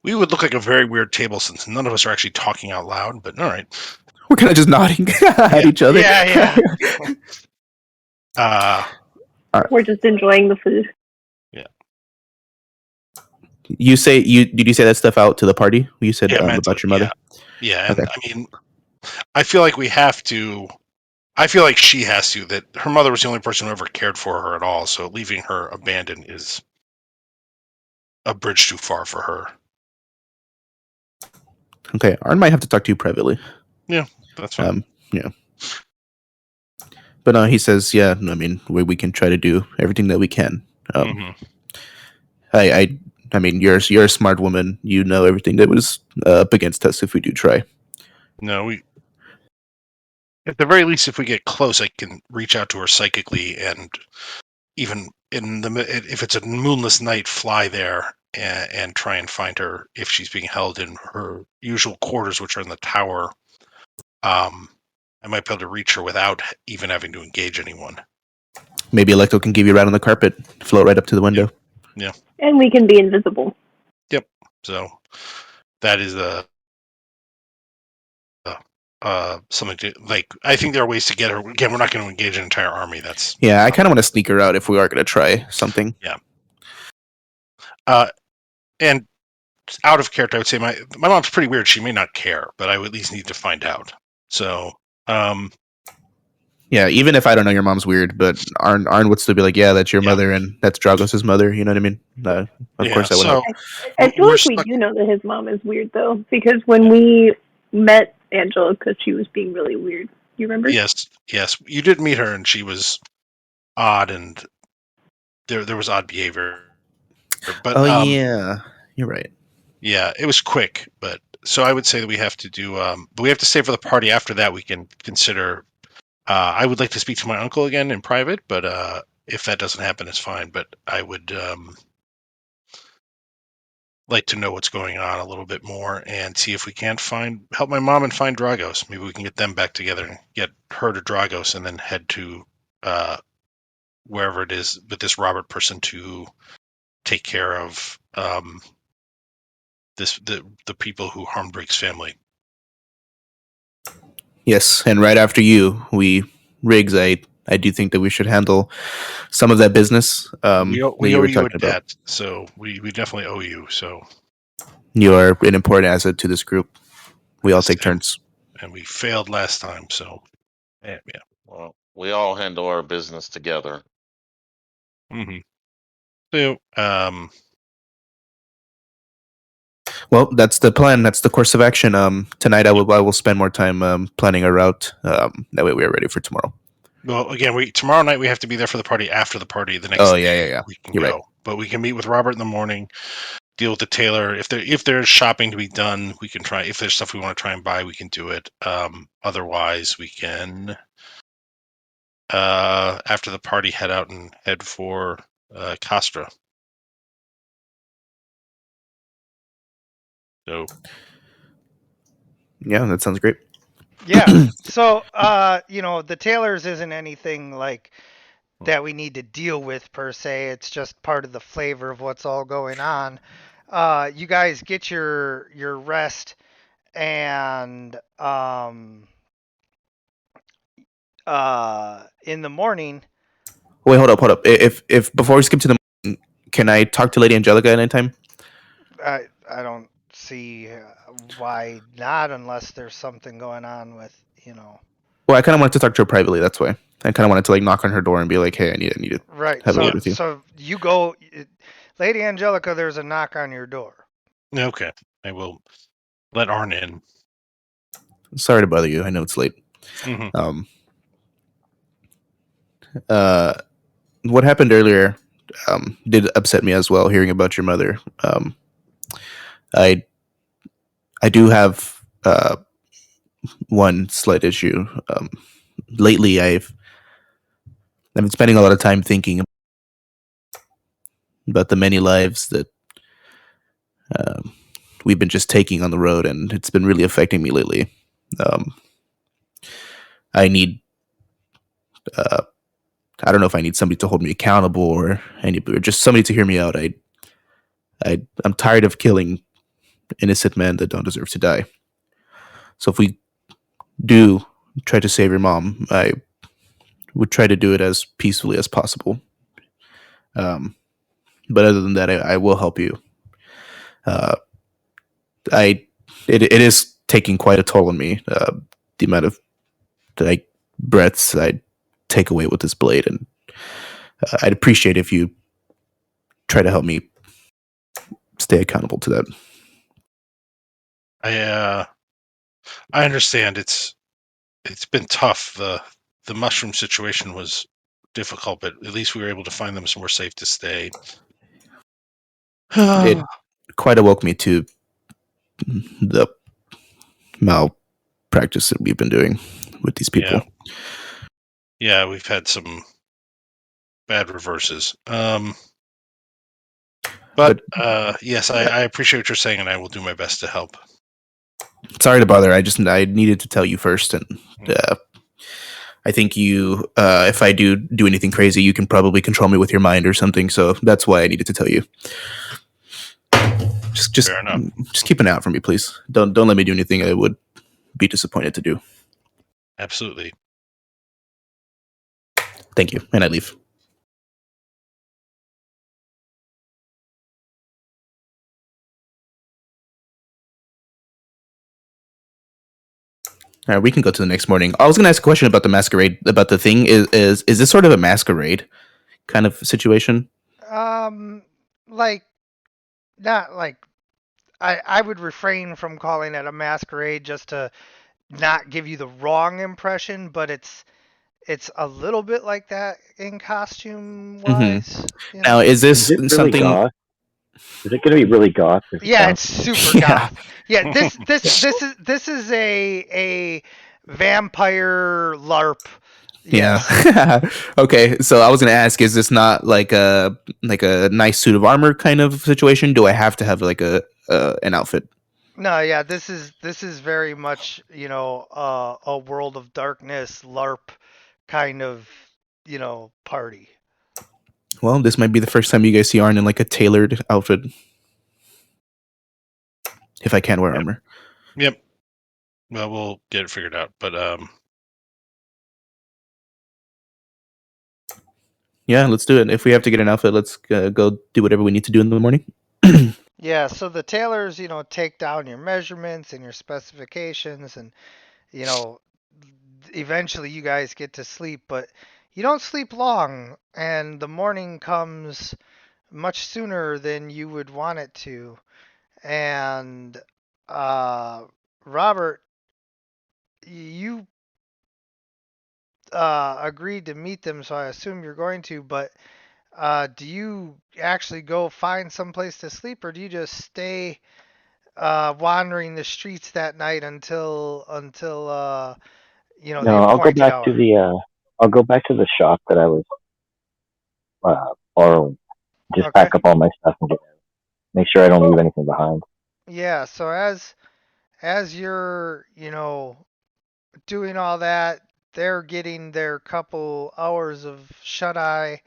We would look like a very weird table since none of us are actually talking out loud, but all right. We're kind of just nodding at each other. Yeah. We're just enjoying the food. Yeah. You say did you say that stuff out to the party? You said about your mother. Yeah, and okay. I mean, I feel like we have to. I feel like she has to. That her mother was the only person who ever cared for her at all. So leaving her abandoned is a bridge too far for her. Okay, Arn might have to talk to you privately. Yeah, that's fine. Yeah. But no, he says, yeah, I mean, we can try to do everything that we can. I mean, you're a smart woman. You know everything that was up against us if we do try. No, at the very least, if we get close, I can reach out to her psychically, and even if it's a moonless night, fly there and try and find her if she's being held in her usual quarters, which are in the tower. I might be able to reach her without even having to engage anyone. Maybe Electo can give you a ride on the carpet, float right up to the window. Yeah. And we can be invisible. Yep. So that is something to like. I think there are ways to get her. Again, we're not going to engage an entire army. That's I kind of want to sneak her out if we are going to try something. Yeah. And out of character, I would say my mom's pretty weird. She may not care, but I would at least need to find out. So, yeah, even if I don't know your mom's weird, but Arn would still be like, yeah, that's your mother and that's Dragos' mother. You know what I mean? Of course I would help. I feel like we do know that his mom is weird, though, because when we met Angela, because she was being really weird. You remember? Yes. You did meet her, and she was odd, and there was odd behavior. But yeah, you're right. Yeah, it was quick, but so I would say that we have to do. But we have to stay for the party. After that, we can consider. I would like to speak to my uncle again in private, but if that doesn't happen, it's fine. But I would like to know what's going on a little bit more and see if we can't help my mom and find Dragos. Maybe we can get them back together and get her to Dragos, and then head to wherever it is with this Robert person to take care of the people who harmed Briggs' family. Yes, and right after you, Riggs, I do think that we should handle some of that business. We owe you a debt, so we definitely owe you. So you are an important asset to this group. We all take turns, and we failed last time. So yeah. Well, we all handle our business together. Mm-hmm. So well, that's the plan. That's the course of action. Tonight I will spend more time planning a route. That way we are ready for tomorrow. Well, again, tomorrow night we have to be there for the party. After the party, the next day yeah. We can You're go. right. But we can meet with Robert in the morning, deal with the tailor. If there's shopping to be done, we can try. If there's stuff we want to try and buy, we can do it. Otherwise, we can after the party, head out and head for Castra. So Yeah, that sounds great. Yeah. So, the Taylors isn't anything like that we need to deal with per se. It's just part of the flavor of what's all going on. You guys get your rest, and in the morning. Wait, hold up. If before we skip to the, can I talk to Lady Angelica at any time? I don't see why not, unless there's something going on with Well, I kind of wanted to talk to her privately. That's why I kind of wanted to like knock on her door and be like, "Hey, I need to Right. have a So word with you." so you go, Lady Angelica. There's a knock on your door. okay, I will let Arn in. Sorry to bother you. I know it's late. Mhm. Uh, what happened earlier did upset me as well. Hearing about your mother, I I do have one slight issue. Lately, I've been spending a lot of time thinking about the many lives that um, we've been just taking on the road, and it's been really affecting me lately. Um, I need uh, I don't know if I need somebody to hold me accountable or just somebody to hear me out. I'm tired of killing innocent men that don't deserve to die. So if we do try to save your mom, I would try to do it as peacefully as possible. Um, but other than that, I will help you. Uh, I it is taking quite a toll on me. The amount of like breaths I take away with this blade, and I'd appreciate if you try to help me stay accountable to that. I understand. It's been tough. The mushroom situation was difficult, but at least we were able to find them somewhere safe to stay. It quite awoke me to the malpractice that we've been doing with these people. Yeah, we've had some bad reverses. But yes, I appreciate what you're saying, and I will do my best to help. Sorry to bother. I needed to tell you first, and I think you, if I do anything crazy, you can probably control me with your mind or something. So that's why I needed to tell you. Just Fair enough. just keep an eye out for me, please. Don't let me do anything I would be disappointed to do. Absolutely. Thank you, and I leave. All right, we can go to the next morning. I was going to ask a question about the masquerade, about the thing. Is this sort of a masquerade kind of situation? Like not like I would refrain from calling it a masquerade just to not give you the wrong impression, but it's a little bit like that in costume Hmm. wise, Now, is Is this it really something? goth? Is it going to be really goth? Does it Yeah, sound? it's super Yeah, goth. Yeah, this is a vampire LARP. yeah. Yes. Okay, so I was going to ask: is this not like a nice suit of armor kind of situation? Do I have to have like a an outfit? No, yeah, this is very much, a World of Darkness LARP kind of, party. Well, this might be the first time you guys see Arn in like a tailored outfit. If I can wear Yep. armor. Yep. Well, we'll get it figured out. But Yeah, let's do it. If we have to get an outfit, let's go do whatever we need to do in the morning. Yeah, so the tailors, take down your measurements and your specifications, and you know eventually you guys get to sleep, but you don't sleep long, and the morning comes much sooner than you would want it to. And uh, Robert, you agreed to meet them, so I assume you're going to. But do you actually go find some place to sleep, or do you just stay wandering the streets that night until No, the I'll go appointed back to hour? the I'll go back to the shop that I was borrowing. Just Okay. pack up all my stuff and get out. Make sure I don't leave anything behind. Yeah. So as you're doing all that, they're getting their couple hours of shut eye,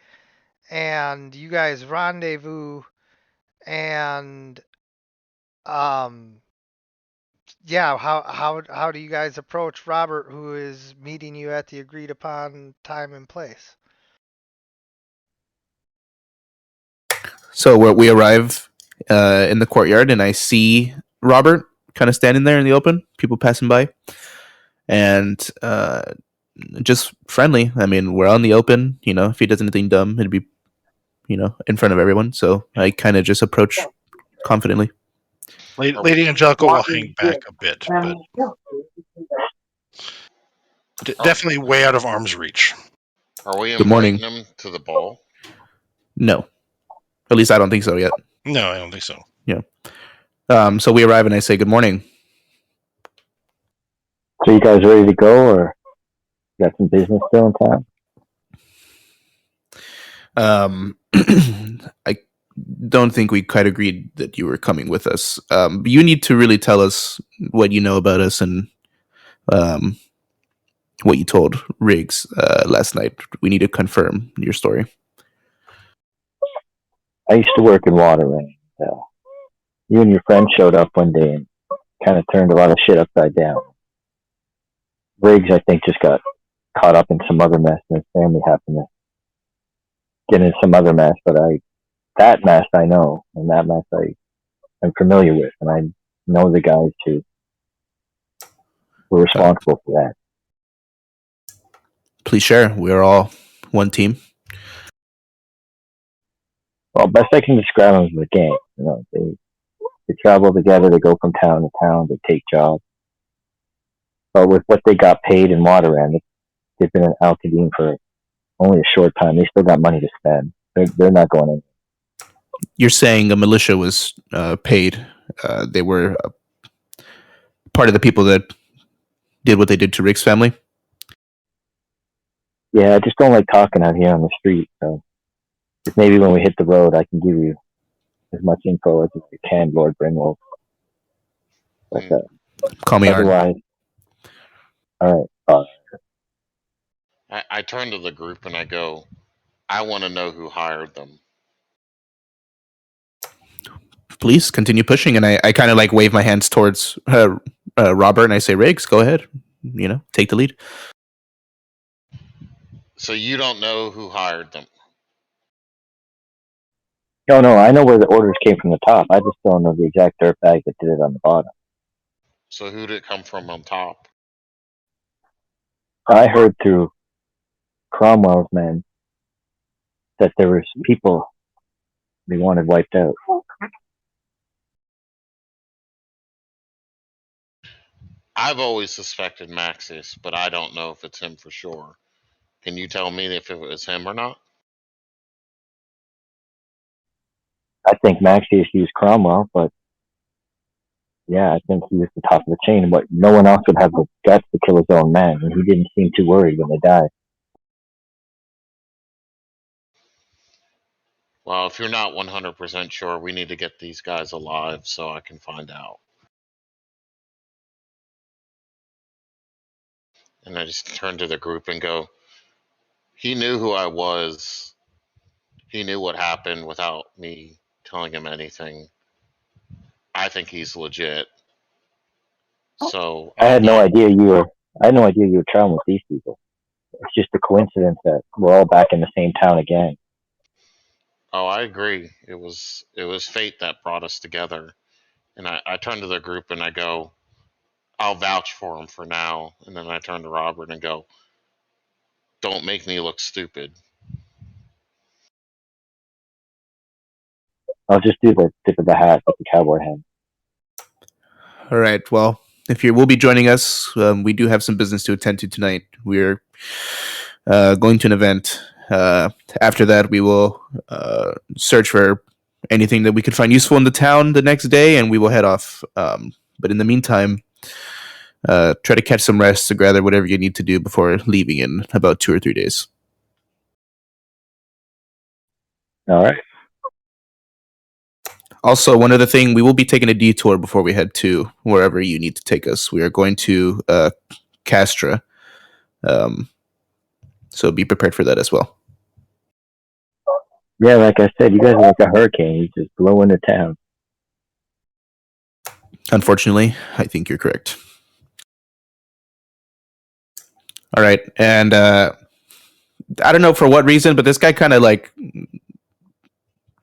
and you guys rendezvous, and um yeah, how do you guys approach Robert, who is meeting you at the agreed upon time and place? So we arrive in the courtyard, and I see Robert kind of standing there in the open, people passing by, and just friendly. I mean, we're on the open. If he does anything dumb, it'd be in front of everyone. So I kind of just approach confidently. Lady Angelica will hang back a bit, but definitely way out of arm's reach. Are we Good morning. inviting him to the ball? No, at least I don't think so yet. No, I don't think so. Yeah. So we arrive, and I say good morning. So you guys ready to go, or you got some business still in town? I don't think we quite agreed that you were coming with us. But you need to really tell us what you know about us and what you told Riggs last night. We need to confirm your story. I used to work in water, and you and your friend showed up one day and kind of turned a lot of shit upside down. Riggs, I think, just got caught up in some other mess, and his family happened to get in some other mess. But that mess I know, and that mess I'm familiar with, and I know the guys who were responsible for that. Please share. We're all one team. Well, best I can describe them as a gang. They travel together. They go from town to town. They take jobs. But with what they got paid in Waterend, they've been in Alcadine for only a short time. They still got money to spend. They're not going in. You're saying a militia was paid. They were part of the people that did what they did to Rick's family? Yeah, I just don't like talking out here on the street. So just maybe when we hit the road, I can give you as much info as I can, Lord Brinwolf. But Call me Arn. otherwise, all right. I turn to the group and I go, I want to know who hired them. Please continue pushing, and I kind of like wave my hands towards Robert, and I say, Riggs, go ahead. Take the lead. So you don't know who hired them? No, I know where the orders came from the top. I just don't know the exact dirtbag that did it on the bottom. So who did it come from on top? I heard through Cromwell's men that there was people they wanted wiped out. I've always suspected Maxis, but I don't know if it's him for sure. Can you tell me if it was him or not? I think Maxius used Cromwell, but yeah, I think he was the top of the chain. But no one else would have the guts to kill his own men, and he didn't seem too worried when they died. Well, if you're not 100% sure, we need to get these guys alive so I can find out. And I just turn to the group and go, he knew who I was. He knew what happened without me telling him anything. I think he's legit. So I had no idea you were traveling with these people. It's just a coincidence that we're all back in the same town again. Oh, I agree. It was fate that brought us together. And I turn to the group and I go, I'll vouch for him for now. And then I turn to Robert and go, don't make me look stupid. I'll just do the tip of the hat with the cowboy hat. All right. Well, if you will be joining us, we do have some business to attend to tonight. We're going to an event. After that, we will search for anything that we could find useful in the town the next day, and we will head off. But in the meantime, Try to catch some rest or gather whatever you need to do before leaving in about 2 or 3 days. All right. Also, one other thing, we will be taking a detour before we head to wherever you need to take us. We are going to Castra. So be prepared for that as well. Yeah, like I said, you guys are like a hurricane. You just blow into town. Unfortunately, I think you're correct. All right, and I don't know for what reason, but this guy kind of like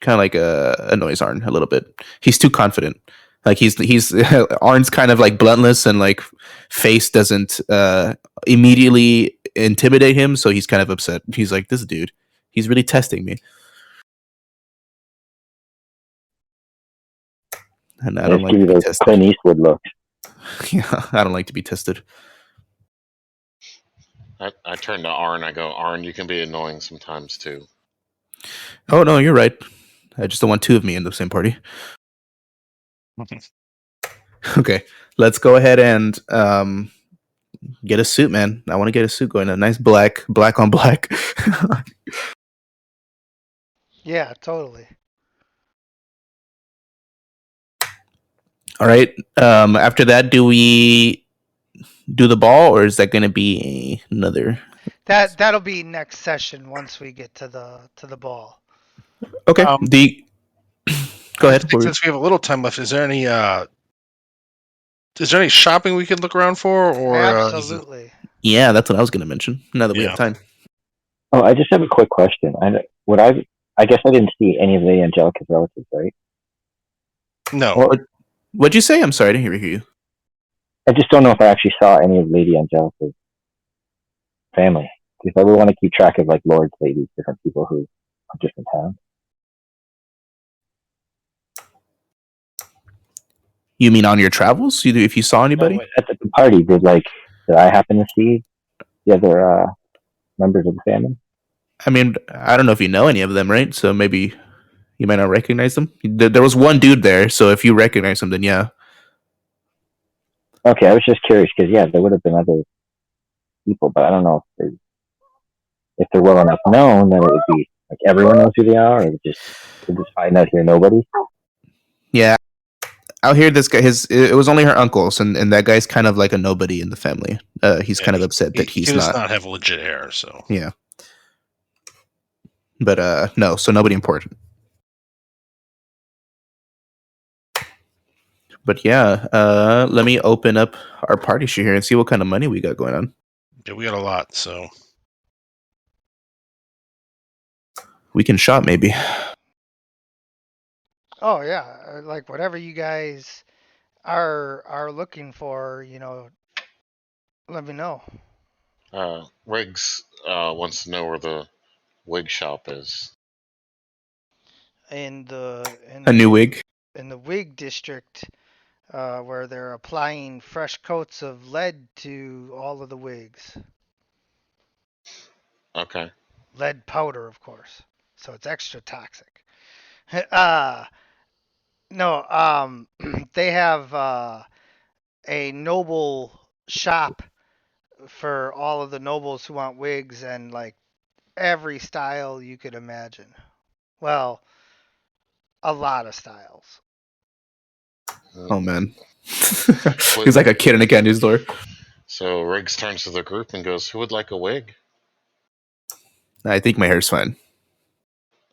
annoys Arn a little bit. He's too confident. Like he's Arn's kind of like bluntless and like face doesn't immediately intimidate him, so he's kind of upset. He's like, this dude, he's really testing me, and I don't like give to you be those tested. Clint Eastwood looks. Yeah, I don't like to be tested. I turn to Arn. I go, Arn, you can be annoying sometimes too. Oh no, you're right. I just don't want two of me in the same party. Okay, let's go ahead and get a suit, man. I want to get a suit going. A nice black on black. Yeah, totally. All right. After that, do we do the ball, or is that going to be another? That'll be next session once we get to the ball. Okay. Go ahead. Since we have a little time left, is there any shopping we could look around for, or Absolutely. Yeah, that's what I was going to mention. Now that we Yeah. have time. Oh, I just have a quick question. I guess I didn't see any of Lady Angelica's relatives, right? no? What'd you say? I'm sorry, I didn't hear you. I just don't know if I actually saw any of Lady Angelica's family. Because I would want to keep track of like lords, ladies, different people who are different towns. You mean on your travels? If you saw anybody? No, at the party, did I happen to see the other members of the family? I mean, I don't know if you know any of them, right? So maybe you might not recognize them. There was one dude there, so if you recognize him, then yeah. Okay, I was just curious because there would have been other people, but I don't know if they're well enough known that it would be like everyone knows who they are, or just find out here nobody. Yeah, out here, this guy, it was only her uncles, and that guy's kind of like a nobody in the family. He's kind of upset that he he's does not. not have legit hair, so Yeah, but no, so nobody important. But yeah, let me open up our party sheet here and see what kind of money we got going on. yeah, we got a lot. So We can shop maybe. Oh yeah, like whatever you guys are looking for, let me know. Riggs wants to know where the wig shop is. In the A new wig. in the wig district, where they're applying fresh coats of lead to all of the wigs. Okay. Lead powder, of course, so it's extra toxic. No, they have a noble shop for all of the nobles who want wigs and like every style you could imagine. Well, a lot of styles. Oh man, he's like a kid in a candy store. So Riggs turns to the group and goes, "Who would like a wig?" I think my hair's fine.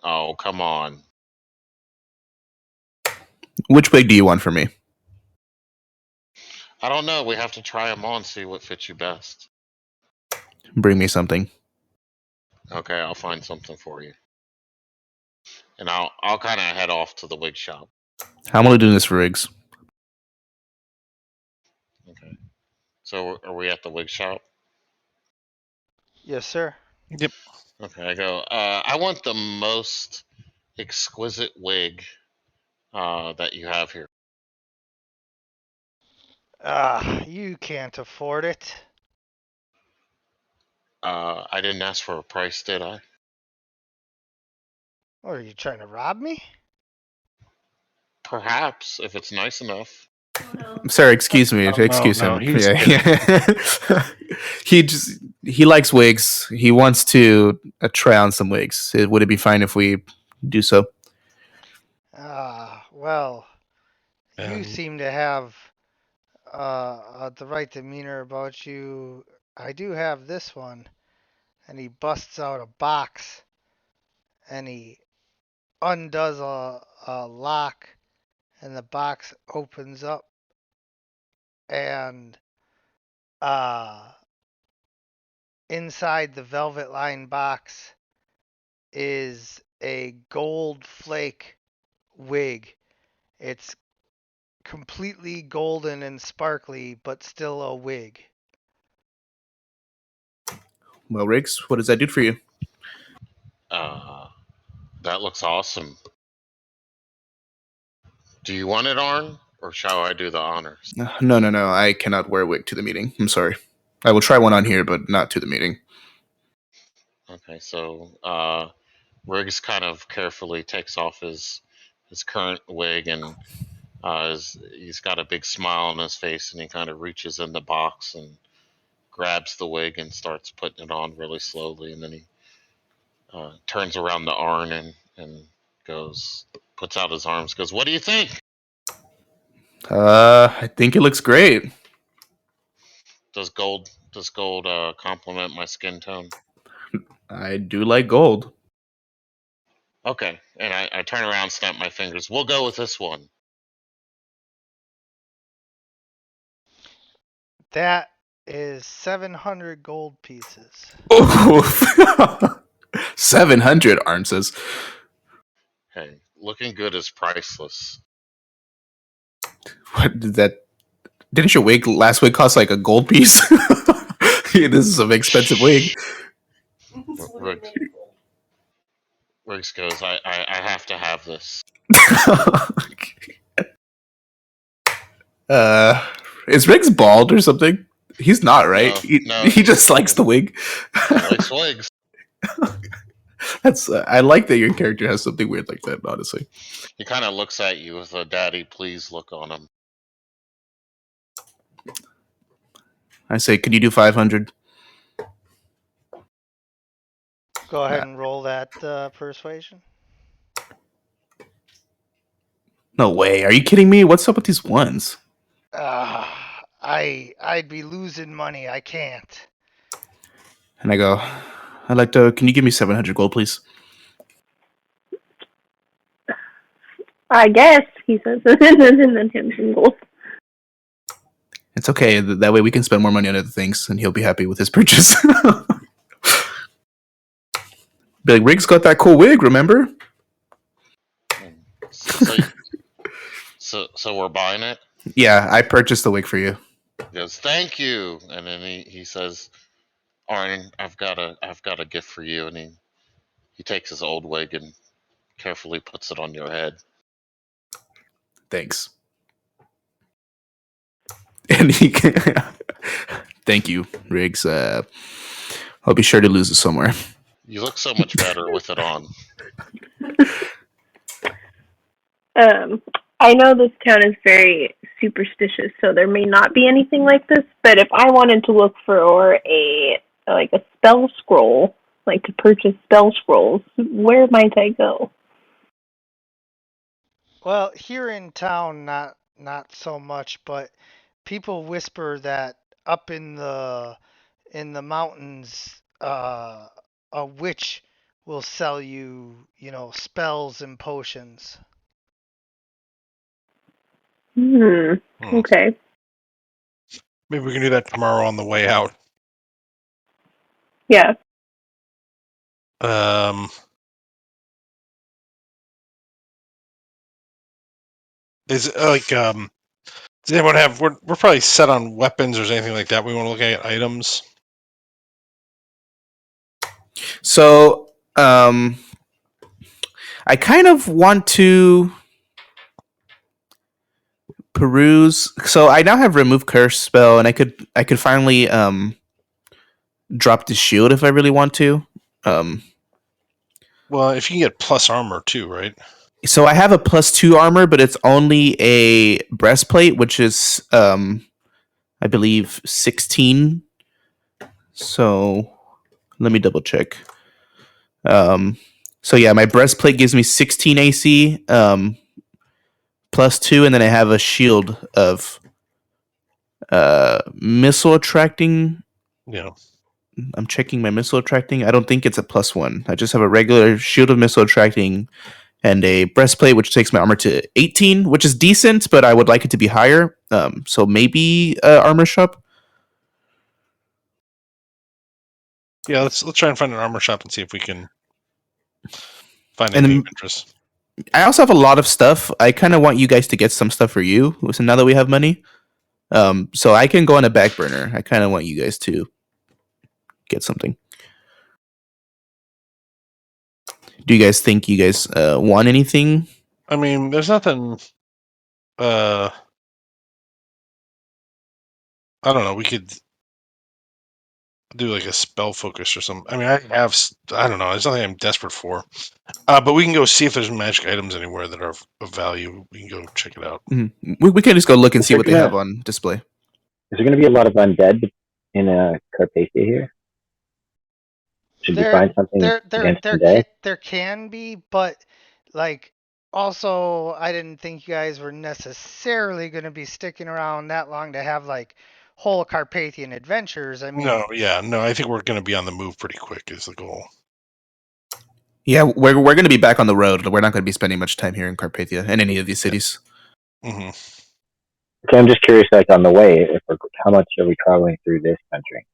Oh, come on. Which wig do you want for me? I don't know. We have to try them on, see what fits you best. Bring me something. Okay, I'll find something for you. And I'll kind of head off to the wig shop. I'm only doing this for Riggs. Okay. So are we at the wig shop? Yes, sir. yep. Okay, I go. I want the most exquisite wig that you have here. You can't afford it. I didn't ask for a price, did I? What, are you trying to rob me? Perhaps, if it's nice enough. Sir, excuse me. Oh, Excuse no, him. he was Yeah. He likes wigs. He wants to try on some wigs. Would it be fine if we do so? Well, you And seem to have the right demeanor about you. I do have this one. And he busts out a box and he undoes a lock and the box opens up and uh inside the velvet lined box is a gold flake wig. It's completely golden and sparkly, but still a wig. Well, Riggs, what does that do for you? Uh, that looks awesome. Do you want it, Arn, or shall I do the honors? No, no, no. I cannot wear a wig to the meeting. I'm sorry. I will try one on here, but not to the meeting. Okay, so Riggs kind of carefully takes off his current wig and he's got a big smile on his face and he kind of reaches in the box and grabs the wig and starts putting it on really slowly and then he turns around the Arn and goes, puts out his arms, goes, "What do you think? I think it looks great. Does gold complement my skin tone?" I do like gold. Okay, and I turn around, snap my fingers. We'll go with this one. That is 700 gold pieces. Oh, 700 ounces. Hey, looking good is priceless. What did that? Didn't your last wig cost like a gold piece? This is an expensive wig. Riggs goes, I have to have this. Is Riggs bald or something? He's not, right? No, He just likes the wig. He likes wigs. That's. I like that your character has something weird like that. Honestly, He kind of looks at you with a "daddy, please" look on him. I say, could you do 500? Go ahead and roll that persuasion. No way. Are you kidding me? What's up with these ones? I'd be losing money. I can't. And I go, I'd like to. Can you give me 700 gold, please? I guess, he says, and then him some gold. It's okay. That way we can spend more money on other things, and he'll be happy with his purchase. Be like, Riggs got that cool wig, remember? So we're buying it. Yeah, I purchased the wig for you. He goes, "Thank you," and then he says, "Arn, I've got a gift for you," and he takes his old wig and carefully puts it on your head. Thanks. And he can, thank you, Riggs. I'll be sure to lose it somewhere. You look so much better with it on. I know this town is very superstitious, so there may not be anything like this. But if I wanted to look for a spell scroll, like to purchase spell scrolls, where might I go? Well, here in town, not so much, but people whisper that up in the mountains, a witch will sell you, spells and potions. Okay. maybe we can do that tomorrow on the way out. Yeah. Is it does anyone have? We're probably set on weapons or anything like that. We want to look at items. So, I kind of want to peruse. So I now have remove curse spell, and I could finally drop the shield if I really want to. Well, if you can get plus armor too, right? So I have a +2 armor, but it's only a breastplate, which is I believe 16. So let me double check. So yeah, my breastplate gives me 16 AC, +2, and then I have a shield of missile attracting. Yeah. I'm checking my missile attracting. I don't think it's a +1. I just have a regular shield of missile attracting and a breastplate, which takes my armor to 18, which is decent, but I would like it to be higher. So maybe armor shop. Yeah, let's try and find an armor shop and see if we can find And anything then of interest. I also have a lot of stuff. I kind of want you guys to get some stuff for you. So now that we have money, so I can go on a back burner. I kind of want you guys to get something. Do you guys think you guys want anything? I mean, there's nothing. I don't know. We could do like a spell focus or something. I mean, I don't know. There's nothing I'm desperate for. But we can go see if there's magic items anywhere that are of value. We can go check it out. Mm-hmm. We can just go look and Is see there what they gonna- have on display. Is there going to be a lot of undead in Carpathia here? Should we find something against undead? There can be, but like also I didn't think you guys were necessarily going to be sticking around that long to have like whole Carpathian adventures. I mean, No, I think we're going to be on the move pretty quick. Is the goal. Yeah, we're going to be back on the road. We're not going to be spending much time here in Carpathia in any of these cities. Mm-hmm. Okay, I'm just curious, like on the way, how much are we traveling through this country?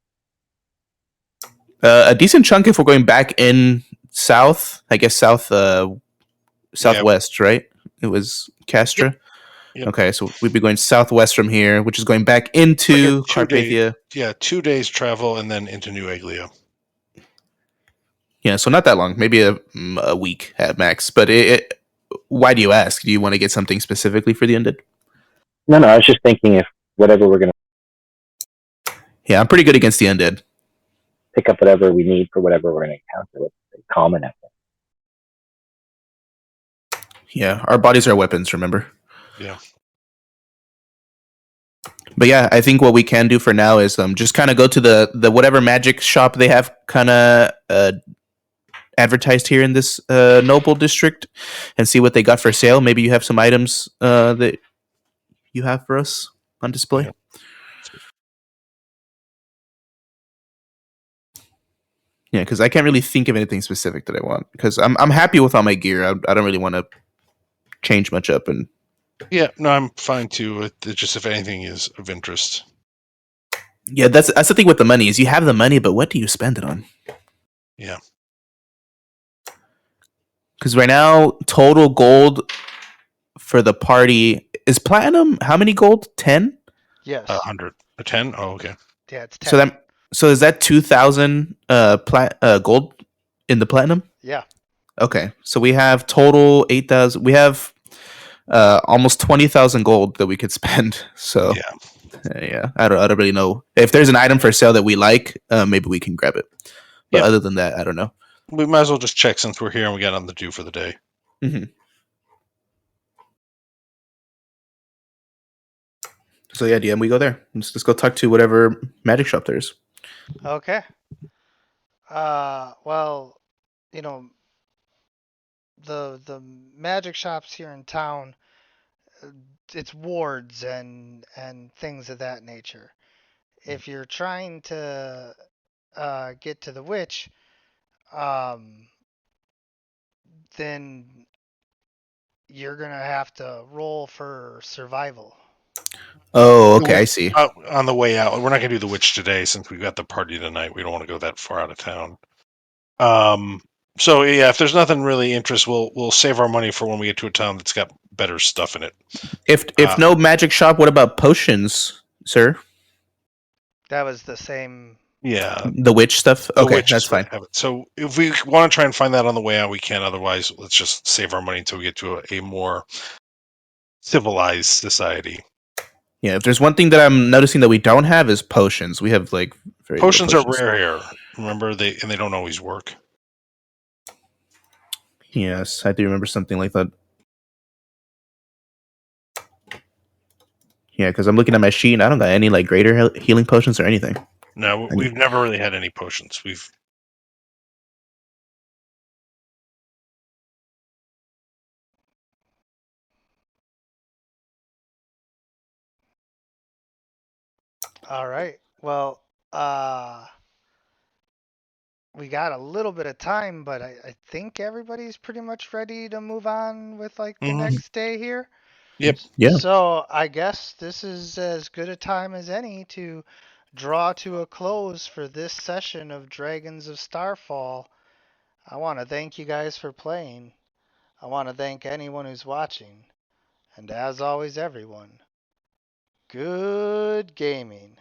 A decent chunk if we're going back in south. I guess southwest, right? It was Castra. Yep. Okay, so we'd be going southwest from here, which is going back into Like a 2-day Carpathia. Yeah, 2 days travel and then into New Anglia. Yeah, so not that long. Maybe a week at max. But why do you ask? Do you want to get something specifically for the undead? No, I was just thinking if whatever we're going to Yeah, I'm pretty good against the undead. pick up whatever we need for whatever we're going to encounter with common, I think. Yeah, our bodies are weapons, remember? Yeah. But yeah, I think what we can do for now is just kind of go to the whatever magic shop they have kind of advertised here in this noble district and see what they got for sale. Maybe you have some items that you have for us on display. Yeah. Yeah, because I can't really think of anything specific that I want because I'm happy with all my gear. I don't really want to change much up. And Yeah, no, I'm fine too. It's just if anything is of interest. yeah, that's the thing with the money is you have the money, but what do you spend it on? Yeah. Because right now, total gold for the party is platinum. How many gold? 10? yes. 100 or 10. Oh, okay. Yeah, it's 10. So is that 2,000 gold in the platinum? Yeah. Okay, so we have total 8,000. We have almost 20,000 gold that we could spend. So yeah, I don't really know if there's an item for sale that we like. Maybe we can grab it. But other than that, I don't know. We might as well just check since we're here and we got nothing to do for the day. Mm-hmm. So yeah, DM, we go there. Let's go talk to whatever magic shop there is. Okay. Well, you know, the magic shops here in town, it's wards and things of that nature. If you're trying to get to the witch, then you're gonna have to roll for survival. Oh, okay, I see. On the way out, we're not gonna do the witch today since we've got the party tonight. We don't want to go that far out of town. So yeah, if there's nothing really interest, we'll save our money for when we get to a town that's got better stuff in it. If no magic shop, what about potions, sir? That was the same. Yeah, the witch stuff. the Okay, witch that's is what fine. have it. So if we want to try and find that on the way out, we can. Otherwise, let's just save our money until we get to a more civilized society. Yeah, if there's one thing that I'm noticing that we don't have is potions. We have like very little Potions are rare here. Remember, they don't always work. Yes, I do remember something like that. Yeah, because I'm looking at my sheet and I don't got any like greater healing potions or anything. No, we've never really had any potions. We've All right. Well, we got a little bit of time, but I think everybody's pretty much ready to move on with like the next day here. Yep. Yeah. So I guess this is as good a time as any to draw to a close for this session of Dragons of Starfall. I want to thank you guys for playing. I want to thank anyone who's watching. And as always, everyone, good gaming.